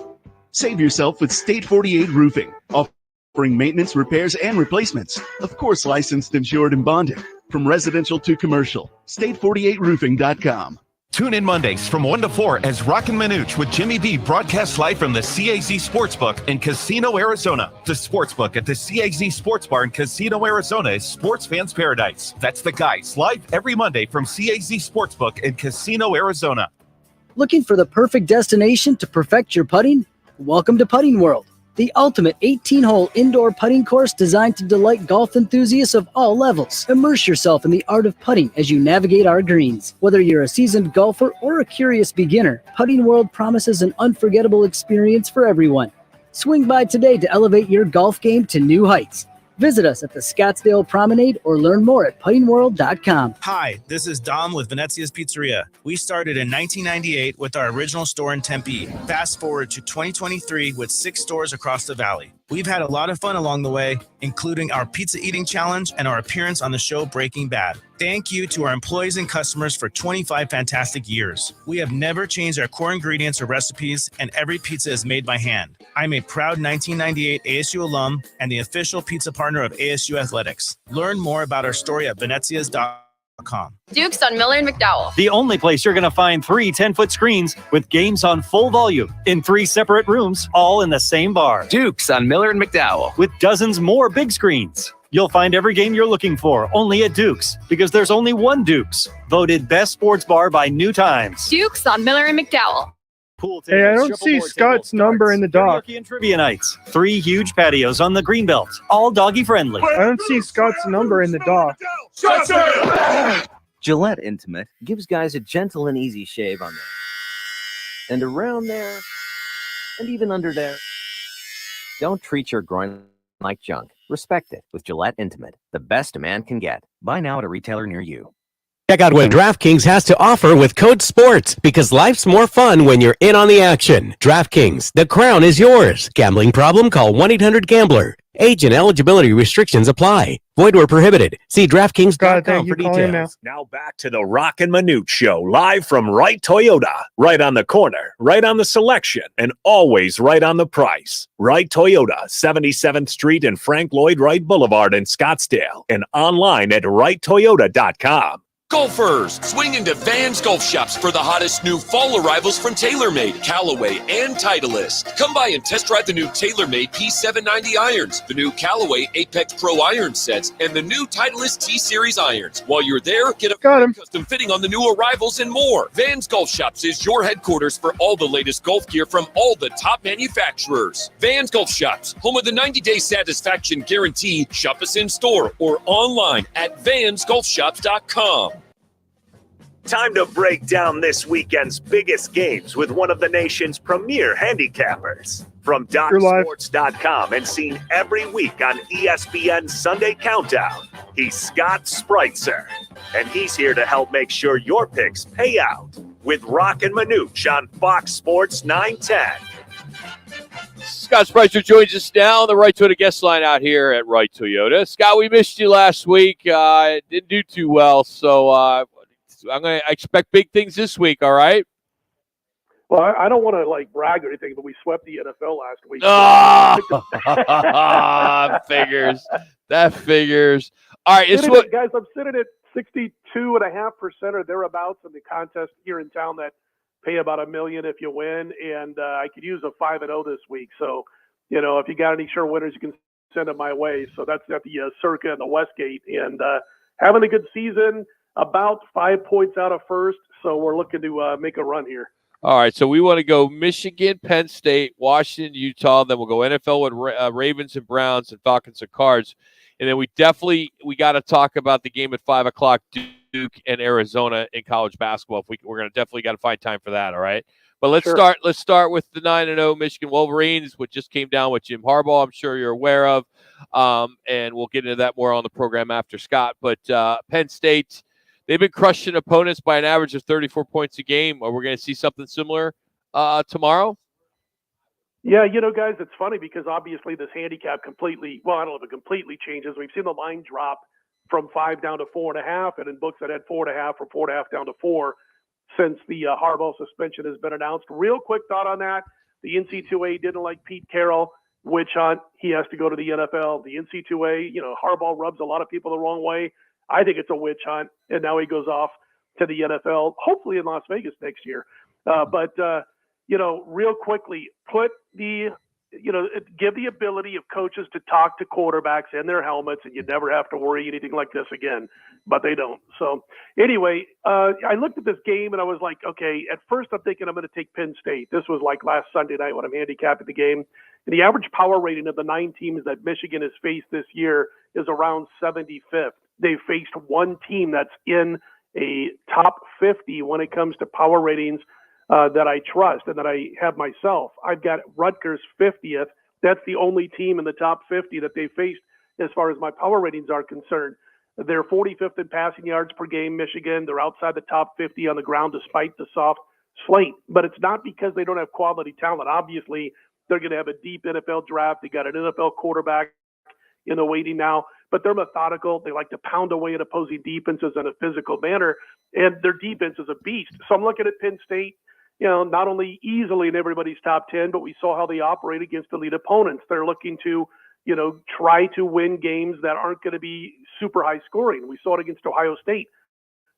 Save yourself with State 48 Roofing, offering maintenance, repairs, and replacements. Of course, licensed, insured, and bonded. From residential to commercial. State48roofing.com. Tune in Mondays from 1 to 4 as Roc and Manuch with Jimmy B broadcasts live from the CAZ Sportsbook in Casino, Arizona. The Sportsbook at the CAZ Sports Bar in Casino, Arizona is sports fans' paradise. That's the guys live every Monday from CAZ Sportsbook in Casino, Arizona. Looking for the perfect destination to perfect your putting? Welcome to Putting World, the ultimate 18-hole indoor putting course designed to delight golf enthusiasts of all levels. Immerse yourself in the art of putting as you navigate our greens. Whether you're a seasoned golfer or a curious beginner, Putting World promises an unforgettable experience for everyone. Swing by today to elevate your golf game to new heights. Visit us at the Scottsdale Promenade or learn more at puttingworld.com. Hi, this is Dom with Venezia's Pizzeria. We started in 1998 with our original store in Tempe. Fast forward to 2023 with 6 stores across the valley. We've had a lot of fun along the way, including our pizza eating challenge and our appearance on the show Breaking Bad. Thank you to our employees and customers for 25 fantastic years. We have never changed our core ingredients or recipes, and every pizza is made by hand. I'm a proud 1998 ASU alum and the official pizza partner of ASU Athletics. Learn more about our story at venezias.com. Duke's on Miller and McDowell. The only place you're going to find 3 10-foot screens with games on full volume in 3 separate rooms, all in the same bar. Duke's on Miller and McDowell. With dozens more big screens. You'll find every game you're looking for only at Duke's, because there's only one Duke's. Voted best sports bar by New Times. Duke's on Miller and McDowell. Pool tables, Hey, I don't see Scott's number in the dock. Karaoke and trivia nights. 3 huge patios on the Greenbelt, all doggy friendly. I don't see Scott's number in the dock. Gillette Intimate gives guys a gentle and easy shave on there, and around there, and even under there. Don't treat your groin like junk. Respect it with Gillette Intimate, the best a man can get. Buy now at a retailer near you. Check out what DraftKings has to offer with code SPORTS, because life's more fun when you're in on the action. DraftKings, the crown is yours. Gambling problem? Call 1-800-GAMBLER. Age and eligibility restrictions apply. Void where prohibited. See DraftKings.com for details. Now back to the Roc and Manuch Show, live from Wright Toyota. Right on the corner, right on the selection, and always right on the price. Wright Toyota, 77th Street and Frank Lloyd Wright Boulevard in Scottsdale, and online at wrighttoyota.com. Golfers, swing into Vans Golf Shops for the hottest new fall arrivals from TaylorMade, Callaway, and Titleist. Come by and test drive the new TaylorMade P790 irons, the new Callaway Apex Pro iron sets, and the new Titleist T-Series irons. While you're there, get a custom fitting on the new arrivals and more. Vans Golf Shops is your headquarters for all the latest golf gear from all the top manufacturers. Vans Golf Shops, home of the 90-day satisfaction guarantee. Shop us in store or online at vansgolfshops.com. Time to break down this weekend's biggest games with one of the nation's premier handicappers. From DocSports.com and seen every week on ESPN Sunday Countdown, he's Scott Spreitzer. And he's here to help make sure your picks pay out with Roc and Manuch on Fox Sports 910. Scott Spreitzer joins us now on the Right Toyota guest line out here at Right Toyota. Scott, we missed you last week. Didn't do too well, so I'm going to expect big things this week, all right? Well, I don't want to, brag or anything, but we swept the NFL last week. That figures. All right. Guys, I'm sitting at 62.5% or thereabouts in the contest here in town that pay about $1 million if you win, and I could use a 5-0 this week. So, if you got any sure winners, you can send them my way. So that's at the Circa and the Westgate, and having a good season. About 5 points out of first, so we're looking to make a run here. All right, so we want to go Michigan, Penn State, Washington, Utah. Then we'll go NFL with Ravens and Browns and Falcons and Cards. And then we got to talk about the game at 5 o'clock, Duke and Arizona in college basketball. We're going to definitely got to find time for that, all right? But let's start with the 9-0 Michigan Wolverines, which just came down with Jim Harbaugh, I'm sure you're aware of. And we'll get into that more on the program after Scott. But Penn State, they've been crushing opponents by an average of 34 points a game. Are we going to see something similar tomorrow? Yeah, guys, it's funny because obviously this handicap I don't know if it completely changes. We've seen the line drop from 5 down to 4.5, and in books that had 4.5 from 4.5 down to 4 since the Harbaugh suspension has been announced. Real quick thought on that. The NC2A didn't like Pete Carroll. Witch hunt. He has to go to the NFL. The NC2A, Harbaugh rubs a lot of people the wrong way. I think it's a witch hunt, and now he goes off to the NFL, hopefully in Las Vegas next year. But real quickly, put the give the ability of coaches to talk to quarterbacks in their helmets, and you never have to worry anything like this again. But they don't. So anyway, I looked at this game and I was like, okay, at first I'm thinking I'm going to take Penn State. This was like last Sunday night when I'm handicapping the game. And the average power rating of the 9 teams that Michigan has faced this year is around 75th. They've faced one team that's in a top 50 when it comes to power ratings that I trust and that I have myself. I've got Rutgers 50th. That's the only team in the top 50 that they faced as far as my power ratings are concerned. They're 45th in passing yards per game, Michigan. They're outside the top 50 on the ground despite the soft slate. But it's not because they don't have quality talent. Obviously, they're going to have a deep NFL draft. They got an NFL quarterback in the waiting now, but they're methodical. They like to pound away at opposing defenses in a physical manner, and their defense is a beast. So I'm looking at Penn State, not only easily in everybody's top 10, but we saw how they operate against elite opponents. They're looking to, try to win games that aren't going to be super high scoring. We saw it against Ohio State.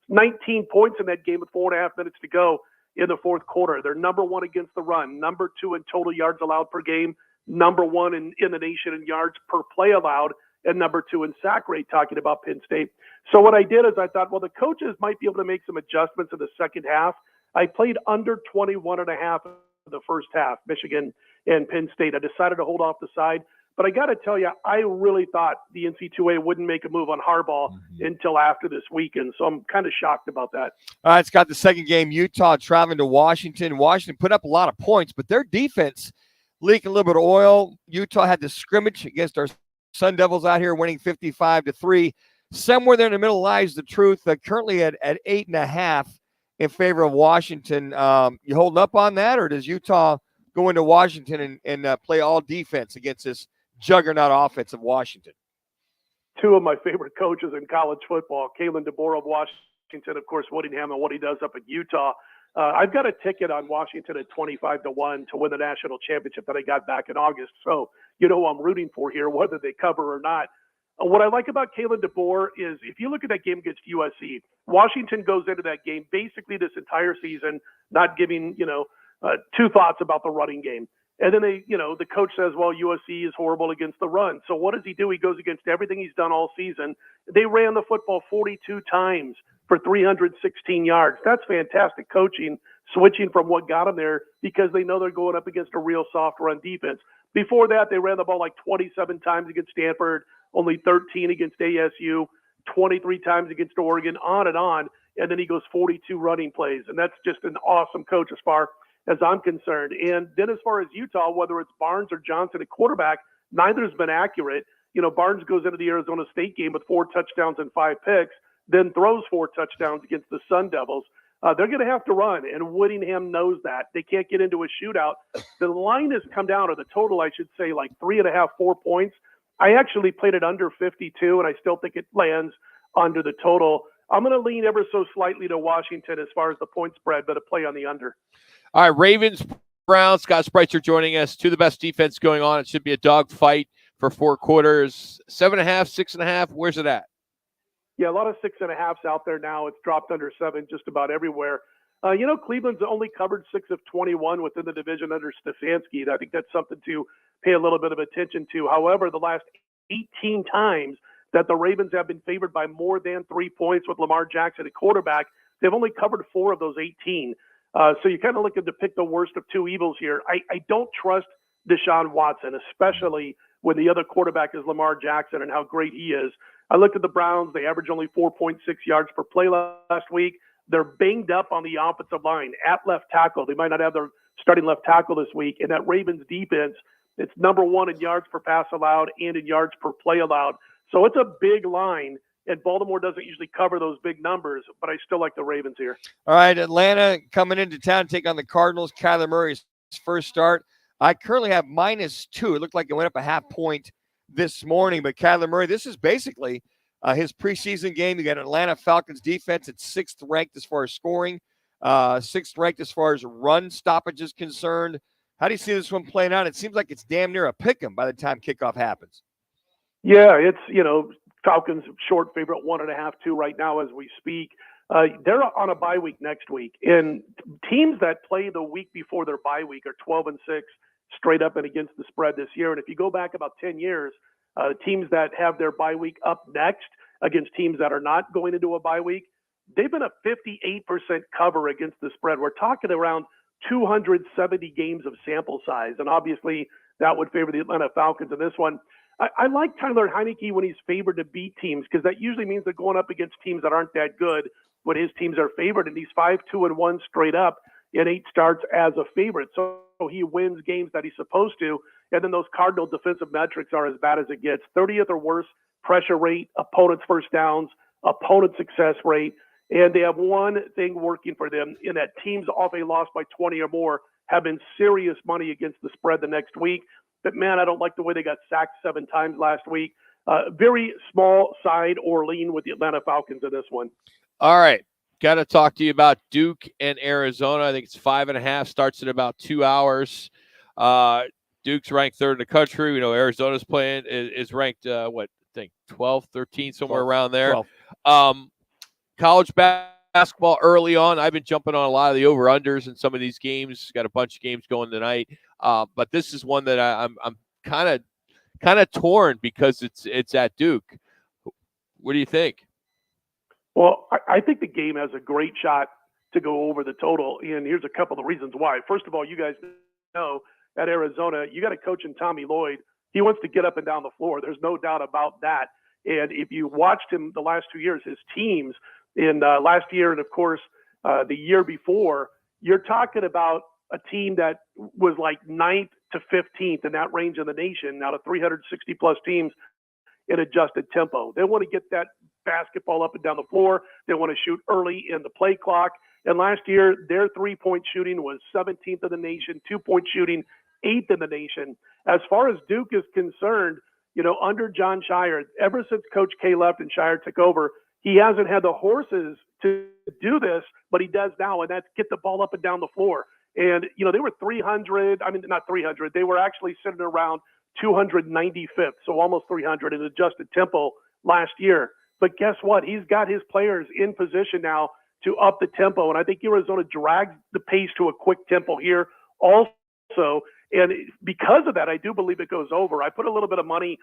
19 points in that game with 4.5 minutes to go in the fourth quarter. They're number 1 against the run, number 2 in total yards allowed per game, number 1 in the nation in yards per play allowed, and number 2 in sack rate, talking about Penn State. So what I did is I thought, well, the coaches might be able to make some adjustments in the second half. I played under 21.5 in the first half, Michigan and Penn State. I decided to hold off the side. But I got to tell you, I really thought the NC2A wouldn't make a move on Harbaugh until after this weekend. So I'm kind of shocked about that. All right, it's got the second game, Utah traveling to Washington. Washington put up a lot of points, but their defense leaking a little bit of oil. Utah had the scrimmage against our Sun Devils out here, winning 55-3. Somewhere there in the middle lies the truth. Currently at 8.5 in favor of Washington. You holding up on that, or does Utah go into Washington and play all defense against this juggernaut offense of Washington? 2 of my favorite coaches in college football, Kalen DeBoer of Washington, of course, Whittingham and what he does up at Utah. I've got a ticket on Washington at 25-1 to win the national championship that I got back in August. So you know who I'm rooting for here, whether they cover or not. What I like about Kalen DeBoer is if you look at that game against USC, Washington goes into that game basically this entire season not giving, 2 thoughts about the running game. And then the coach says, well, USC is horrible against the run. So what does he do? He goes against everything he's done all season. They ran the football 42 times for 316 yards. That's fantastic coaching, switching from what got them there because they know they're going up against a real soft run defense. Before that, they ran the ball like 27 times against Stanford, only 13 against ASU, 23 times against Oregon, on and on. And then he goes 42 running plays. And that's just an awesome coach as far as I'm concerned. And then as far as Utah, whether it's Barnes or Johnson at quarterback, neither's been accurate. Barnes goes into the Arizona State game with 4 touchdowns and 5 picks, then throws 4 touchdowns against the Sun Devils. They're going to have to run, and Whittingham knows that. They can't get into a shootout. The line has come down, or the total, I should say, like 3.5, 4 points. I actually played it under 52, and I still think it lands under the total. I'm going to lean ever so slightly to Washington as far as the point spread, but a play on the under. All right, Ravens, Browns, Scott Spreitzer joining us. 2 of the best defense going on. It should be a dog fight for 4 quarters. 7.5, 6.5, where's it at? Yeah, a lot of 6.5s out there now. It's dropped under 7 just about everywhere. Cleveland's only covered 6 of 21 within the division under Stefanski. I think that's something to pay a little bit of attention to. However, the last 18 times that the Ravens have been favored by more than 3 points with Lamar Jackson at quarterback, they've only covered 4 of those 18. So you're kind of looking to pick the worst of 2 evils here. I don't trust Deshaun Watson, especially when the other quarterback is Lamar Jackson and how great he is. I looked at the Browns. They average only 4.6 yards per play last week. They're banged up on the offensive line at left tackle. They might not have their starting left tackle this week. And that Ravens defense, it's number 1 in yards per pass allowed and in yards per play allowed. So it's a big line, and Baltimore doesn't usually cover those big numbers, but I still like the Ravens here. All right, Atlanta coming into town to take on the Cardinals. Kyler Murray's first start. I currently have -2. It looked like it went up a half point this morning, but Kyler Murray, this is basically his preseason game. You got Atlanta Falcons defense at 6th ranked as far as scoring, 6th ranked as far as run stoppage is concerned. How do you see this one playing out? It seems like it's damn near a pick 'em by the time kickoff happens. Yeah, it's, Falcons short favorite 1.5, 2 right now as we speak. They're on a bye week next week, and teams that play the week before their bye week are 12-6 straight up and against the spread this year. And if you go back about 10 years, teams that have their bye week up next against teams that are not going into a bye week, they've been a 58% cover against the spread. We're talking around 270 games of sample size. And obviously that would favor the Atlanta Falcons in this one. I like Tyler Heineke when he's favored to beat teams, because that usually means they're going up against teams that aren't that good when his teams are favored. And he's 5-2-1 straight up in 8 starts as a favorite. So he wins games that he's supposed to. And then those Cardinal defensive metrics are as bad as it gets. 30th or worse pressure rate, opponent's first downs, opponent success rate. And they have one thing working for them, in that teams off a loss by 20 or more have been serious money against the spread the next week. But, man, I don't like the way they got sacked 7 times last week. Very small side or lean with the Atlanta Falcons in this one. All right. Got to talk to you about Duke and Arizona. I think it's 5.5, starts in about 2 hours. Duke's ranked 3rd in the country. We know Arizona's playing is ranked, 12, 13, somewhere 12, around there. 12. College basketball early on, I've been jumping on a lot of the over-unders in some of these games. Got a bunch of games going tonight. But this is one that I'm kind of torn because it's at Duke. What do you think? Well, I think the game has a great shot to go over the total, and here's a couple of reasons why. First of all, you guys know at Arizona, you got a coach in Tommy Lloyd. He wants to get up and down the floor. There's no doubt about that. And if you watched him the last 2 years, his teams in last year and, of course, the year before, you're talking about a team that was like 9th to 15th in that range of the nation out of 360-plus teams in adjusted tempo. They want to get that basketball up and down the floor. They want to shoot early in the play clock. And last year, their three-point shooting was 17th in the nation, two-point shooting 8th in the nation. As far as Duke is concerned, under John Shire, ever since Coach K left and Shire took over, he hasn't had the horses to do this, but he does now, and that's get the ball up and down the floor. And, they were 300. I mean, not 300. They were actually sitting around 295th, so almost 300 in adjusted tempo last year. But guess what? He's got his players in position now to up the tempo, and I think Arizona drags the pace to a quick tempo here also. And because of that, I do believe it goes over. I put a little bit of money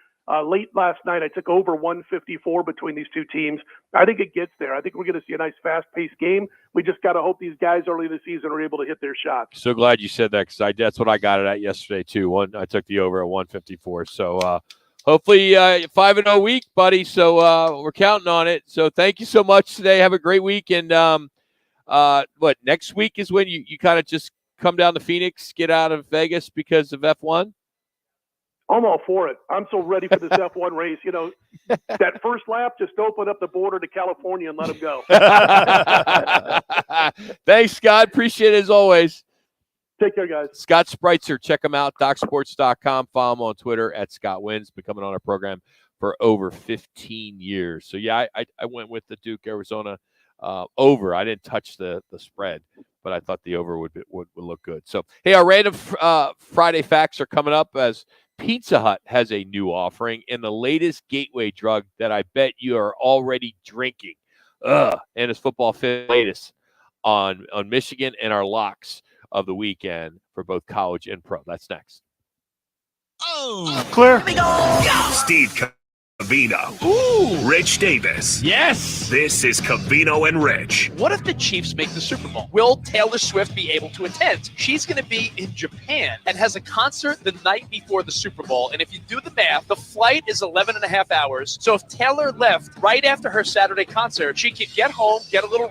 late last night. I took over 154 between these two teams. I think it gets there. I think we're going to see a nice fast-paced game. We just got to hope these guys early this season are able to hit their shots. So glad you said that, because that's what I got it at yesterday too. I took the over at 154. So hopefully 5-0 week, buddy. So we're counting on it. So thank you so much today. Have a great week. And next week is when you kind of just come down to Phoenix, get out of Vegas because of F1? I'm all for it. I'm so ready for this F1 race. That first lap, just open up the border to California and let them go. Thanks, Scott. Appreciate it as always. Take care, guys. Scott Spreitzer. Check him out, DocSports.com. Follow him on Twitter at Scott Wins. Been coming on our program for over 15 years. So, yeah, I went with the Duke, Arizona over. I didn't touch the spread, but I thought the over would look good. So, hey, our random Friday facts are coming up as Pizza Hut has a new offering and the latest gateway drug that I bet you are already drinking. And it's football latest on Michigan and our locks of the weekend for both college and pro. That's next. Oh, clear. Here we go. Steve Cavino. Ooh. Rich Davis. Yes. This is Cavino and Rich. What if the Chiefs make the Super Bowl? Will Taylor Swift be able to attend? She's going to be in Japan and has a concert the night before the Super Bowl. And if you do the math, the flight is 11 and a half hours. So if Taylor left right after her Saturday concert, she could get home, get a little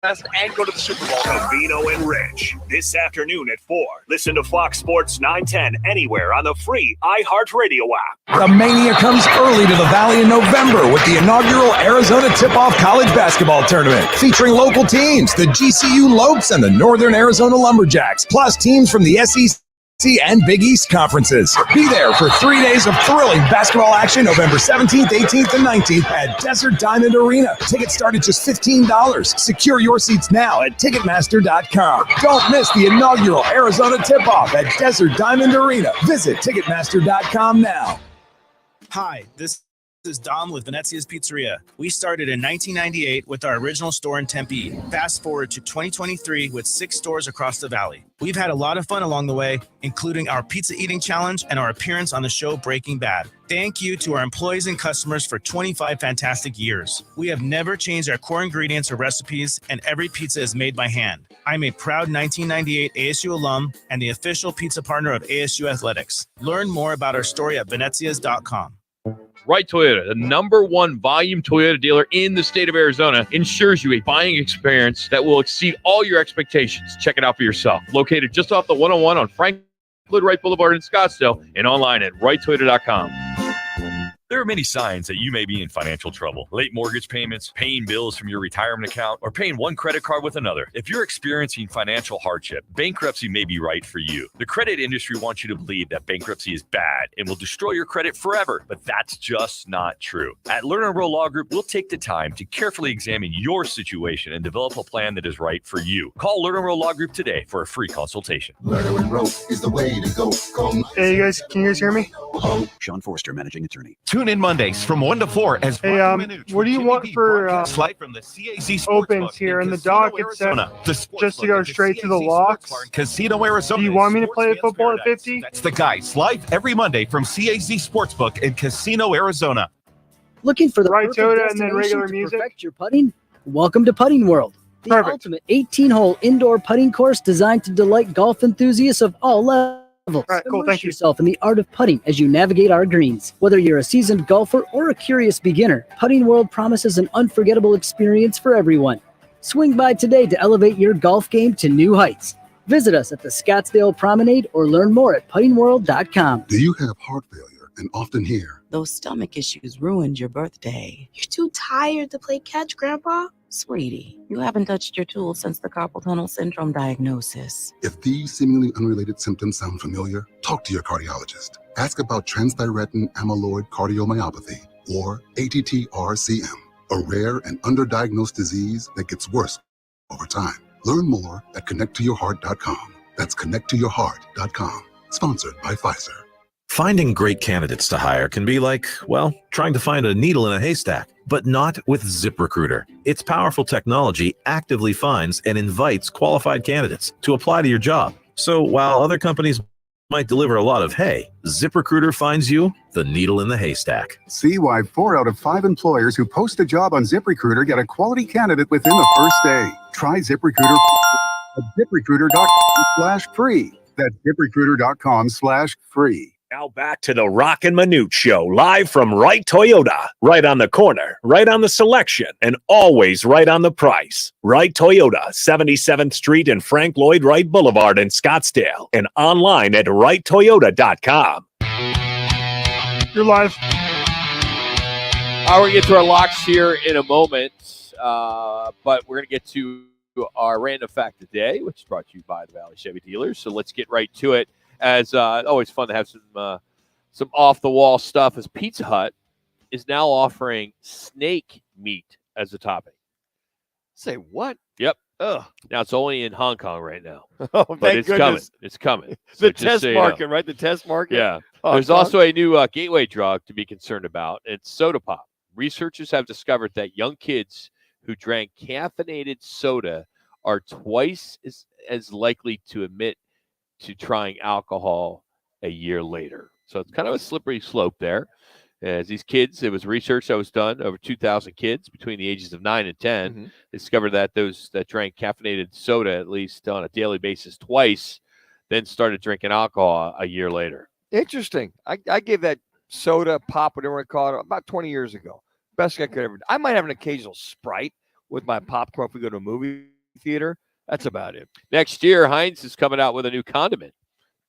rest, and go to the Super Bowl. Cavino and Rich, this afternoon at 4. Listen to Fox Sports 910 anywhere on the free iHeartRadio app. The mania comes early to the Valley in November with the inaugural Arizona Tip-Off College Basketball Tournament, featuring local teams, the GCU Lopes and the Northern Arizona Lumberjacks, plus teams from the SEC and Big East conferences. Be there for 3 days of thrilling basketball action November 17th, 18th, and 19th at Desert Diamond Arena. Tickets start at just $15. Secure your seats now at Ticketmaster.com. Don't miss the inaugural Arizona Tip-Off at Desert Diamond Arena. Visit Ticketmaster.com now. Hi, this This is Dom with Venezia's Pizzeria. We started in 1998 with our original store in Tempe. Fast forward to 2023 with 6 stores across the valley. We've had a lot of fun along the way, including our pizza eating challenge and our appearance on the show Breaking Bad. Thank you to our employees and customers for 25 fantastic years. We have never changed our core ingredients or recipes, and every pizza is made by hand. I'm a proud 1998 ASU alum and the official pizza partner of ASU Athletics. Learn more about our story at venezias.com. Wright Toyota, the #1 volume Toyota dealer in the state of Arizona, ensures you a buying experience that will exceed all your expectations. Check it out for yourself. Located just off the 101 on Franklin Wright Boulevard in Scottsdale and online at wrighttoyota.com. There are many signs that you may be in financial trouble. Late mortgage payments, paying bills from your retirement account, or paying one credit card with another. If you're experiencing financial hardship, bankruptcy may be right for you. The credit industry wants you to believe that bankruptcy is bad and will destroy your credit forever, but that's just not true. At Lerner Rowe Law Group, we'll take the time to carefully examine your situation and develop a plan that is right for you. Call Lerner Rowe Law Group today for a free consultation. Lerner Rowe is the way to go. Hey, you guys, can you guys hear me? Sean Forster, managing attorney. Tune in Mondays from 1 to 4 as Hey, what do you want for live from the CAZ opens here in the dock? It says just to go straight to the locks. Casino, Arizona. Do you want me to play football at 50? That's the guys live every Monday from CAZ Sportsbook in Casino, Arizona. Looking for the Right perfect soda and then destination regular to music? perfect your putting? Welcome to Putting World, the ultimate 18-hole indoor putting course designed to delight golf enthusiasts of all levels. All right, cool, Immerse thank you. yourself in the art of putting as you navigate our greens. Whether you're a seasoned golfer or a curious beginner, Putting World promises an unforgettable experience for everyone. Swing by today to elevate your golf game to new heights. Visit us at the Scottsdale Promenade or learn more at puttingworld.com. Do you have heart failure and often hear, "Those stomach issues ruined your birthday"? "You're too tired to play catch, Grandpa." Sweetie, you haven't touched your tools since the carpal tunnel syndrome diagnosis. if these seemingly unrelated symptoms sound familiar, talk to your cardiologist. Ask about transthyretin amyloid cardiomyopathy, or ATTR-CM, a rare and underdiagnosed disease that gets worse over time. Learn more at connecttoyourheart.com. That's connecttoyourheart.com. Sponsored by Pfizer. Finding great candidates to hire can be like, well, trying to find a needle in a haystack, but not with ZipRecruiter. Its powerful technology actively finds and invites qualified candidates to apply to your job. So while other companies might deliver a lot of hay, ZipRecruiter finds you the needle in the haystack. See why 4 out of 5 employers who post a job on ZipRecruiter get a quality candidate within the first day. Try ZipRecruiter at ZipRecruiter.com/free. That's ZipRecruiter.com/free. Now back to the Roc and Manuch Show, live from Wright Toyota. Right on the corner, right on the selection, and always right on the price. Wright Toyota, 77th Street and Frank Lloyd Wright Boulevard in Scottsdale, and online at wrighttoyota.com. You're live. We're going to get to our locks here in a moment, but we're going to get to our random fact of the day, which is brought to you by the Valley Chevy Dealers. So let's get right to it. As always fun to have some off-the-wall stuff, as Pizza Hut is now offering snake meat as a topping. Say what? Yep. Ugh. Now, it's only in Hong Kong right now. Oh, but thank it's goodness. coming. It's coming. The just test so you know. market, right? The test market? Yeah. Oh, There's also a new gateway drug to be concerned about. It's soda pop. Researchers have discovered that young kids who drank caffeinated soda are twice as likely to admit to trying alcohol a year later. So it's kind of a slippery slope there. As these kids, it was research that was done over 2,000 kids between the ages of 9 and 10, discovered that those that drank caffeinated soda at least on a daily basis twice, then started drinking alcohol a year later. Interesting. I gave that soda, pop, whatever I call it, about 20 years ago. Best I could ever do. I might have an occasional Sprite with my popcorn if we go to a movie theater. That's about it. Next year, Heinz is coming out with a new condiment,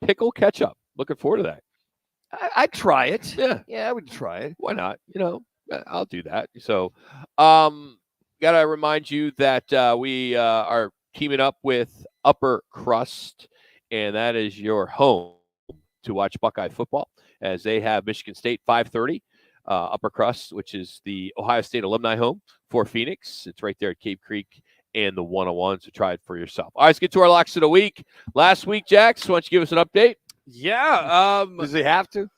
pickle ketchup. Looking forward to that. I'd try it. Yeah, I would try it. Why not? I'll do that. So, gotta remind you that we are teaming up with Upper Crust, and that is your home to watch Buckeye football, as they have Michigan State 5:30. Upper Crust, which is the Ohio State alumni home for Phoenix. It's right there at Cave Creek and the 101, so try it for yourself. All right, let's get to our locks of the week. Last week, Jax, why don't you give us an update? Yeah. Does he have to?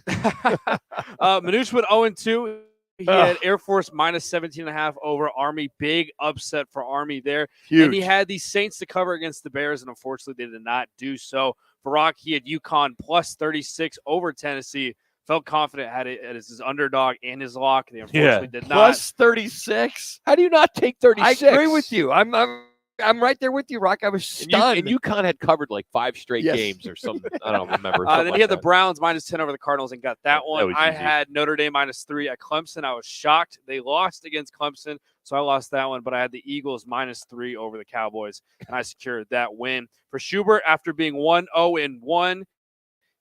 Manuch went 0-2 He had Air Force minus 17.5 over Army. Big upset for Army there. Huge. And he had the Saints to cover against the Bears, and unfortunately they did not do so. For Rock, he had UConn plus 36 over Tennessee. Felt confident had it as his underdog and his lock. They unfortunately did not. Plus 36. How do you not take 36? I agree with you. I'm right there with you, Rock. I was stunned. And UConn had covered like 5 straight games or something. I don't remember. Then he had the Browns minus 10 over the Cardinals and got that one. was I easy. had Notre Dame minus 3 at Clemson. I was shocked. They lost against Clemson, so I lost that one. But I had the Eagles minus 3 over the Cowboys, and I secured that win. For Schubert, after being 1-0-1,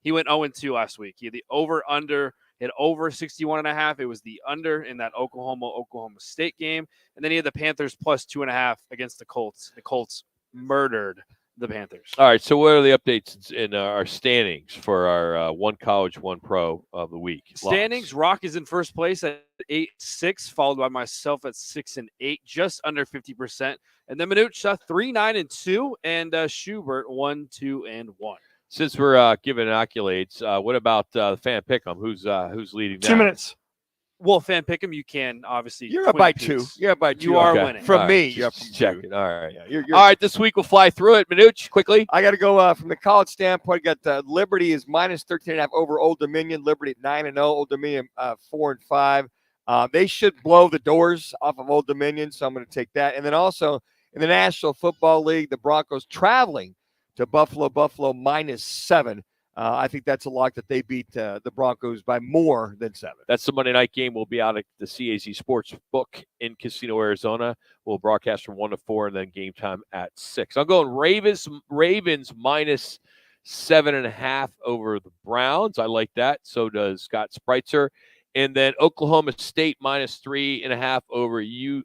he went 0-2 last week. He had the over-under. Hit over 61.5. It was the under in that Oklahoma State game. And then he had the Panthers plus 2.5 against the Colts. The Colts murdered the Panthers. All right, so what are the updates in our standings for our one college, one pro of the week? Standings, Rock is in first place at 8-6, followed by myself at 6-8, just under 50%. And then Manuch 3-9-2, and Schubert 1-2-1. Since we're giving accolades, what about Fan Pick'em? Who's leading that? 2 minutes. Well, Fan Pick'em, you can obviously. You're up by 2. You're up by 2. You are winning. From All me. right, You're up just from check 2. it. All right. Yeah, you're All right, this week we'll fly through it. Manuch, quickly. I got to go from the college standpoint. Got Liberty is minus 13.5 over Old Dominion. Liberty at 9-0. Old Dominion 4-5. They should blow the doors off of Old Dominion, so I'm going to take that. And then also in the National Football League, the Broncos traveling to Buffalo minus 7. I think that's a lock that they beat the Broncos by more than 7. That's the Monday night game. We'll be out at the CAZ Sports Book in Casino, Arizona. We'll broadcast from 1 to 4, and then game time at 6. I'm going Ravens minus 7.5 over the Browns. I like that. So does Scott Spreitzer. And then Oklahoma State minus 3.5 over UCF.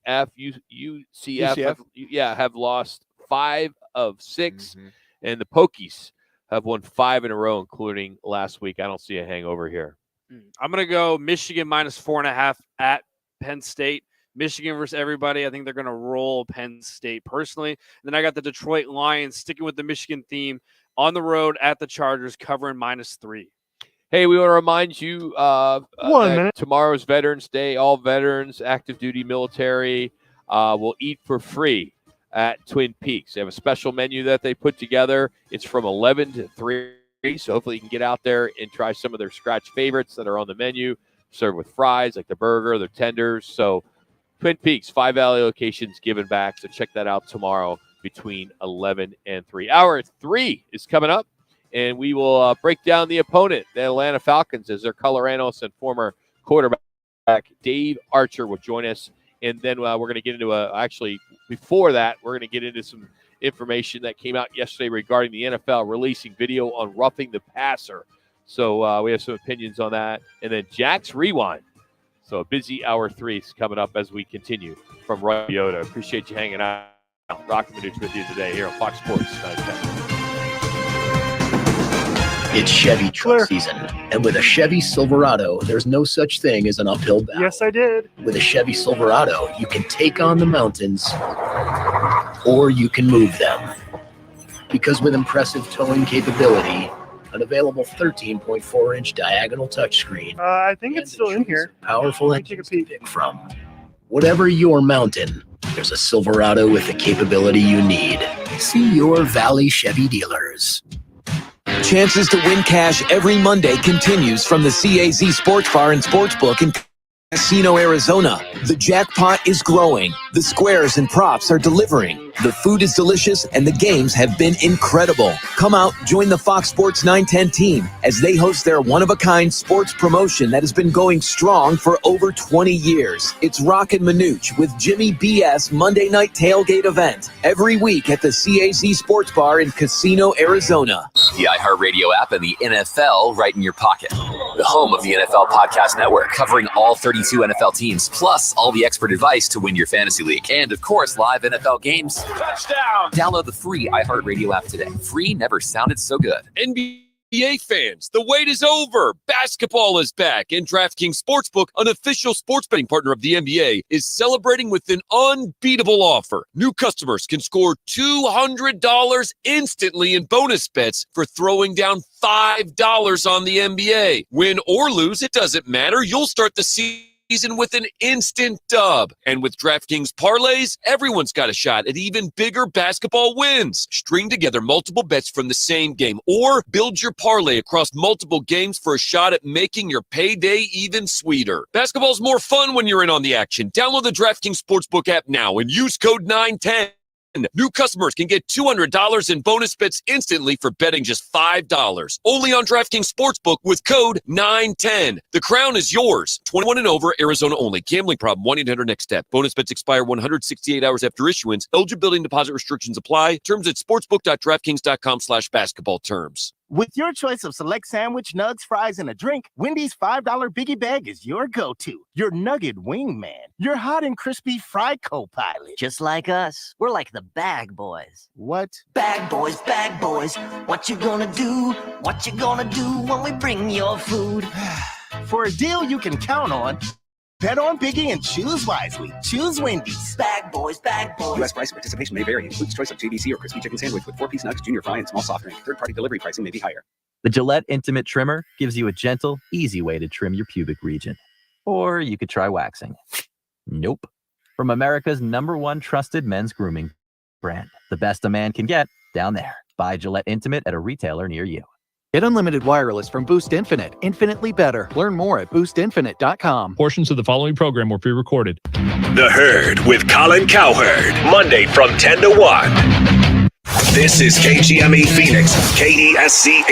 UCF have lost 5 of 6, and the Pokies have won 5 in a row, including last week. I don't see a hangover here. I'm going to go Michigan minus 4.5 at Penn State. Michigan versus everybody. I think they're going to roll Penn State personally. And then I got the Detroit Lions sticking with the Michigan theme on the road at the Chargers, covering minus 3. Hey, we want to remind you that tomorrow's Veterans Day. All veterans, active duty military will eat for free at Twin Peaks. They have a special menu that they put together. It's from 11 to 3, so hopefully you can get out there and try some of their scratch favorites that are on the menu, served with fries like the burger, their tenders. So Twin Peaks, 5 Valley locations giving back. So check that out tomorrow between 11 and 3. Hour 3 is coming up, and we will break down the opponent, the Atlanta Falcons, as their color analyst and former quarterback, Dave Archer, will join us. And then we're going to get into before that, we're going to get into some information that came out yesterday regarding the NFL releasing video on roughing the passer. So we have some opinions on that. And then Jack's Rewind. So a busy hour 3 is coming up as we continue from Roy Yoda. Appreciate you hanging out. Roc and Manuch with you today here on Fox Sports 910. It's Chevy truck season, and with a Chevy Silverado, there's no such thing as an uphill battle. Yes, I did. With a Chevy Silverado, you can take on the mountains, or you can move them. Because with impressive towing capability, an available 13.4-inch diagonal touchscreen, I think it's still in here. powerful engines to pick from. Whatever your mountain, there's a Silverado with the capability you need. See your Valley Chevy dealers. Chances to win cash every Monday continues from the CAZ Sports Bar and Sportsbook in Casino, Arizona. The jackpot is growing. The squares and props are delivering. The food is delicious and the games have been incredible. Come out, join the Fox Sports 910 team as they host their one-of-a-kind sports promotion that has been going strong for over 20 years. It's Roc and Manuch with Jimmy BS Monday Night Tailgate event every week at the CAZ Sports Bar in Casino, Arizona. The iHeartRadio app and the NFL right in your pocket. The home of the NFL Podcast Network, covering all 32 NFL teams, plus all the expert advice to win your fantasy league. And, of course, live NFL games. Touchdown! Download the free iHeartRadio app today. Free never sounded so good. NBA NBA fans, the wait is over. Basketball is back, and DraftKings Sportsbook, an official sports betting partner of the NBA, is celebrating with an unbeatable offer. New customers can score $200 instantly in bonus bets for throwing down $5 on the NBA. Win or lose, it doesn't matter. You'll start the season with an instant dub. And with DraftKings parlays, everyone's got a shot at even bigger basketball wins. String together multiple bets from the same game or build your parlay across multiple games for a shot at making your payday even sweeter. Basketball's more fun when you're in on the action. Download the DraftKings Sportsbook app now and use code 910. New customers can get $200 in bonus bets instantly for betting just $5. Only on DraftKings Sportsbook with code 910. The crown is yours. 21 and over, Arizona only. Gambling problem, 1-800-NEXT-STEP. Bonus bets expire 168 hours after issuance. Eligibility and deposit restrictions apply. Terms at sportsbook.draftkings.com/basketball terms. With your choice of select sandwich, nugs, fries, and a drink, Wendy's $5 Biggie Bag is your go-to. Your nugget wingman. Your hot and crispy fry co-pilot. Just like us. We're like the bag boys. What? Bag boys, what you gonna do? What you gonna do when we bring your food? For a deal you can count on, bet on Biggie and choose wisely. Choose Wendy's. Bag boys. U.S. price and participation may vary. Includes choice of JBC or crispy chicken sandwich with 4-piece nuggets, junior fry, and small soft drink. Third-party delivery pricing may be higher. The Gillette Intimate Trimmer gives you a gentle, easy way to trim your pubic region. Or you could try waxing. Nope. From America's #1 trusted men's grooming brand. The best a man can get, down there. Buy Gillette Intimate at a retailer near you. Get unlimited wireless from Boost Infinite. Infinitely better. Learn more at boostinfinite.com. Portions of the following program were pre-recorded. The Herd with Colin Cowherd. Monday from 10 to 1. This is KGME Phoenix. KESC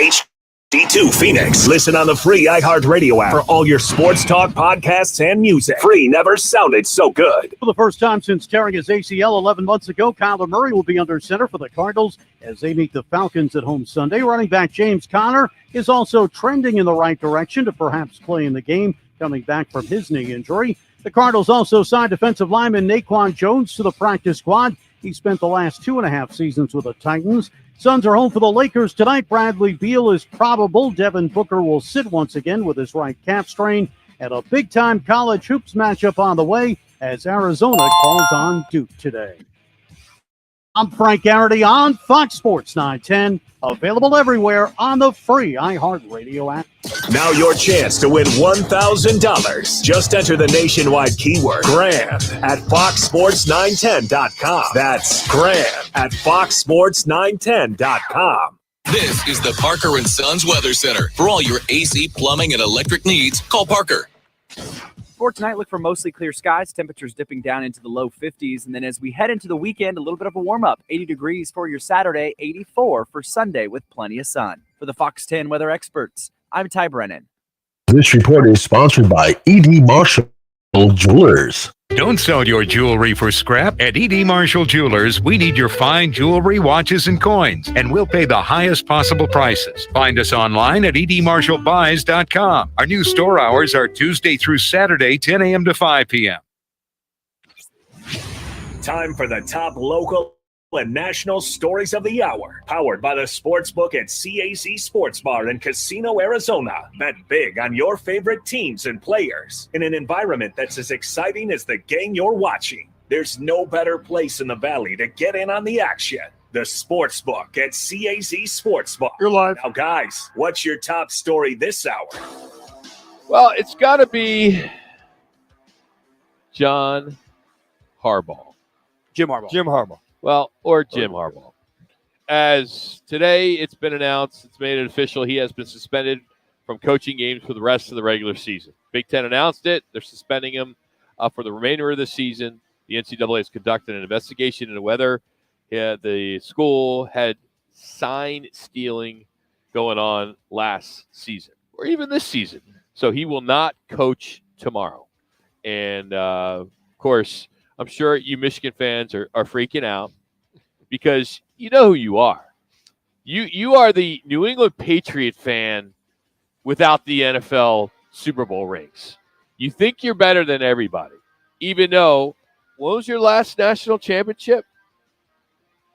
HD2 Phoenix. Listen on the free iHeartRadio app for all your sports talk, podcasts, and music. Free never sounded so good. For the first time since tearing his ACL 11 months ago, Kyler Murray will be under center for the Cardinals as they meet the Falcons at home Sunday. Running back James Conner is also trending in the right direction to perhaps play in the game, coming back from his knee injury. The Cardinals also signed defensive lineman Naquan Jones to the practice squad. He spent the last 2.5 seasons with the Titans. Suns are home for the Lakers tonight. Bradley Beal is probable. Devin Booker will sit once again with his right calf strain. And a big-time college hoops matchup on the way as Arizona calls on Duke today. I'm Frank Garrity on Fox Sports 910. Available everywhere on the free iHeartRadio app. Now your chance to win $1,000. Just enter the nationwide keyword GRAND at foxsports910.com. That's GRAND at foxsports910.com. This is the Parker & Sons Weather Center. For all your AC, plumbing, and electric needs, call Parker. For tonight, look for mostly clear skies, temperatures dipping down into the low 50s. And then as we head into the weekend, a little bit of a warm-up. 80 degrees for your Saturday, 84 for Sunday with plenty of sun. For the Fox 10 weather experts, I'm Ty Brennan. This report is sponsored by E.D. Marshall Jewelers. Don't sell your jewelry for scrap. At E.D. Marshall Jewelers, we need your fine jewelry, watches, and coins, and we'll pay the highest possible prices. Find us online at edmarshallbuys.com. Our new store hours are Tuesday through Saturday, 10 a.m. to 5 p.m. Time for the top local and national stories of the hour. Powered by the Sportsbook at CAZ Sports Bar in Casino, Arizona. Bet big on your favorite teams and players in an environment that's as exciting as the game you're watching. There's no better place in the Valley to get in on the action. The Sportsbook at CAZ Sports Bar. You're live. Now, guys, what's your top story this hour? Well, it's got to be John Harbaugh. Jim Harbaugh. Jim Harbaugh. Well, or Jim Harbaugh. As today it's been announced, it's made it official, he has been suspended from coaching games for the rest of the regular season. Big Ten announced it. They're suspending him for the remainder of the season. The NCAA has conducted an investigation into whether the school had sign stealing going on last season or even this season. So he will not coach tomorrow. And, of course, I'm sure you Michigan fans are freaking out because you know who you are. You are the New England Patriot fan without the NFL Super Bowl rings. You think you're better than everybody, even though, what was your last national championship?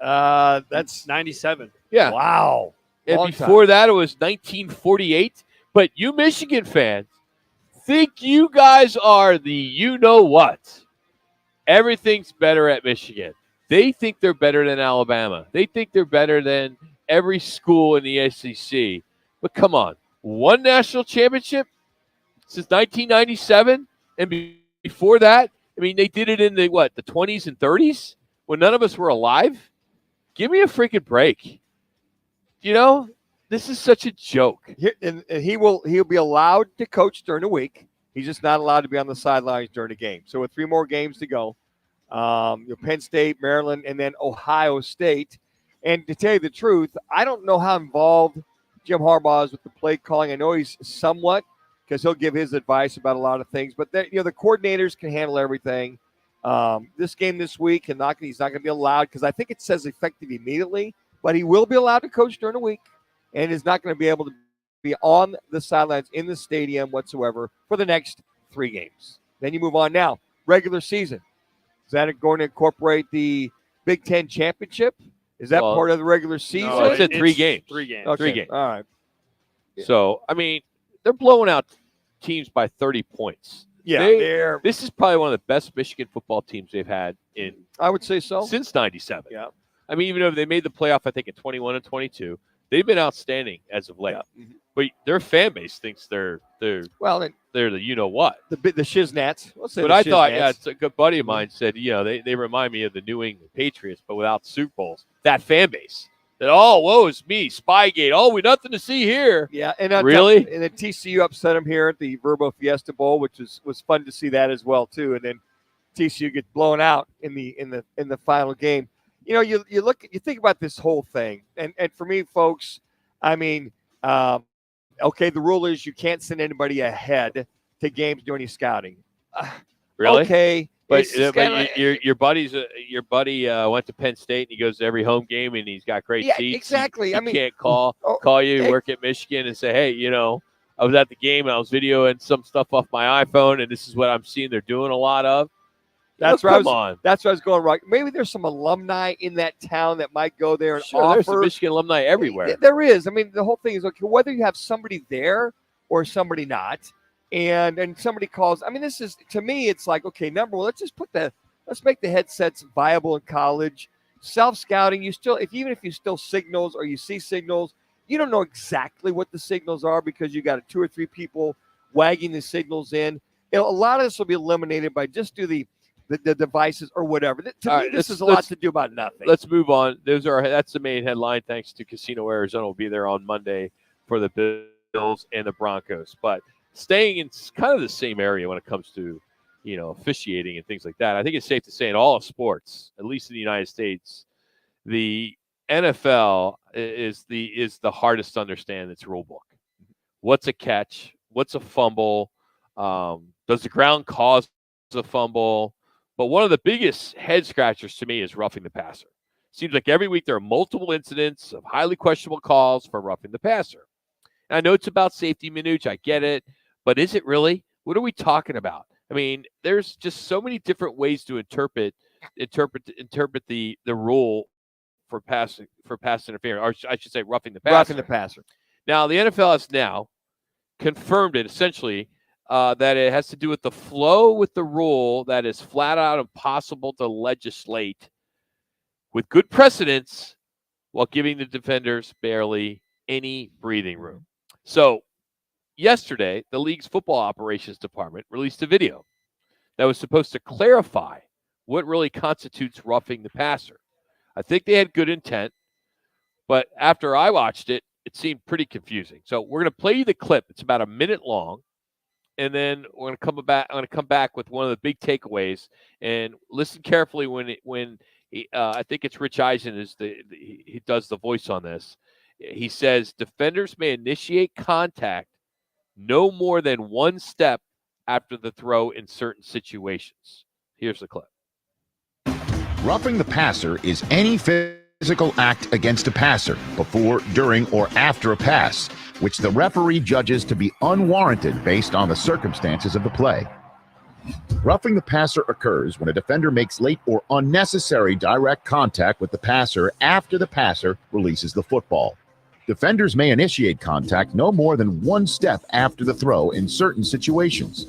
That's 97. Yeah. Wow. And Long before time. that, it was 1948. But you Michigan fans think you guys are the you-know-what. Everything's better at Michigan. They think they're better than Alabama. They think they're better than every school in the SEC. But come on, one national championship since 1997? And before that, I mean, they did it in the 20s and 30s when none of us were alive? Give me a freaking break. You know, this is such a joke. And he'll be allowed to coach during the week. He's just not allowed to be on the sidelines during the game. So with 3 more games to go, Penn State, Maryland, and then Ohio State. And to tell you the truth, I don't know how involved Jim Harbaugh is with the play calling. I know he's somewhat, because he'll give his advice about a lot of things. But the coordinators can handle everything. This game this week, he's not going to be allowed, because I think it says effective immediately. But he will be allowed to coach during the week, and is not going to be able to be on the sidelines in the stadium whatsoever for the next 3 games. Then you move on now. Regular season. Is that going to incorporate the Big Ten championship? Is that part of the regular season? No, it's at 3 games. 3 games. Okay. 3 games. All right. So, I mean, they're blowing out teams by 30 points. Yeah, this is probably one of the best Michigan football teams they've had in, I would say so, since 97. Yeah. I mean, even though they made the playoff, I think, in 21 and 22, they've been outstanding as of late. Yeah. Mm-hmm. But their fan base thinks they're the you-know-what. The Shiznats. But I thought, it's a good buddy of mine said, they remind me of the New England Patriots, but without Super Bowls. That fan base. That, woe is me, Spygate. We nothing to see here. Yeah, and really? And then TCU upset them here at the Verbo Fiesta Bowl, which was fun to see that as well too. And then TCU gets blown out in the final game. You think about this whole thing, and for me, folks, I mean, okay, the rule is you can't send anybody ahead to games doing any scouting. Really? Okay. But your buddy went to Penn State, and he goes to every home game, and he's got great seats. Exactly. He can't call you, work at Michigan, and say, hey, I was at the game, and I was videoing some stuff off my iPhone, and this is what I'm seeing they're doing a lot of. That's where That's where I was going. Right. Maybe there's some alumni in that town that might go there and Sure, offer. there's some Michigan alumni everywhere. There is. I mean, the whole thing is, okay, whether you have somebody there or somebody not, and somebody calls. I mean, this is, to me, it's like, okay, number one, let's make the headsets viable in college. Self-scouting, even if you still signals or you see signals, you don't know exactly what the signals are because you got 2 or 3 people wagging the signals in. A lot of this will be eliminated by just do the devices or whatever. To me, this is a lot to do about nothing. Let's move on. That's the main headline. Thanks to Casino Arizona. We'll be there on Monday for the Bills and the Broncos. But staying in kind of the same area when it comes to, officiating and things like that, I think it's safe to say in all sports, at least in the United States, the NFL is the hardest to understand its rule book. What's a catch? What's a fumble? Does the ground cause a fumble? But one of the biggest head scratchers to me is roughing the passer. Seems like every week there are multiple incidents of highly questionable calls for roughing the passer. And I know it's about safety, Manuch. I get it. But is it really? What are we talking about? I mean, there's just so many different ways to interpret the rule for pass interference, or I should say roughing the passer. Roughing the passer. Now, the NFL has now confirmed it essentially that it has to do with the flow with the rule that is flat out impossible to legislate with good precedents while giving the defenders barely any breathing room. So yesterday, the league's football operations department released a video that was supposed to clarify what really constitutes roughing the passer. I think they had good intent, but after I watched it, it seemed pretty confusing. So we're going to play you the clip. It's about a minute long. And then we're going to come back with one of the big takeaways, and listen carefully when I think it's Rich Eisen he does the voice on this. He says defenders may initiate contact no more than 1 step after the throw in certain situations. Here's the clip. Roughing the passer is any physical act against a passer before, during, or after a pass, which the referee judges to be unwarranted based on the circumstances of the play. Roughing the passer occurs when a defender makes late or unnecessary direct contact with the passer after the passer releases the football. Defenders may initiate contact no more than one step after the throw in certain situations.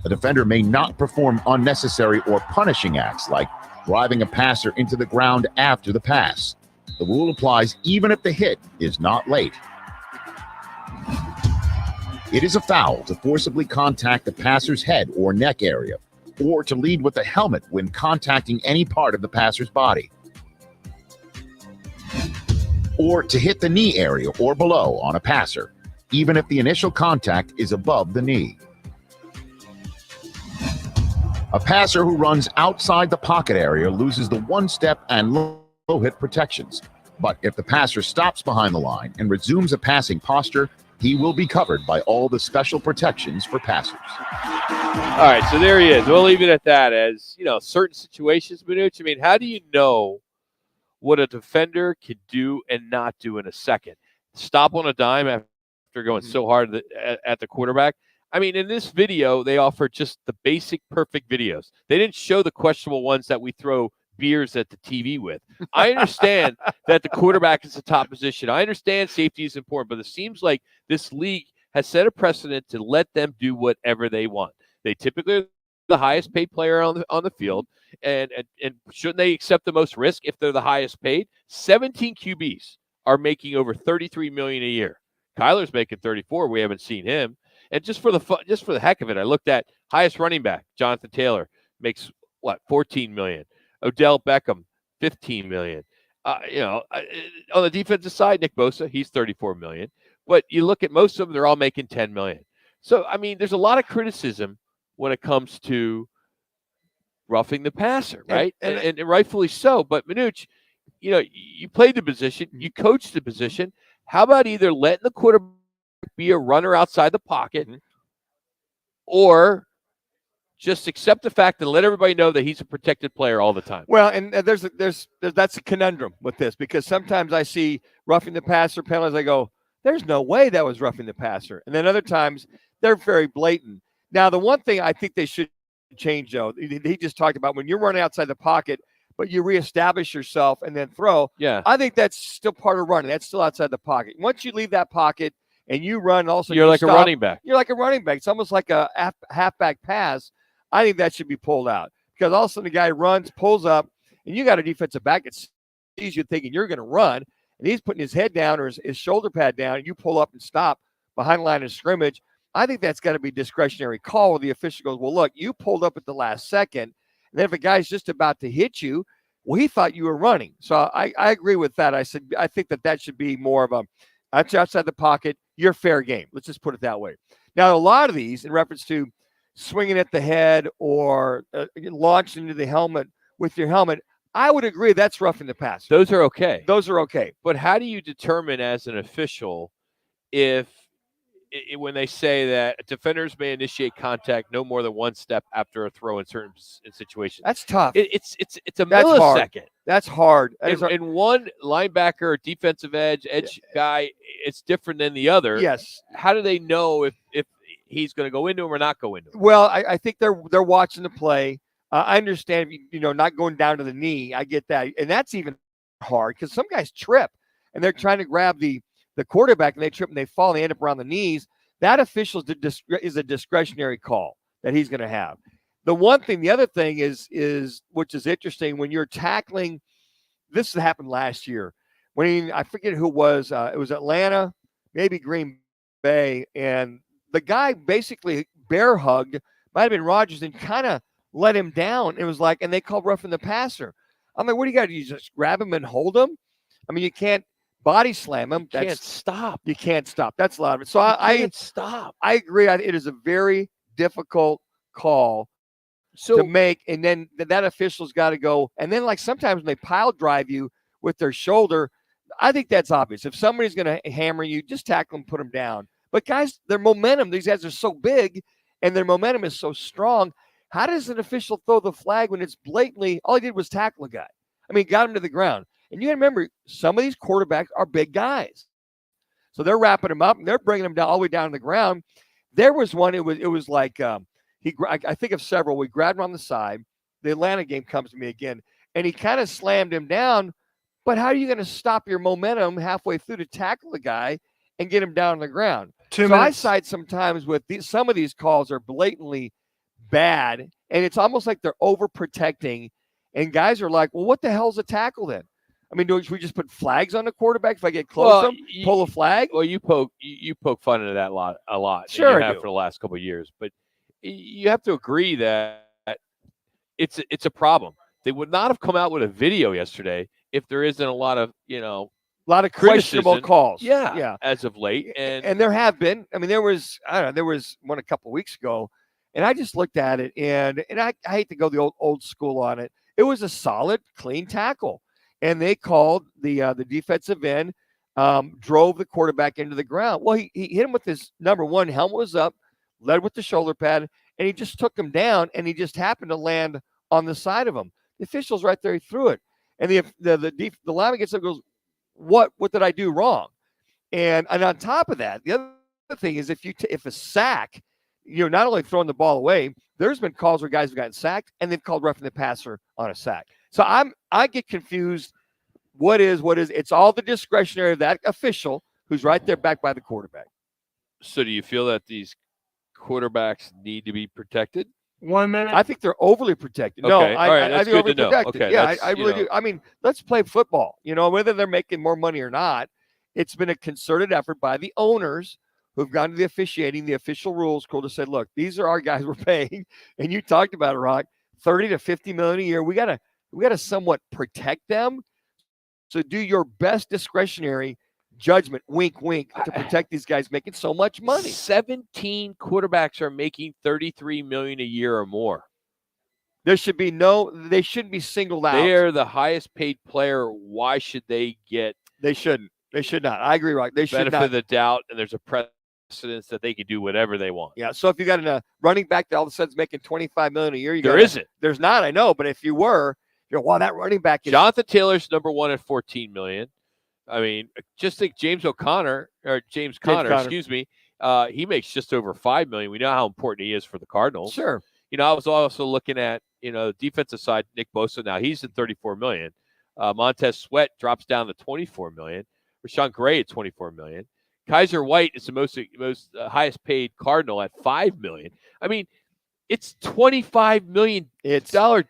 A defender may not perform unnecessary or punishing acts like driving a passer into the ground after the pass. The rule applies even if the hit is not late. It is a foul to forcibly contact the passer's head or neck area, or to lead with the helmet when contacting any part of the passer's body, or to hit the knee area or below on a passer, even if the initial contact is above the knee. A passer who runs outside the pocket area loses the one-step and low hit protections. But if the passer stops behind the line and resumes a passing posture, he will be covered by all the special protections for passers. All right, so there he is. We'll leave it at that. As certain situations, Manuch. I mean, how do you know what a defender can do and not do in a second? Stop on a dime after going so hard at the quarterback. I mean, in this video, they offer just the basic perfect videos. They didn't show the questionable ones that we throw beers at the TV with. I understand that the quarterback is the top position. I understand safety is important, but it seems like this league has set a precedent to let them do whatever they want. They typically are the highest paid player on the field, and shouldn't they accept the most risk if they're the highest paid? 17 QBs are making over $33 million a year. Kyler's making 34. We haven't seen him. And just for the heck of it, I looked at highest running back, Jonathan Taylor, makes $14 million. Odell Beckham, $15 million. On the defensive side, Nick Bosa, he's $34 million. But you look at most of them, they're all making $10 million. So, I mean, there's a lot of criticism when it comes to roughing the passer, right? And rightfully so. But Manuch, you played the position, you coached the position. How about either letting the quarterback be a runner outside the pocket, or just accept the fact and let everybody know that he's a protected player all the time? Well, and that's a conundrum with this, because sometimes I see roughing the passer penalties. I go, there's no way that was roughing the passer. And then other times they're very blatant. Now, the one thing I think they should change, though, he just talked about when you're running outside the pocket, but you reestablish yourself and then throw. Yeah. I think that's still part of running. That's still outside the pocket. Once you leave that pocket and you run, also you're like a running back. You're like a running back. It's almost like a halfback pass. I think that should be pulled out, because all of a sudden the guy runs, pulls up, and you got a defensive back that sees you thinking you're going to run, and he's putting his head down or his shoulder pad down, and you pull up and stop behind the line of scrimmage. I think that's got to be a discretionary call where the official goes, well, look, you pulled up at the last second, and then if a guy's just about to hit you, well, he thought you were running. So I agree with that. I said I think that should be more of a outside the pocket, you're fair game. Let's just put it that way. Now, a lot of these, in reference to swinging at the head or launching into the helmet with your helmet, I would agree that's roughing the passer. Those are okay. Those are okay. But how do you determine as an official if when they say that defenders may initiate contact no more than one step after a throw in certain situations? That's tough. It's a millisecond. That's hard. And one linebacker, defensive edge guy, it's different than the other. Yes. How do they know if he's going to go into him or not go into him? Well, I think they're watching the play. I understand, not going down to the knee. I get that. And that's even hard, because some guys trip and they're trying to grab the quarterback and they trip and they fall and they end up around the knees. That official is a discretionary call that he's going to have. The other thing is which is interesting, when you're tackling, this happened last year when I forget who it was Atlanta, maybe Green Bay, and the guy basically bear hugged, might have been Rodgers, and kind of let him down. It was like, and they called roughing the passer. I'm like, what do you got to do? You just grab him and hold him? I mean, you can't body slam him. You can't stop. You can't stop. That's a lot of it. So I can't stop. I agree. It is a very difficult call to make, and then that official's got to go. And then, like, sometimes when they pile drive you with their shoulder, I think that's obvious. If somebody's going to hammer you, just tackle them, put them down. But guys, their momentum, these guys are so big and their momentum is so strong. How does an official throw the flag when it's blatantly, all he did was tackle a guy? I mean, got him to the ground. And you got to remember, some of these quarterbacks are big guys. So they're wrapping him up and they're bringing him down all the way down to the ground. There was one, it was like, I think of several. We grabbed him on the side. The Atlanta game comes to me again, and he kind of slammed him down, But how are you going to stop your momentum halfway through to tackle the guy and get him down on the ground? 2 So I minutes. side sometimes with some of these calls are blatantly bad, and it's almost like they're overprotecting, and guys are like, well, what the hell's a tackle then? I mean, should we just put flags on the quarterback if I get close to him? Pull a flag? Well, you poke fun into that a lot. Sure, and you I have do. for the last couple of years. But you have to agree that it's a problem. They would not have come out with a video yesterday if there isn't a lot of a lot of questionable criticism. calls. Yeah, as of late, and there have been. I mean, there was one a couple of weeks ago, and I just looked at it, and I hate to go the old school on it. It was a solid, clean tackle, and they called the defensive end, drove the quarterback into the ground. Well, he hit him with his number one, helmet was up, led with the shoulder pad, and he just took him down, and he just happened to land on the side of him. The official's right there, he threw it, and the lineman gets up and goes, what did I do wrong? And on top of that, the other thing is if a sack, not only throwing the ball away, there's been calls where guys have gotten sacked and they've called roughing the passer on a sack. So I get confused. What is? It's all the discretionary of that official who's right there back by the quarterback. So do you feel that these quarterbacks need to be protected? 1 minute. I think they're overly protected. Okay. No, All right. I That's think good overly to know. protected. Okay. Yeah, I really do. I mean, let's play football. Whether they're making more money or not, it's been a concerted effort by the owners who've gone to the officiating, the official rules cool to say, look, these are our guys we're paying. And you talked about it, Rock, 30 to 50 million a year. We gotta somewhat protect them. So do your best discretionary judgment, wink, wink, to protect these guys making so much money. 17 quarterbacks are making $33 million a year or more. They shouldn't be singled out. They are the highest paid player. Why should they get? They shouldn't. They should not. I agree, Rock. They should benefit not. of the doubt, and there's a precedence that they can do whatever they want. Yeah. So if you got a running back that all of a sudden is making $25 million a year, There isn't. There's not. I know, but if you were, wow, that running back is. Jonathan Taylor's number one at $14 million. I mean, just think James Conner, excuse me. He makes just over $5 million. We know how important he is for the Cardinals. Sure. I was also looking at, the defensive side, Nick Bosa. Now he's at $34 million. Montez Sweat drops down to $24 million. Rashawn Gray at $24 million. Kaiser White is the most highest paid Cardinal at $5 million. I mean, it's $25 million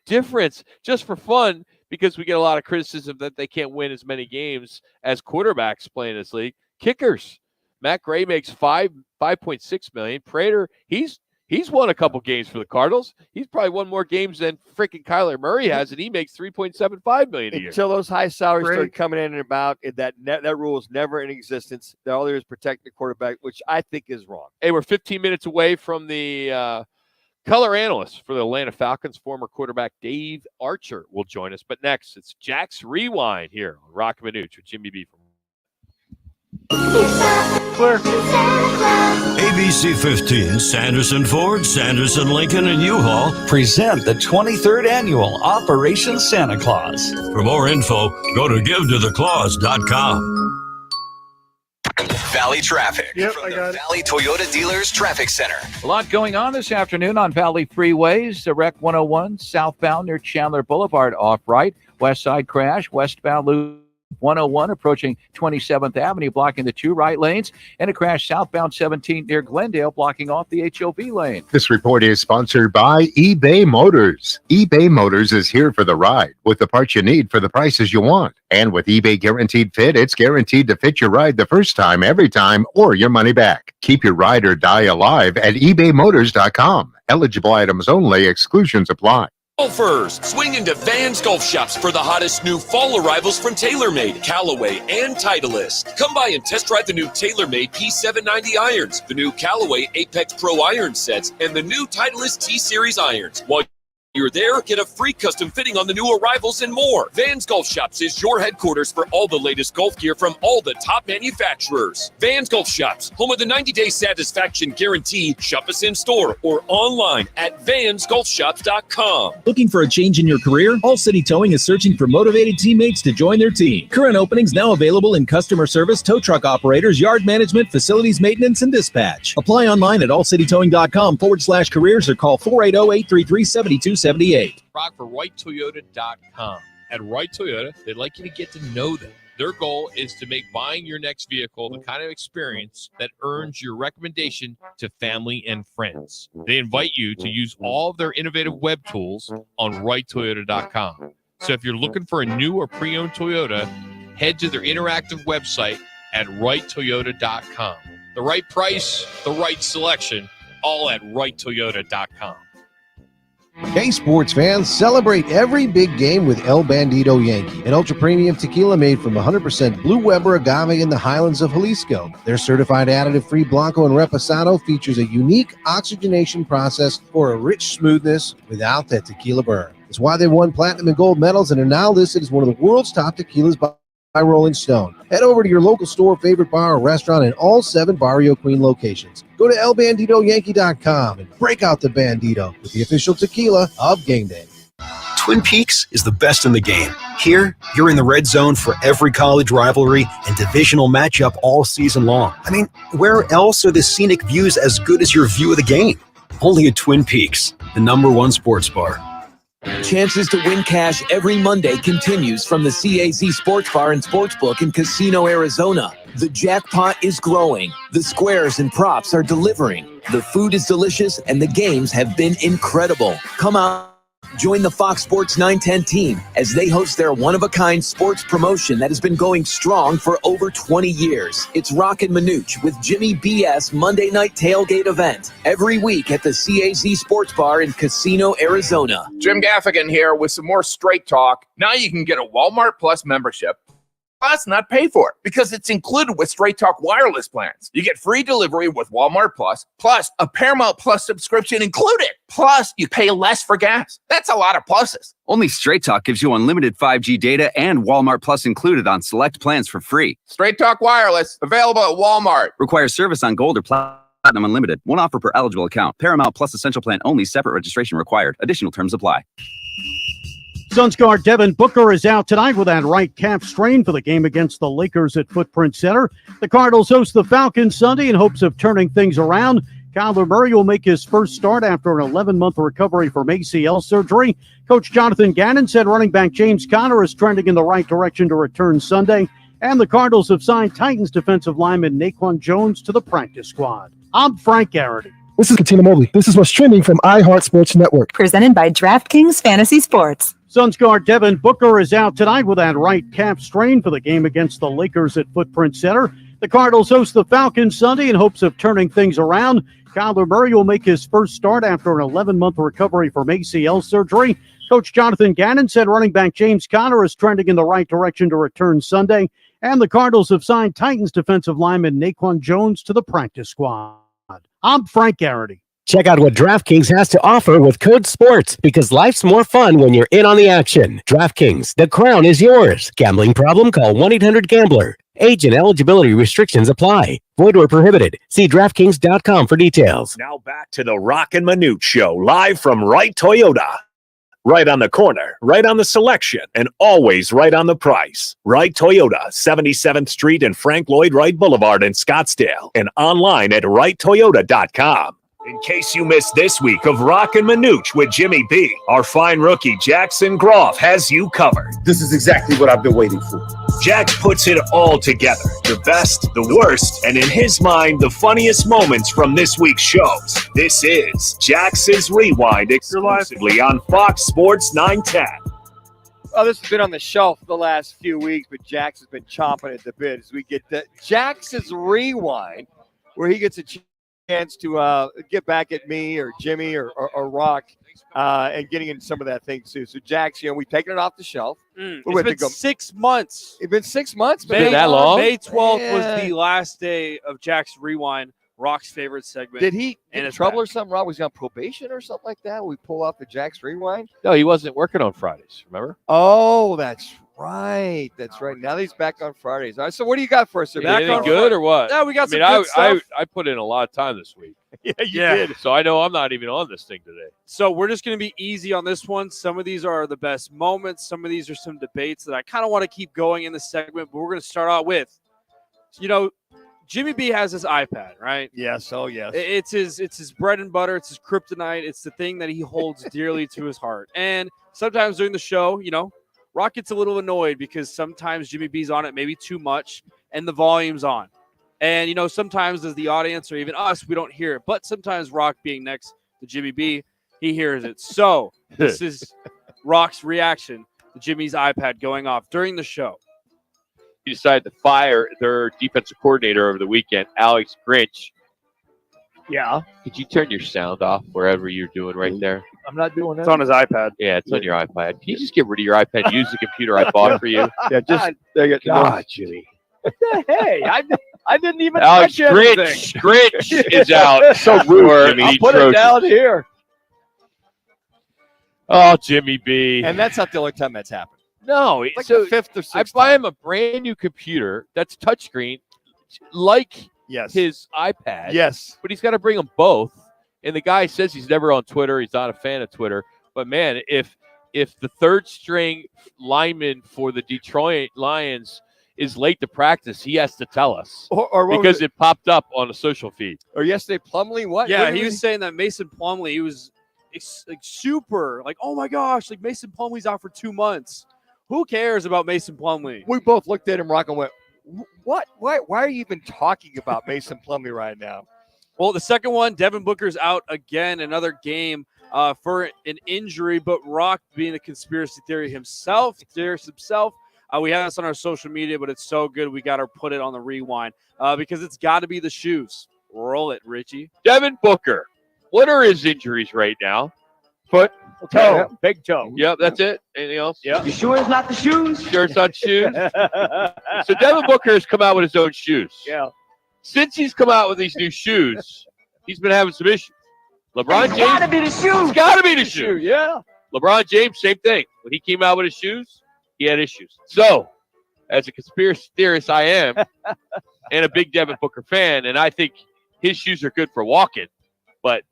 difference just for fun, because we get a lot of criticism that they can't win as many games as quarterbacks playing this league. Kickers, Matt Gray makes $5.6 million. Prater, he's won a couple games for the Cardinals. He's probably won more games than freaking Kyler Murray has, and he makes $3.75 million a year. Until those high salaries start coming in and about, that rule is never in existence. All there is protect the quarterback, which I think is wrong. Hey, we're 15 minutes away from the color analyst for the Atlanta Falcons, former quarterback Dave Archer, will join us. But next, it's Jack's Rewind here on Roc and Manuch with Jimmy B. From Clear. ABC 15, Sanderson Ford, Sanderson Lincoln, and U-Haul present the 23rd annual Operation Santa Claus. For more info, go to givetotheclaus.com. Valley traffic Yep, from I the got it. Valley Toyota Dealers Traffic Center. A lot going on this afternoon on Valley Freeways. The Rec 101 southbound near Chandler Boulevard off right. West side crash, westbound loop 101 approaching 27th Avenue, blocking the two right lanes, and a crash southbound 17 near Glendale, blocking off the HOV lane. This report is sponsored by eBay Motors. eBay Motors is here for the ride with the parts you need for the prices you want. And with eBay Guaranteed Fit, it's guaranteed to fit your ride the first time, every time, or your money back. Keep your ride or die alive at ebaymotors.com. Eligible items only. Exclusions apply. Golfers, swing into Vans Golf Shops for the hottest new fall arrivals from TaylorMade, Callaway, and Titleist. Come by and test drive the new TaylorMade P790 irons, the new Callaway Apex Pro iron sets, and the new Titleist T-Series irons. While you're there, get a free custom fitting on the new arrivals and more. Vans Golf Shops is your headquarters for all the latest golf gear from all the top manufacturers. Vans Golf Shops, home of the 90-day satisfaction guarantee. Shop us in store or online at vansgolfshops.com. Looking for a change in your career? All City Towing is searching for motivated teammates to join their team. Current openings now available in customer service, tow truck operators, yard management, facilities maintenance, and dispatch. Apply online at allcitytowing.com/careers or call 480-833-7278. RockForWhiteToyota.com. At Wright Toyota, they'd like you to get to know them. Their goal is to make buying your next vehicle the kind of experience that earns your recommendation to family and friends. They invite you to use all of their innovative web tools on wrighttoyota.com. So if you're looking for a new or pre-owned Toyota, head to their interactive website at wrighttoyota.com. The right price, the right selection, all at wrighttoyota.com. Hey, sports fans, celebrate every big game with El Bandito Yankee, an ultra-premium tequila made from 100% Blue Weber agave in the highlands of Jalisco. Their certified additive-free Blanco and Reposado features a unique oxygenation process for a rich smoothness without that tequila burn. It's why they won platinum and gold medals and are now listed as one of the world's top tequilas by Rolling Stone. Head over to your local store, favorite bar, or restaurant in all 7 Barrio Queen locations. Go to elbanditoyankee.com and break out the Bandito with the official tequila of Game Day. Twin Peaks is the best in the game. Here, you're in the red zone for every college rivalry and divisional matchup all season long. I mean, where else are the scenic views as good as your view of the game? Only at Twin Peaks, the #1 sports bar. Chances to win cash every Monday continues from the CAZ Sports Bar and Sportsbook in Casino, Arizona. The jackpot is growing. The squares and props are delivering. The food is delicious and the games have been incredible. Come out. Join the Fox Sports 910 team as they host their one-of-a-kind sports promotion that has been going strong for over 20 years. It's Roc and Manuch with Jimmy BS Monday Night Tailgate event every week at the CAZ Sports Bar in Casino, Arizona. Jim Gaffigan here with some more straight talk. Now you can get a Walmart Plus membership, plus not pay for it because it's included with Straight Talk wireless plans. You get free delivery with Walmart plus a Paramount Plus subscription included. Plus, you pay less for gas. That's a lot of pluses. Only Straight Talk gives you unlimited 5G data and Walmart Plus included on select plans for free. Straight Talk wireless, available at Walmart. Requires service on Gold or Platinum Unlimited. One offer per eligible account. Paramount Plus Essential Plan only. Separate registration required. Additional terms apply. Suns guard Devin Booker is out tonight with that right calf strain for the game against the Lakers at Footprint Center. The Cardinals host the Falcons Sunday in hopes of turning things around. Kyler Murray will make his first start after an 11-month recovery from ACL surgery. Coach Jonathan Gannon said running back James Conner is trending in the right direction to return Sunday. And the Cardinals have signed Titans defensive lineman Naquan Jones to the practice squad. I'm Frank Garrity. This is Katina Mobley. This is what's trending from iHeart Sports Network. Presented by DraftKings Fantasy Sports. Suns guard Devin Booker is out tonight with that right calf strain for the game against the Lakers at Footprint Center. The Cardinals host the Falcons Sunday in hopes of turning things around. Kyler Murray will make his first start after an 11-month recovery from ACL surgery. Coach Jonathan Gannon said running back James Conner is trending in the right direction to return Sunday. And the Cardinals have signed Titans defensive lineman Naquan Jones to the practice squad. I'm Frank Garrity. Check out what DraftKings has to offer with code SPORTS, because life's more fun when you're in on the action. DraftKings, the crown is yours. Gambling problem? Call 1-800-GAMBLER. Age and eligibility restrictions apply. Void or prohibited. See DraftKings.com for details. Now back to the Roc and Manuch Show, live from Wright Toyota. Right on the corner, right on the selection, and always right on the price. Wright Toyota, 77th Street and Frank Lloyd Wright Boulevard in Scottsdale, and online at wrighttoyota.com. In case you missed this week of Roc and Manuch with Jimmy B, our fine rookie Jackson Groff has you covered. This is exactly what I've been waiting for. Jack puts it all together, the best, the worst, and in his mind, the funniest moments from this week's shows. This is Jax's Rewind, exclusively on Fox Sports 910. Oh, this has been on the shelf the last few weeks, but Jax has been chomping at the bit as we get to Jax's Rewind, where he gets a chance to get back at me or Jimmy or Rock and getting into some of that thing too. So Jax, we've taken it off the shelf. It's been 6 months. It's been 6 months. May, that long? May 12th was the last day of Jack's Rewind, Rock's favorite segment. Did he get in trouble or something? Rock, was he on probation or something like that? We pull off the Jack's Rewind? No, he wasn't working on Fridays, remember? Oh, that's right. That's right. Now that he's back on Fridays. All right, so what do you got for us? Any good or what? Yeah, we got some good stuff. I put in a lot of time this week. Yeah, you did. So I know I'm not even on this thing today. So we're just going to be easy on this one. Some of these are the best moments. Some of these are some debates that I kind of want to keep going in the segment, but we're going to start out with, Jimmy B has his iPad, right? Yes. Oh, yes. It's his bread and butter. It's his kryptonite. It's the thing that he holds dearly to his heart. And sometimes during the show, Rock gets a little annoyed because sometimes Jimmy B's on it maybe too much and the volume's on. And, sometimes as the audience or even us, we don't hear it. But sometimes Rock being next to Jimmy B, he hears it. So this is Rock's reaction to Jimmy's iPad going off during the show. He decided to fire their defensive coordinator over the weekend, Alex Grinch. Yeah. Could you turn your sound off wherever you're doing right there? I'm not doing that. It's on his iPad. Yeah, it's on your iPad. Can you just get rid of your iPad and use the computer I bought for you? Yeah, just God, Jimmy. Hey, I didn't even Alex touch anything. Grinch is out. So rude, Jimmy. I'll put it down here. Oh, Jimmy B. And that's not the only time that's happened. No, Like so the fifth or I sixth buy time. him a brand new computer that's touchscreen, like Yes. his iPad. Yes. But he's got to bring them both. And the guy says he's never on Twitter. He's not a fan of Twitter. But man, if the third string lineman for the Detroit Lions is late to practice, he has to tell us Or what was because it popped up on a social feed. Or yesterday, Plumlee, what? Yeah, What he did was saying that Mason Plumlee, he was super, oh my gosh, Mason Plumlee's out for 2 months. Who cares about Mason Plumlee? We both looked at him, Rock, and went, what? Why are you even talking about Mason Plumlee right now? Well, the second one, Devin Booker's out again, another game for an injury, but Rock being a conspiracy theory himself, we have this on our social media, but it's so good we got to put it on the rewind because it's got to be the shoes. Roll it, Richie. Devin Booker. What are his injuries right now? Foot, toe, Yeah. big toe. Yep, that's it. Anything else? Yeah. You sure it's not the shoes? Sure it's not shoes? So Devin Booker has come out with his own shoes. Yeah. Since he's come out with these new shoes, he's been having some issues. LeBron James. Gotta be the shoes. It's got to be the shoes. Yeah. LeBron James, same thing. When he came out with his shoes, he had issues. So, as a conspiracy theorist I am, and a big Devin Booker fan, and I think his shoes are good for walking, but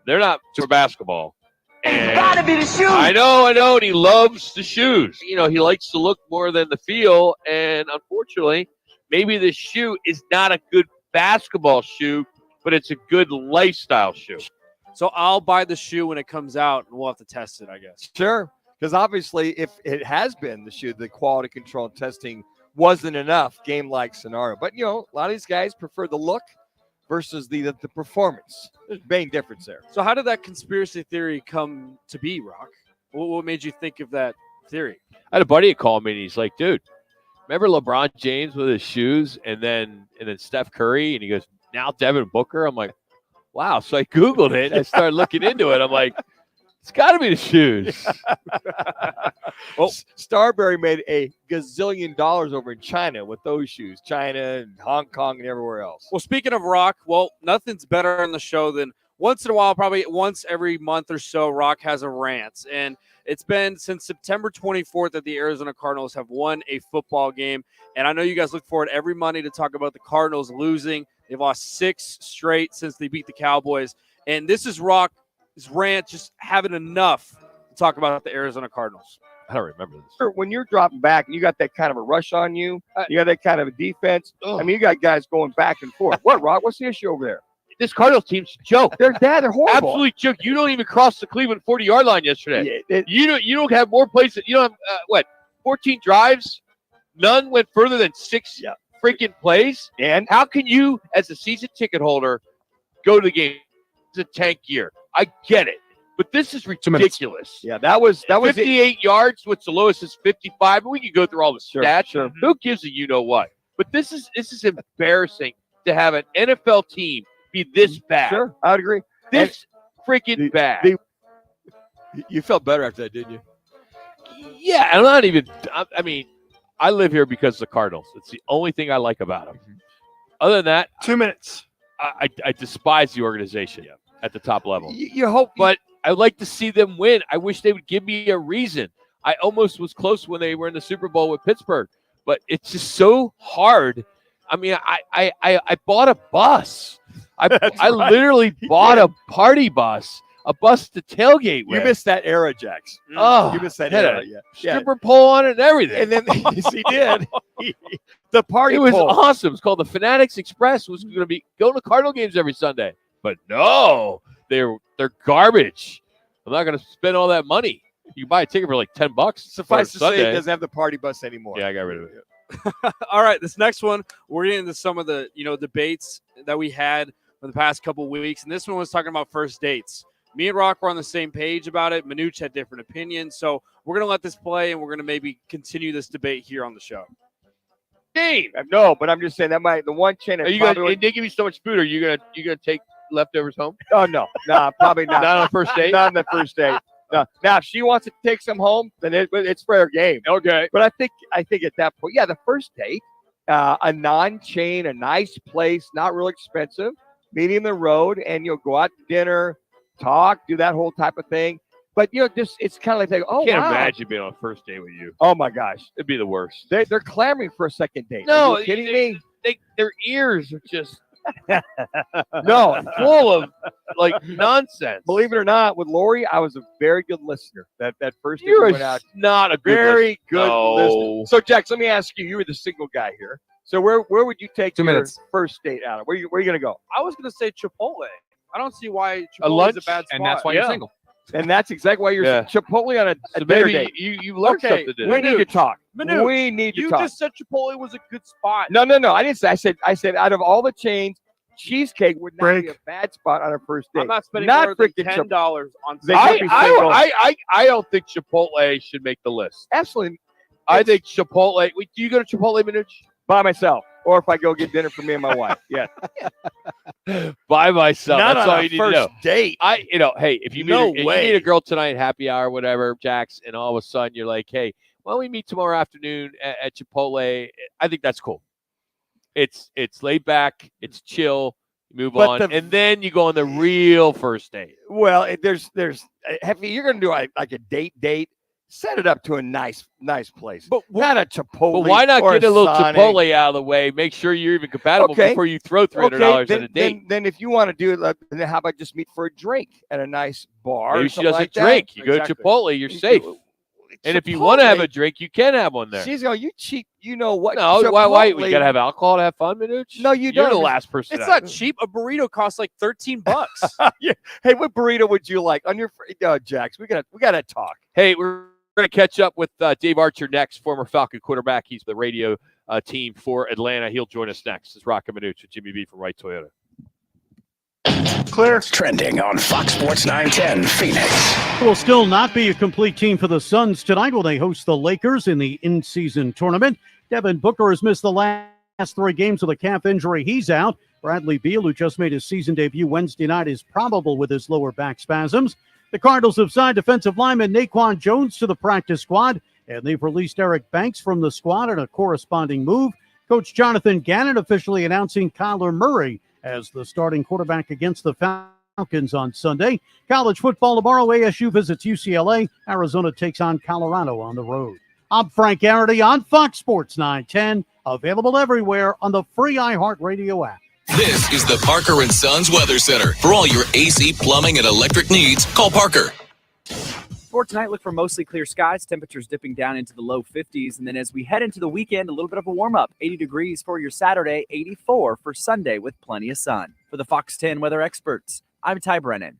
they're not for basketball. And Gotta be the shoes. I know, and he loves the shoes. He likes to look more than the feel, and unfortunately, maybe this shoe is not a good basketball shoe, but it's a good lifestyle shoe. So I'll buy the shoe when it comes out, and we'll have to test it, I guess. Sure. Because obviously, if it has been the shoe, the quality control testing wasn't enough game-like scenario. But, a lot of these guys prefer the look versus the performance. There's a big difference there. So how did that conspiracy theory come to be, Rock? What made you think of that theory? I had a buddy call me, and he's like, dude, remember LeBron James with his shoes and then Steph Curry? And he goes, now Devin Booker? I'm like, wow. So I Googled it. I started looking into it. I'm like, it's got to be the shoes. Well, Starberry made a gazillion dollars over in China with those shoes. China and Hong Kong and everywhere else. Well, speaking of Rock, nothing's better on the show than once in a while, probably once every month or so, Rock has a rant. And it's been since September 24th that the Arizona Cardinals have won a football game. And I know you guys look forward every Monday to talk about the Cardinals losing. They've lost 6 straight since they beat the Cowboys. And this is Rock's rant, just having enough to talk about the Arizona Cardinals. I don't remember this. When you're dropping back and you got that kind of a rush on you, you got that kind of a defense. I mean, you got guys going back and forth. What, Rock? What's the issue over there? This Cardinals team's a joke. They're horrible. Absolutely joke. You don't even cross the Cleveland 40-yard line yesterday. You don't have more places. You don't have 14 drives. None went further than 6 freaking plays. And how can you, as a season ticket holder, go to the game? It's a tank year. I get it, but this is ridiculous. Yeah, that was 58 yards. What's the lowest is 55. We can go through all the stats. Sure. Who gives a you know what? But this is embarrassing to have an NFL team be this bad. Sure, I would agree. This freaking bad. You felt better after that, didn't you? Yeah, I'm not even. I mean, I live here because of the Cardinals. It's the only thing I like about them. Other than that, 2 minutes. I despise the organization at the top level. You hope, but I'd like to see them win. I wish they would give me a reason. I almost was close when they were in the Super Bowl with Pittsburgh, but it's just so hard. I mean, I bought a bus. I literally bought a party bus, a bus to tailgate with. You missed that era, Jax. Oh, you missed that had era. a stripper pole on it and everything. And then yes, he did. The party. It was pole. awesome. It's called the Fanatics Express. Was going to be going to Cardinal games every Sunday, but no, they're garbage. I'm not going to spend all that money. You buy a ticket for like $10. Suffice to say, Sunday. it doesn't have the party bus anymore. Yeah, I got rid of it. All right, this next one, we're getting into some of the debates that we had for the past couple weeks, and this one was talking about first dates. Me and Rock were on the same page about it. Manuch had different opinions, so we're gonna let this play, and we're gonna maybe continue this debate here on the show. Game. No, but I'm just saying that might the one chain. Are you gonna? They give you so much food. Are you gonna take leftovers home? Oh no, probably not. Not on the first date. Not on the first date. No. Now, if she wants to take some home, then it's fair game. Okay. But I think at that point, yeah, the first date, a non-chain, a nice place, not real expensive, meeting the road, and you'll go out to dinner, talk, do that whole type of thing. But just it's kind of like, I can't imagine being on a first date with you. Oh my gosh, it'd be the worst. They're clamoring for a second date. No, are you kidding me? Their ears are just no, full of like nonsense. Believe it or not, with Lori, I was a very good listener. That first You're date we went out. not a good very good No. listener. So, Jax, let me ask you. You were the single guy here. So, where would you take 2 your minutes. first date out of? Where you gonna go? I was gonna say Chipotle. I don't see why A Chipotle lunch, is a bad spot. and that's why you're single. And that's exactly why you're Yeah. Chipotle on a So dinner maybe date. you learned Okay, something. We need to talk. Manuch, we need to you talk. just said Chipotle was a good spot. No. I didn't say. I said out of all the chains, cheesecake would not be a bad spot on a first date. I'm not spending not more than freaking $10 on. I don't think Chipotle should make the list. Absolutely. I think Chipotle. Wait, do you go to Chipotle, Manuch? By myself, or if I go get dinner for me and my wife. Yeah. By myself. Not That's on all a you need first to know. date. Hey, if you No meet if way. you meet a girl tonight, happy hour, whatever, Jax, and all of a sudden you're like, hey, why don't we meet tomorrow afternoon at Chipotle? I think that's cool. It's laid back, it's chill. You move But on, and then you go on the real first date. Well, there's if you're going to do like a date, set it up to a nice place. But not a Chipotle. But why not or get a little Sonic. Chipotle out of the way? Make sure you're even compatible before you throw $300 at a date. Then if you want to do it, then how about just meet for a drink at a nice bar? Maybe or she something doesn't like that? drink. You go to Exactly. Chipotle, you're safe. And if you want to have a drink, you can have one there. She's going, you cheap. You know what? No, why? We Chipotle- got to have alcohol to have fun, Manuch? No, you You're don't. the last person. It's to- not cheap. A burrito costs like $13. Yeah. Hey, what burrito would you like on your? Jax, we gotta talk. Hey, we're going to catch up with Dave Archer next, former Falcon quarterback. He's the radio team for Atlanta. He'll join us next. It's Roc and Manuch with Jimmy B from Wright Toyota. Clear. Trending on Fox Sports 910 Phoenix. It will still not be a complete team for the Suns tonight when they host the Lakers in the in-season tournament. Devin Booker has missed the last 3 games with a calf injury. He's out. Bradley Beal, who just made his season debut Wednesday night, is probable with his lower back spasms. The Cardinals have signed defensive lineman Naquan Jones to the practice squad, and they've released Eric Banks from the squad in a corresponding move. Coach Jonathan Gannon officially announcing Kyler Murray as the starting quarterback against the Falcons on Sunday. College football tomorrow, ASU visits UCLA. Arizona takes on Colorado on the road. I'm Frank Garrity on Fox Sports 910, available everywhere on the free iHeartRadio app. This is the Parker & Sons Weather Center. For all your AC, plumbing, and electric needs, call Parker. For tonight, look for mostly clear skies, temperatures dipping down into the low 50s. And then as we head into the weekend, a little bit of a warm-up. 80 degrees for your Saturday, 84 for Sunday with plenty of sun. For the Fox 10 weather experts, I'm Ty Brennan.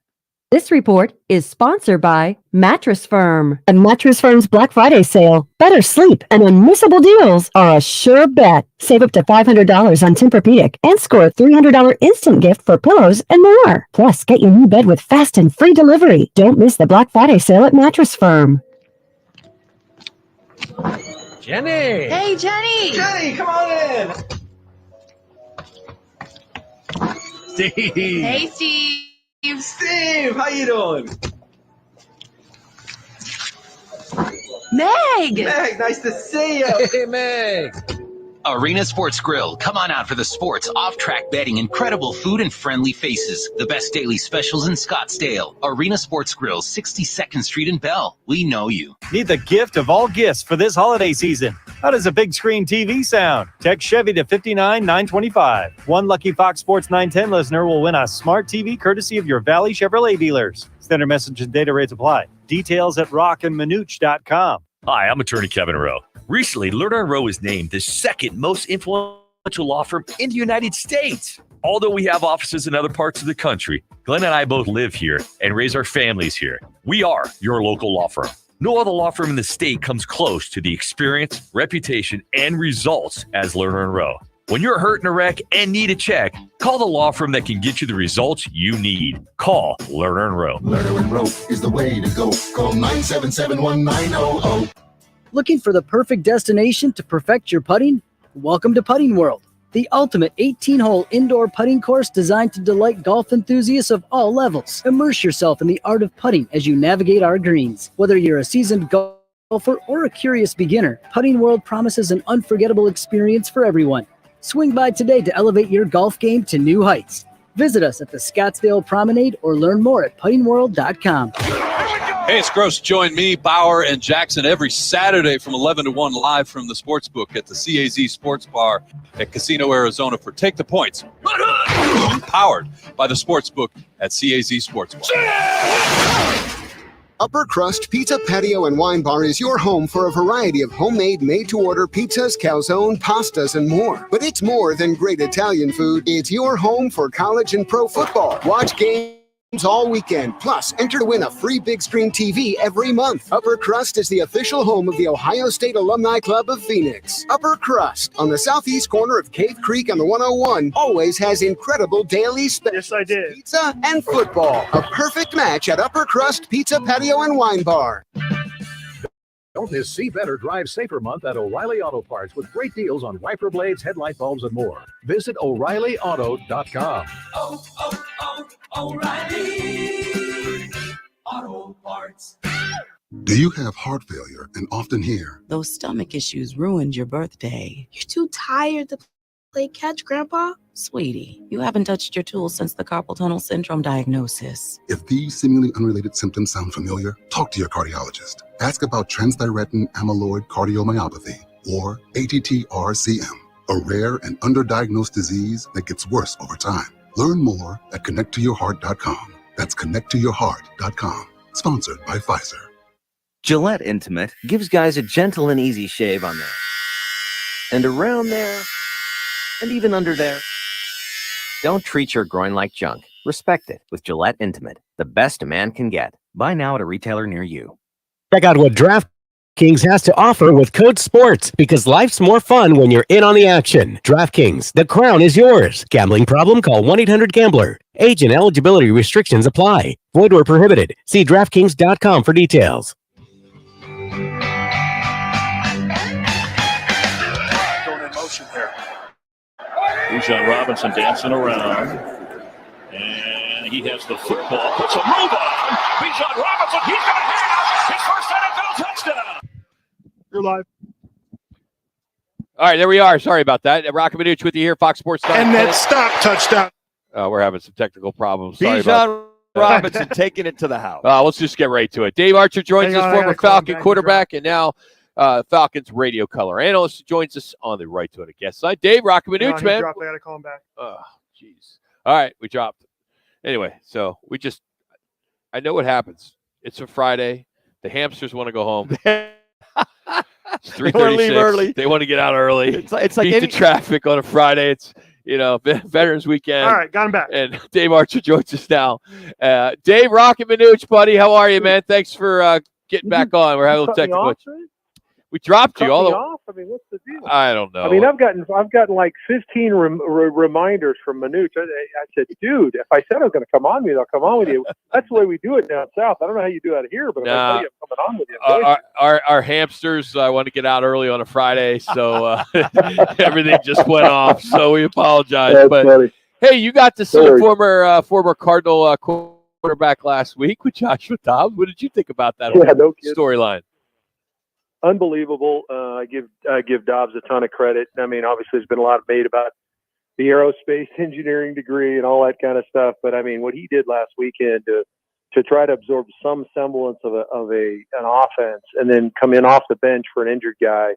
This report is sponsored by Mattress Firm. At Mattress Firm's Black Friday sale, better sleep and unmissable deals are a sure bet. Save up to $500 on Tempur-Pedic and score a $300 instant gift for pillows and more. Plus, get your new bed with fast and free delivery. Don't miss the Black Friday sale at Mattress Firm. Jenny! Hey, Jenny! Jenny, come on in! Steve! Hey, Steve! Steve, how you doing? Meg! Meg, nice to see you! Hey, Meg! Arena Sports Grill. Come on out for the sports, off-track betting, incredible food, and friendly faces. The best daily specials in Scottsdale. Arena Sports Grill, 62nd Street in Bell. We know you. Need the gift of all gifts for this holiday season. How does a big screen TV sound? Text Chevy to 59925. One lucky Fox Sports 910 listener will win a smart TV courtesy of your Valley Chevrolet dealers. Standard message and data rates apply. Details at rockandmanuch.com. Hi, I'm attorney Kevin Rowe. Recently, Lerner & Rowe was named the second most influential law firm in the United States. Although we have offices in other parts of the country, Glenn and I both live here and raise our families here. We are your local law firm. No other law firm in the state comes close to the experience, reputation, and results as Lerner and Rowe. When you're hurt in a wreck and need a check, call the law firm that can get you the results you need. Call Lerner and Rowe. Lerner and Rowe is the way to go. Call 977-1900. Looking for the perfect destination to perfect your putting? Welcome to Putting World, the ultimate 18-hole indoor putting course designed to delight golf enthusiasts of all levels. Immerse yourself in the art of putting as you navigate our greens. Whether you're a seasoned golfer or a curious beginner, Putting World promises an unforgettable experience for everyone. Swing by today to elevate your golf game to new heights. Visit us at the Scottsdale Promenade or learn more at puttingworld.com. Hey, it's Gross. Join me, Bauer, and Jackson every Saturday from 11 to 1 live from the Sportsbook at the CAZ Sports Bar at Casino, Arizona for Take the Points. Powered by the Sportsbook at CAZ Sports Bar. Upper Crust Pizza, Patio, and Wine Bar is your home for a variety of homemade, made-to-order pizzas, calzone, pastas, and more. But it's more than great Italian food. It's your home for college and pro football. Watch games all weekend. Plus, enter to win a free big screen TV every month. Upper Crust is the official home of the Ohio State Alumni Club of Phoenix. Upper Crust, on the southeast corner of Cave Creek on the 101, always has incredible daily specials. Yes, I did. Pizza and football. A perfect match at Upper Crust Pizza, Patio, and Wine Bar. Don't miss See Better, Drive Safer month at O'Reilly Auto Parts with great deals on wiper blades, headlight bulbs, and more. Visit O'ReillyAuto.com. O'Reilly Auto Parts. Do you have heart failure and often hear, "Those stomach issues ruined your birthday"? "You're too tired to play catch, Grandpa." Sweetie, you haven't touched your tools since the carpal tunnel syndrome diagnosis. if these seemingly unrelated symptoms sound familiar, talk to your cardiologist. Ask about transthyretin amyloid cardiomyopathy, or ATTR-CM, a rare and underdiagnosed disease that gets worse over time. Learn more at connecttoyourheart.com. That's connecttoyourheart.com. Sponsored by Pfizer. Gillette Intimate gives guys a gentle and easy shave on there, and around there, and even under there. Don't treat your groin like junk. Respect it with Gillette Intimate, the best a man can get. Buy now at a retailer near you. Check out what DraftKings has to offer with code SPORTS, because life's more fun when you're in on the action. DraftKings, the crown is yours. Gambling problem? Call 1-800-GAMBLER. Age and eligibility restrictions apply. Void where prohibited. See DraftKings.com for details. Going in motion here. Bijan Robinson dancing around. And he has the football. Puts a move on. Bijan Robinson, he's going to hit his first NFL touchdown. You're live. All right, there we are. Sorry about that. Roc and Manuch with you here, Fox Sports. And that stop touchdown. We're having some technical problems. Sorry Bijan Robinson taking it to the house. Let's just get right to it. Dave Archer joins us, former Falcon quarterback, and now Falcons radio color analyst, joins us on the right to it guest side. Dave, Roc and Manuch, man. I got to call him back. Oh, jeez. All right, we dropped it. Anyway, so I know what happens. It's a Friday. The hamsters want to go home. It's 3:36. Leave early. They want to get out early. It's like beat the traffic on a Friday. It's Veterans Weekend. All right, got him back. And Dave Archer joins us now. Dave, Roc and Manuch, buddy, how are you, man? Thanks for getting back on. We're having a little technical. We dropped you all. I mean, what's the deal? I don't know. I mean, I've gotten like 15 reminders from Manuch. I said, dude, if I said I was going to come on with you, I'll come on with you. That's the way we do it down south. I don't know how you do it here, but if I tell you I'm coming on with you, our hamsters want to get out early on a Friday, so everything just went off. So we apologize. That's but funny. Hey, you got to see the former Cardinal quarterback last week with Joshua Dobbs. What did you think about that storyline? Unbelievable. I give Dobbs a ton of credit. I mean, obviously, there's been a lot made about the aerospace engineering degree and all that kind of stuff. But I mean, what he did last weekend to try to absorb some semblance of an offense, and then come in off the bench for an injured guy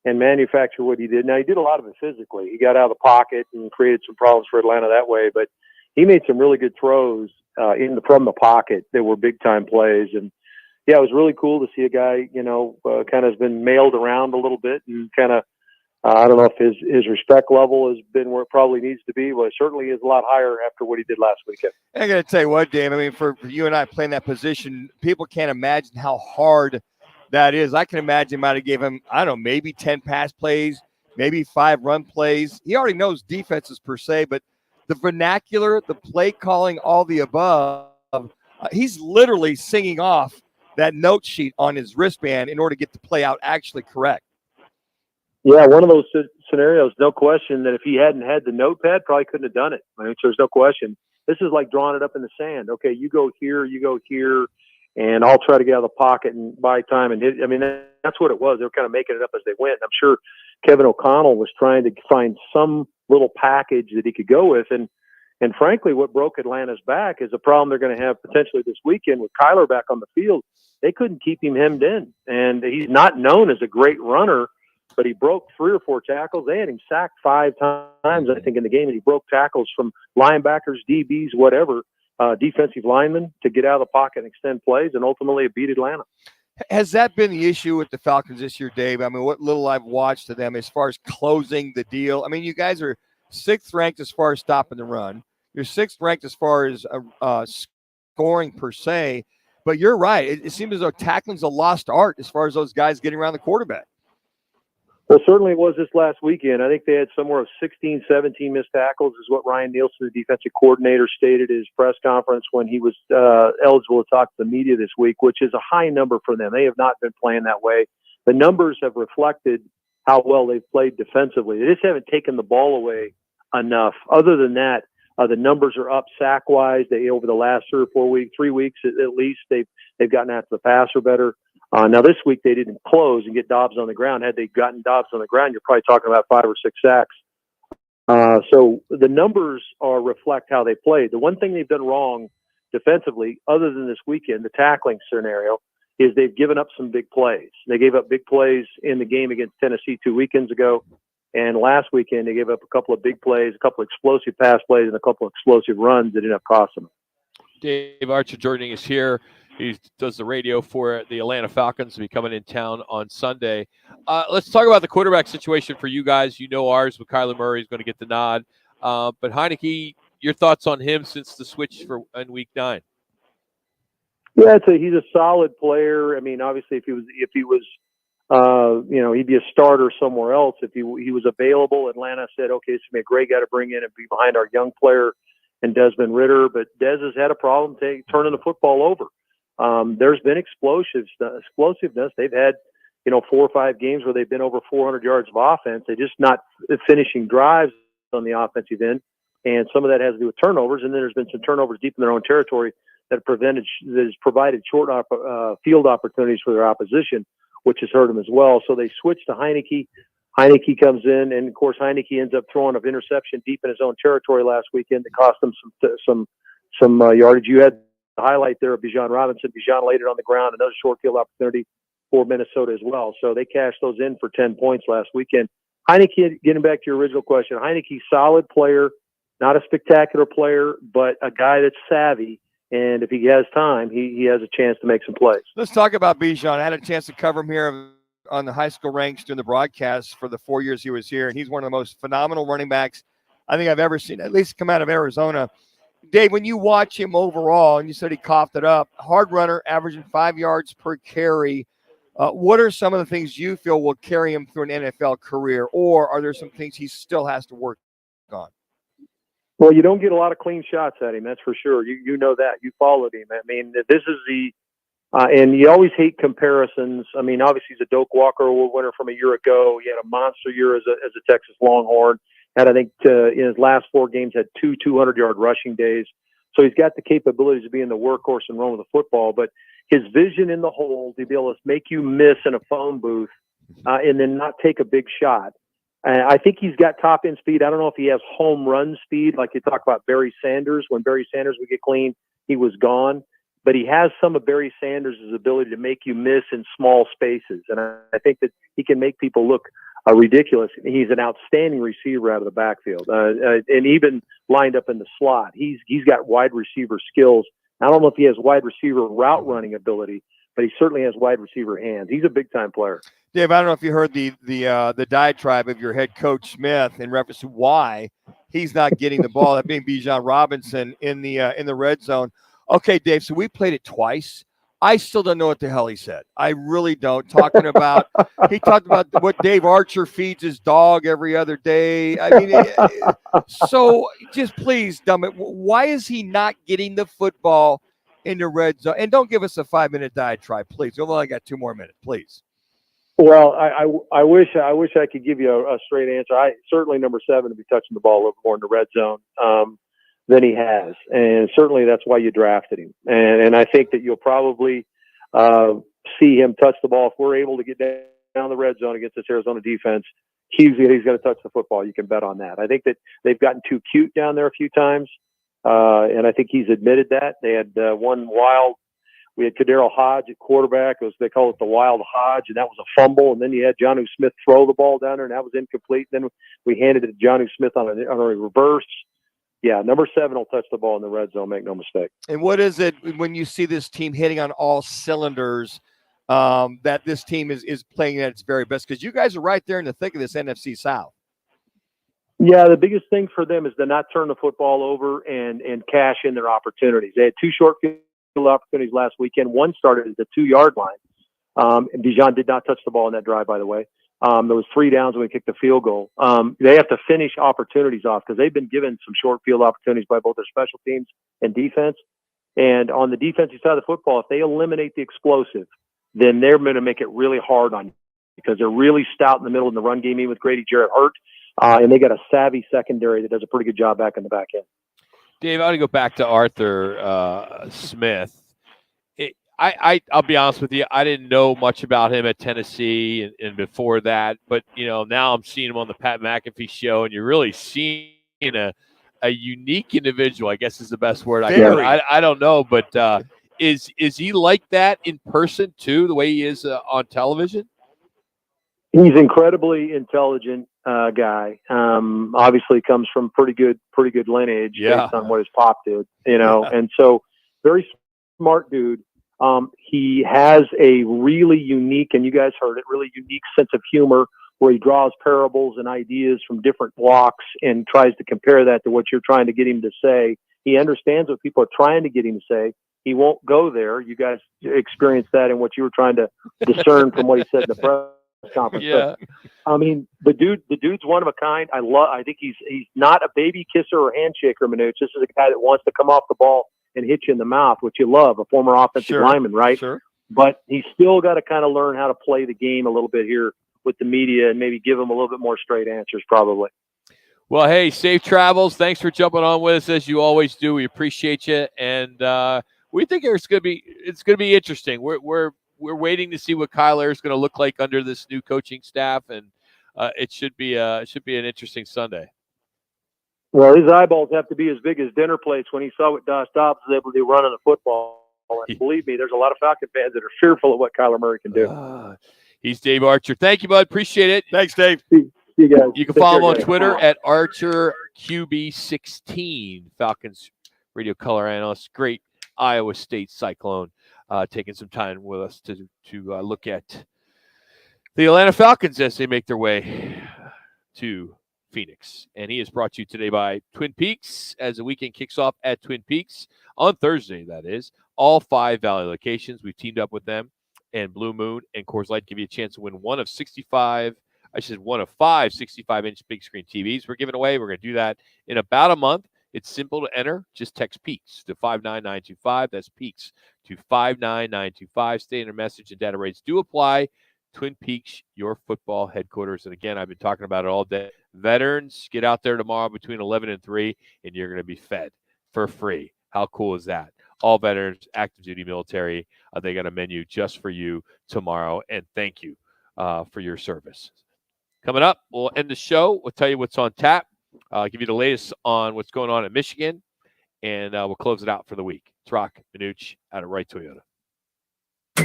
and manufacture what he did. Now, he did a lot of it physically. He got out of the pocket and created some problems for Atlanta that way. But he made some really good throws from the pocket that were big time plays. And yeah, it was really cool to see a guy, kind of has been mailed around a little bit, and kind of, I don't know if his respect level has been where it probably needs to be. Well, it certainly is a lot higher after what he did last weekend. I got to tell you what, Dave, I mean, for you and I playing that position, people can't imagine how hard that is. I can imagine might have gave him, I don't know, maybe 10 pass plays, maybe 5 run plays. He already knows defenses per se, but the vernacular, the play calling, all the above, he's literally singing off that note sheet on his wristband in order to get the play out actually correct. Yeah, one of those scenarios, no question, that if he hadn't had the notepad, probably couldn't have done it. I mean, so there's no question. This is like drawing it up in the sand. Okay, you go here, and I'll try to get out of the pocket and buy time and hit. I mean, that's what it was. They were kind of making it up as they went. I'm sure Kevin O'Connell was trying to find some little package that he could go with. And frankly, what broke Atlanta's back is a problem they're going to have potentially this weekend with Kyler back on the field. They couldn't keep him hemmed in. And he's not known as a great runner, but he broke 3 or 4 tackles. They had him sacked 5 times, I think, in the game, and he broke tackles from linebackers, DBs, whatever, defensive linemen to get out of the pocket and extend plays, and ultimately it beat Atlanta. Has that been the issue with the Falcons this year, Dave? I mean, what little I've watched of them as far as closing the deal. I mean, you guys are 6th ranked as far as stopping the run. You're 6th ranked as far as scoring per se. But you're right. It seems as though tackling's a lost art as far as those guys getting around the quarterback. Well, certainly it was this last weekend. I think they had somewhere of 16, 17 missed tackles is what Ryan Nielsen, the defensive coordinator, stated at his press conference when he was eligible to talk to the media this week, which is a high number for them. They have not been playing that way. The numbers have reflected how well they've played defensively. They just haven't taken the ball away enough. Other than that, the numbers are up sack-wise. They over the last 3 weeks at least, they've gotten after the passer better. Now this week they didn't close and get Dobbs on the ground. Had they gotten Dobbs on the ground, you're probably talking about 5 or 6 sacks. So the numbers reflect how they played. The one thing they've done wrong defensively, other than this weekend, the tackling scenario, is they've given up some big plays. They gave up big plays in the game against Tennessee 2 weekends ago. And last weekend, they gave up a couple of big plays, a couple of explosive pass plays, and a couple of explosive runs that ended up costing them. Dave Archer joining us here. He does the radio for the Atlanta Falcons. He'll be coming in town on Sunday. Let's talk about the quarterback situation for you guys. You know ours with Kyler Murray is going to get the nod. But Heineke, your thoughts on him since the switch in Week 9? Yeah, he's a solid player. I mean, obviously, if he was, he'd be a starter somewhere else. If he was available, Atlanta said, okay, this would be a great guy to bring in and be behind our young player and Desmond Ridder. But Dez has had a problem turning the football over. There's been explosiveness. They've had, 4 or 5 games where they've been over 400 yards of offense. They're just not finishing drives on the offensive end. And some of that has to do with turnovers. And then there's been some turnovers deep in their own territory that has provided short field opportunities for their opposition, which has hurt them as well. So they switched to Heineke. Heineke comes in, and of course Heineke ends up throwing an interception deep in his own territory last weekend that cost them some yardage. You had the highlight there of Bijan Robinson. Bijan laid it on the ground, another short field opportunity for Minnesota as well. So they cashed those in for 10 points last weekend. Heineke, getting back to your original question, Heineke's solid player, not a spectacular player, but a guy that's savvy. And if he has time, he has a chance to make some plays. Let's talk about Bijan. I had a chance to cover him here on the high school ranks during the broadcast for the 4 years he was here. And he's one of the most phenomenal running backs I think I've ever seen, at least come out of Arizona. Dave, when you watch him overall, and you said he coughed it up, hard runner, averaging 5 yards per carry. What are some of the things you feel will carry him through an NFL career? Or are there some things he still has to work on? Well, you don't get a lot of clean shots at him, that's for sure. You know that. You followed him. I mean, this is and you always hate comparisons. I mean, obviously he's a Doak Walker Award winner from a year ago. He had a monster year as a Texas Longhorn. Had, I think, in his last 4 games, had 2 200-yard rushing days. So he's got the capabilities of being the workhorse and run with the football. But his vision in the hole to be able to make you miss in a phone booth and then not take a big shot. I think he's got top-end speed. I don't know if he has home run speed, like you talk about Barry Sanders. When Barry Sanders would get clean, he was gone. But he has some of Barry Sanders' ability to make you miss in small spaces. And I think that he can make people look ridiculous. He's an outstanding receiver out of the backfield, and even lined up in the slot. He's got wide receiver skills. I don't know if he has wide receiver route running ability, but he certainly has wide receiver hands. He's a big-time player. Dave, I don't know if you heard the diatribe of your head coach Smith in reference to why he's not getting the ball, that being Bijan Robinson in the red zone. Okay, Dave, so we played it twice I still don't know what the hell he said. I really don't. Talking about, he talked about what Dave Archer feeds his dog every other day. I mean, so just please, dumb it. Why is he not getting the football in the red zone? And don't give us a 5-minute diatribe, please. We've only got 2 more minutes, please. Well, I wish I could give you a straight answer. Certainly number 7 to be touching the ball a little more in the red zone than he has, and certainly that's why you drafted him. And I think that you'll probably see him touch the ball if we're able to get down the red zone against this Arizona defense. He's going to touch the football. You can bet on that. I think that they've gotten too cute down there a few times, and I think he's admitted that. They had one wild. We had Kadero Hodge at quarterback. They call it the Wild Hodge, and that was a fumble. And then you had Jonnu Smith throw the ball down there, and that was incomplete. Then we handed it to Jonnu Smith on a reverse. Yeah, number 7 will touch the ball in the red zone, make no mistake. And what is it when you see this team hitting on all cylinders, that this team is playing at its very best? Because you guys are right there in the thick of this NFC South. Yeah, the biggest thing for them is to not turn the football over and cash in their opportunities. They had 2 short field opportunities last weekend. One started at the 2-yard line. And Bijan did not touch the ball in that drive, by the way. There was 3 downs when we kicked the field goal. They have to finish opportunities off because they've been given some short field opportunities by both their special teams and defense. And on the defensive side of the football, if they eliminate the explosive, then they're going to make it really hard on you because they're really stout in the middle in the run game, even with Grady Jarrett hurt. And they got a savvy secondary that does a pretty good job back in the back end. Dave, I want to go back to Arthur Smith. I'll be honest with you. I didn't know much about him at Tennessee and before that, but now I'm seeing him on the Pat McAfee show, and you're really seeing a unique individual. I guess is the best word I can. I don't know, but is he like that in person too, the way he is on television? He's incredibly intelligent guy. Obviously comes from pretty good lineage based on what his pop did, and so very smart dude. He has a really unique, and you guys heard it, really unique sense of humor where he draws parables and ideas from different blocks and tries to compare that to what you're trying to get him to say. He understands what people are trying to get him to say. He won't go there. You guys experienced that in what you were trying to discern from what he said in the press conference. Yeah. But, I mean, the dude's one of a kind. I think he's not a baby kisser or handshaker, Manuch. This is a guy that wants to come off the ball and hit you in the mouth, which you love, a former offensive lineman, right? Sure. But he's still got to kind of learn how to play the game a little bit here with the media and maybe give them a little bit more straight answers, probably. Well, hey, safe travels. Thanks for jumping on with us as you always do. We appreciate you, and we think it's going to be interesting. We're waiting to see what Kyler is going to look like under this new coaching staff, and it should be an interesting Sunday. Well, his eyeballs have to be as big as dinner plates when he saw what Doss Dobbs was able to do running the football. And believe me, there's a lot of Falcon fans that are fearful of what Kyler Murray can do. He's Dave Archer. Thank you, bud. Appreciate it. Thanks, Dave. See you guys. You can follow him on Twitter at ArcherQB16, Falcons radio color analyst. Great Iowa State Cyclone, taking some time with us to look at the Atlanta Falcons as they make their way to Phoenix. And he is brought to you today by Twin Peaks as the weekend kicks off at Twin Peaks on Thursday, that is. All 5 Valley locations. We've teamed up with them, and Blue Moon and Coors Light give you a chance to win one of 5 65-inch big screen TVs we're giving away. We're going to do that in about a month. It's simple to enter. Just text Peaks to 59925. That's Peaks to 59925. Standard message and data rates do apply. Twin Peaks, your football headquarters. And again, I've been talking about it all day. Veterans, get out there tomorrow between 11 and 3, and you're going to be fed for free. How cool is that? All veterans, active duty military, they got a menu just for you tomorrow. And thank you for your service. Coming up, we'll end the show. We'll tell you what's on tap. Give you the latest on what's going on at Michigan, and we'll close it out for the week. It's Roc and Manuch out of Wright Toyota.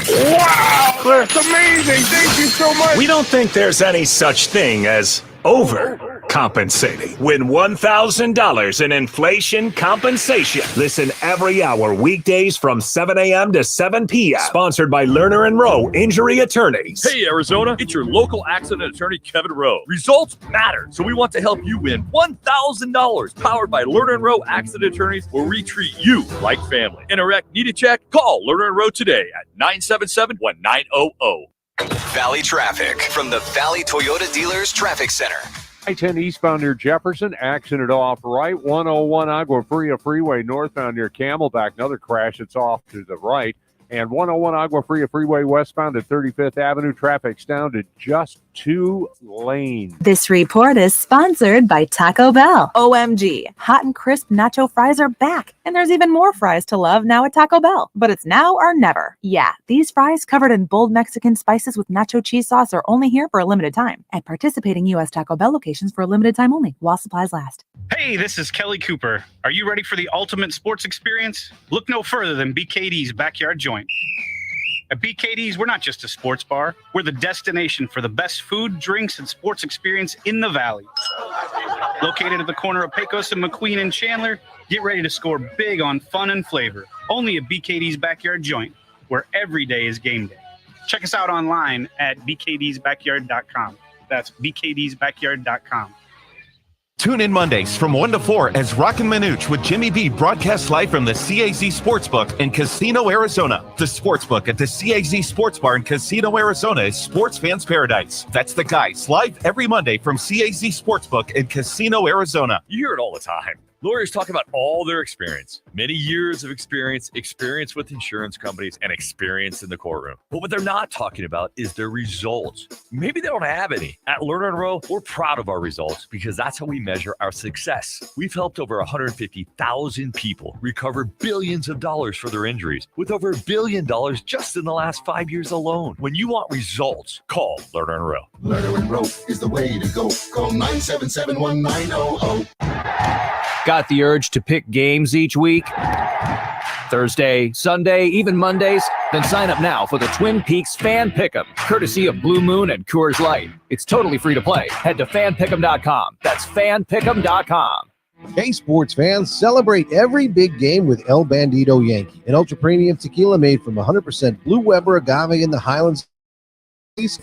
Wow, that's amazing. Thank you so much. We don't think there's any such thing as over. compensating. Win $1,000 in inflation compensation. Listen every hour weekdays from 7 a.m. to 7 p.m. Sponsored by Lerner and Rowe Injury Attorneys. Hey, Arizona, it's your local accident attorney, Kevin Rowe. Results matter, so we want to help you win $1,000. Powered by Lerner and Rowe Accident Attorneys, where we treat you like family. In a wreck, need a check? Call Lerner and Rowe today at 977-1900. Valley traffic from the Valley Toyota Dealers Traffic Center. I-10 eastbound near Jefferson, accident off right. 101 Agua Fria Freeway northbound near Camelback. Another crash that's off to the right. And 101 Agua Fria Freeway westbound at 35th Avenue. Traffic's down to just 2 lanes. This report is sponsored by Taco Bell. OMG, hot and crisp nacho fries are back. And there's even more fries to love now at Taco Bell. But it's now or never. Yeah, these fries covered in bold Mexican spices with nacho cheese sauce are only here for a limited time at participating U.S. Taco Bell locations for a limited time only while supplies last. Hey, this is Kelly Cooper. Are you ready for the ultimate sports experience? Look no further than BKD's Backyard Joint. At BKD's, we're not just a sports bar. We're the destination for the best food, drinks, and sports experience in the Valley. Located at the corner of Pecos and McQueen and Chandler, get ready to score big on fun and flavor. Only at BKD's Backyard Joint, where every day is game day. Check us out online at bkdsbackyard.com. That's bkdsbackyard.com. Tune in Mondays from 1 to 4 as Roc and Manuch with Jimmy B broadcast live from the CAZ Sportsbook in Casino, Arizona. The Sportsbook at the CAZ Sports Bar in Casino, Arizona is sports fans' paradise. That's the guys live every Monday from CAZ Sportsbook in Casino, Arizona. You hear it all the time. Lawyers talk about all their experience, many years of experience with insurance companies, and experience in the courtroom. But what they're not talking about is their results. Maybe they don't have any. At Lerner & Rowe, we're proud of our results because that's how we measure our success. We've helped over 150,000 people recover billions of dollars for their injuries, with over $1 billion just in the last 5 years alone. When you want results, call Lerner & Rowe. Lerner & Rowe is the way to go. Call 977-1900. Got the urge to pick games each week? Thursday, Sunday, even Mondays? Then sign up now for the Twin Peaks Fan Pick'em, courtesy of Blue Moon and Coors Light. It's totally free to play. Head to fanpick'em.com. That's fanpick'em.com. Hey, sports fans, celebrate every big game with El Bandito Yankee, an ultra-premium tequila made from 100% Blue Weber agave in the Highlands.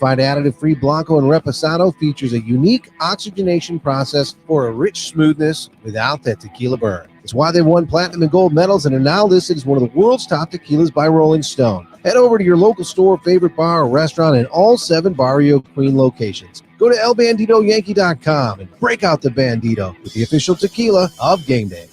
Find additive-free Blanco and Reposado features a unique oxygenation process for a rich smoothness without that tequila burn. It's why they won platinum and gold medals and are now listed as one of the world's top tequilas by Rolling Stone. Head over to your local store, favorite bar, or restaurant in all 7 Barrio Queen locations. Go to elbanditoyankee.com and break out the Bandito with the official tequila of game day.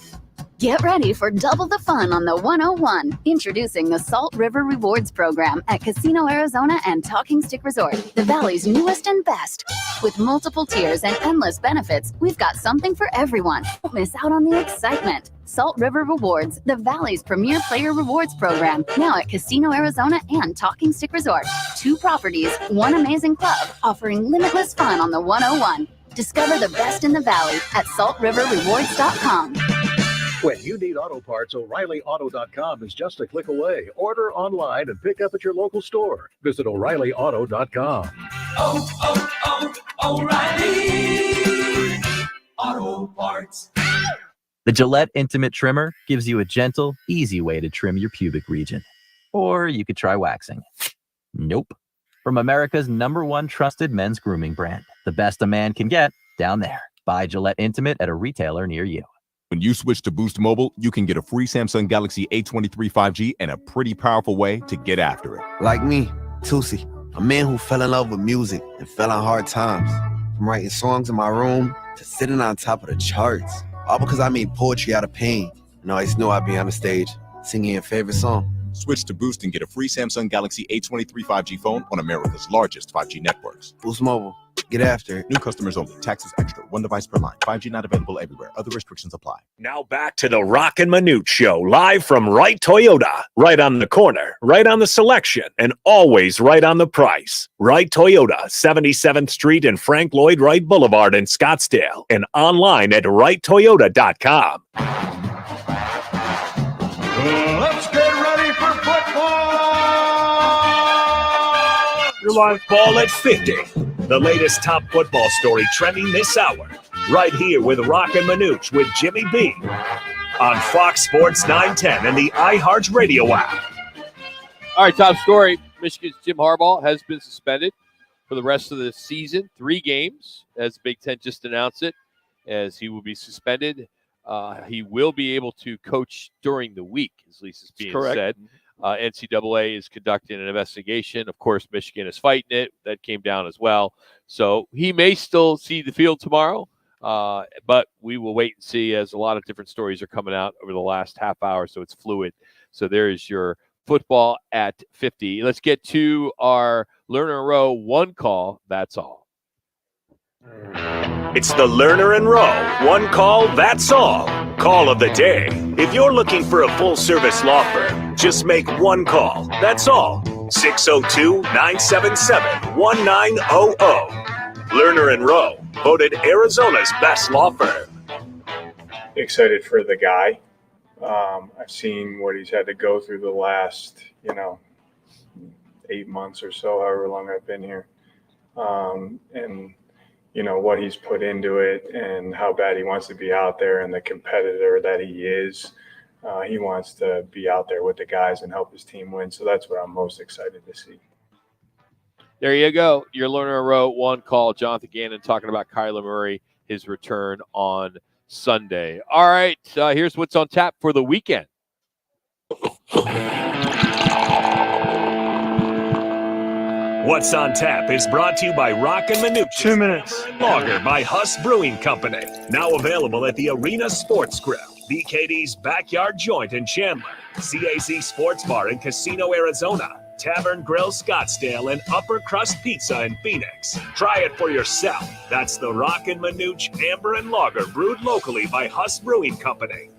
Get ready for double the fun on the 101. Introducing the Salt River Rewards Program at Casino, Arizona and Talking Stick Resort, the Valley's newest and best. With multiple tiers and endless benefits, we've got something for everyone. Don't miss out on the excitement. Salt River Rewards, the Valley's premier player rewards program, now at Casino, Arizona and Talking Stick Resort. 2 properties, 1 amazing club, offering limitless fun on the 101. Discover the best in the Valley at saltriverrewards.com. When you need auto parts, O'ReillyAuto.com is just a click away. Order online and pick up at your local store. Visit O'ReillyAuto.com. O'Reilly Auto Parts. The Gillette Intimate Trimmer gives you a gentle, easy way to trim your pubic region. Or you could try waxing. Nope. From America's #1 trusted men's grooming brand. The best a man can get, down there. Buy Gillette Intimate at a retailer near you. When you switch to Boost Mobile, you can get a free Samsung Galaxy A23 5G and a pretty powerful way to get after it. Like me, Tusi, a man who fell in love with music and fell on hard times. From writing songs in my room to sitting on top of the charts. All because I made poetry out of pain and always knew I'd be on the stage singing your favorite song. Switch to Boost and get a free Samsung Galaxy A23 5G phone on America's largest 5G networks. Boost Mobile. Get after it. New customers only. Taxes extra. 1 device per line. 5G not available everywhere. Other restrictions apply. Now back to the Roc and Manuch Show, live from Wright Toyota. Right on the corner, right on the selection, and always right on the price. Wright Toyota, 77th Street and Frank Lloyd Wright Boulevard in Scottsdale. And online at wrighttoyota.com. Let's get ready for football! Your live ball at 50. The latest top football story trending this hour. right here with Roc and Manuch with Jimmy B on Fox Sports 910 and the iHeartRadio app. All right, top story. Michigan's Jim Harbaugh has been suspended for the rest of the season. 3 games, as Big Ten just announced it, as he will be suspended. He will be able to coach during the week, at least it's being said. NCAA is conducting an investigation. Of course, Michigan is fighting it. That came down as well. So he may still see the field tomorrow, but we will wait and see, as a lot of different stories are coming out over the last half hour, so it's fluid. So there is your football at 50. Let's get to our Lerner and Rowe one call. That's all. It's the Lerner and Rowe one call, that's all. Call of the day. If you're looking for a full-service law firm, just make one call. That's all. 602-977-1900. Lerner and Rowe, voted Arizona's best law firm. Excited for the guy. I've seen what he's had to go through the last, 8 months or so, however long I've been here. And what he's put into it and how bad he wants to be out there and the competitor that he is. He wants to be out there with the guys and help his team win. So that's what I'm most excited to see. There you go. Your Lerner and Rowe one call. Jonathan Gannon talking about Kyler Murray, his return on Sunday. All right, here's what's on tap for the weekend. What's on Tap is brought to you by Roc and Manuch. 2 minutes. Lager by Huss Brewing Company. Now available at the Arena Sports Grill, BKD's Backyard Joint in Chandler, CAC Sports Bar in Casino, Arizona, Tavern Grill Scottsdale, and Upper Crust Pizza in Phoenix. Try it for yourself. That's the Roc and Manuch Amber and Lager, brewed locally by Huss Brewing Company.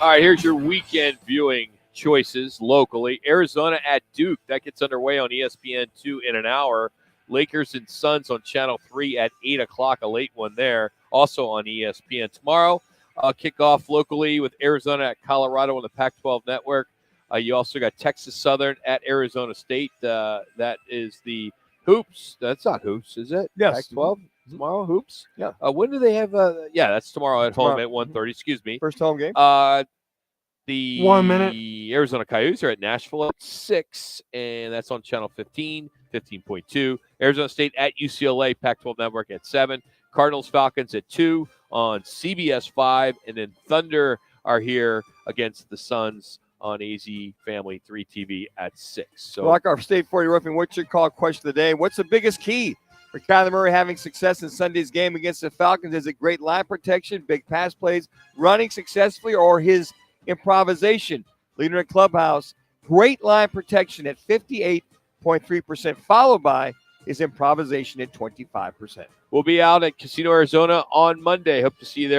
All right, here's your weekend viewing choices locally. Arizona at Duke. That gets underway on ESPN2 in an hour. Lakers and Suns on Channel 3 at 8 o'clock, a late one there. Also on ESPN tomorrow. Kick off locally with Arizona at Colorado on the Pac-12 network. You also got Texas Southern at Arizona State. That is the Hoops. That's not Hoops, is it? Yes. Pac-12 tomorrow, Hoops? Yeah. When do they have? That's tomorrow at home at 1:30. Excuse me. First home game. The 1 minute. Arizona Coyotes are at Nashville at 6, and that's on Channel 15, 15.2. Arizona State at UCLA, Pac-12 Network at 7. Cardinals Falcons at 2 on CBS 5, and then Thunder are here against the Suns on AZ Family 3 TV at 6. So, like our State 40 Roofing, what's your call question of the day? What's the biggest key for Kyler Murray having success in Sunday's game against the Falcons? Is it great line protection, big pass plays, running successfully, or his improvisation? Leader in clubhouse, great line protection at 58.3%, followed by his improvisation at 25%. We'll be out at Casino, Arizona on Monday. Hope to see you there.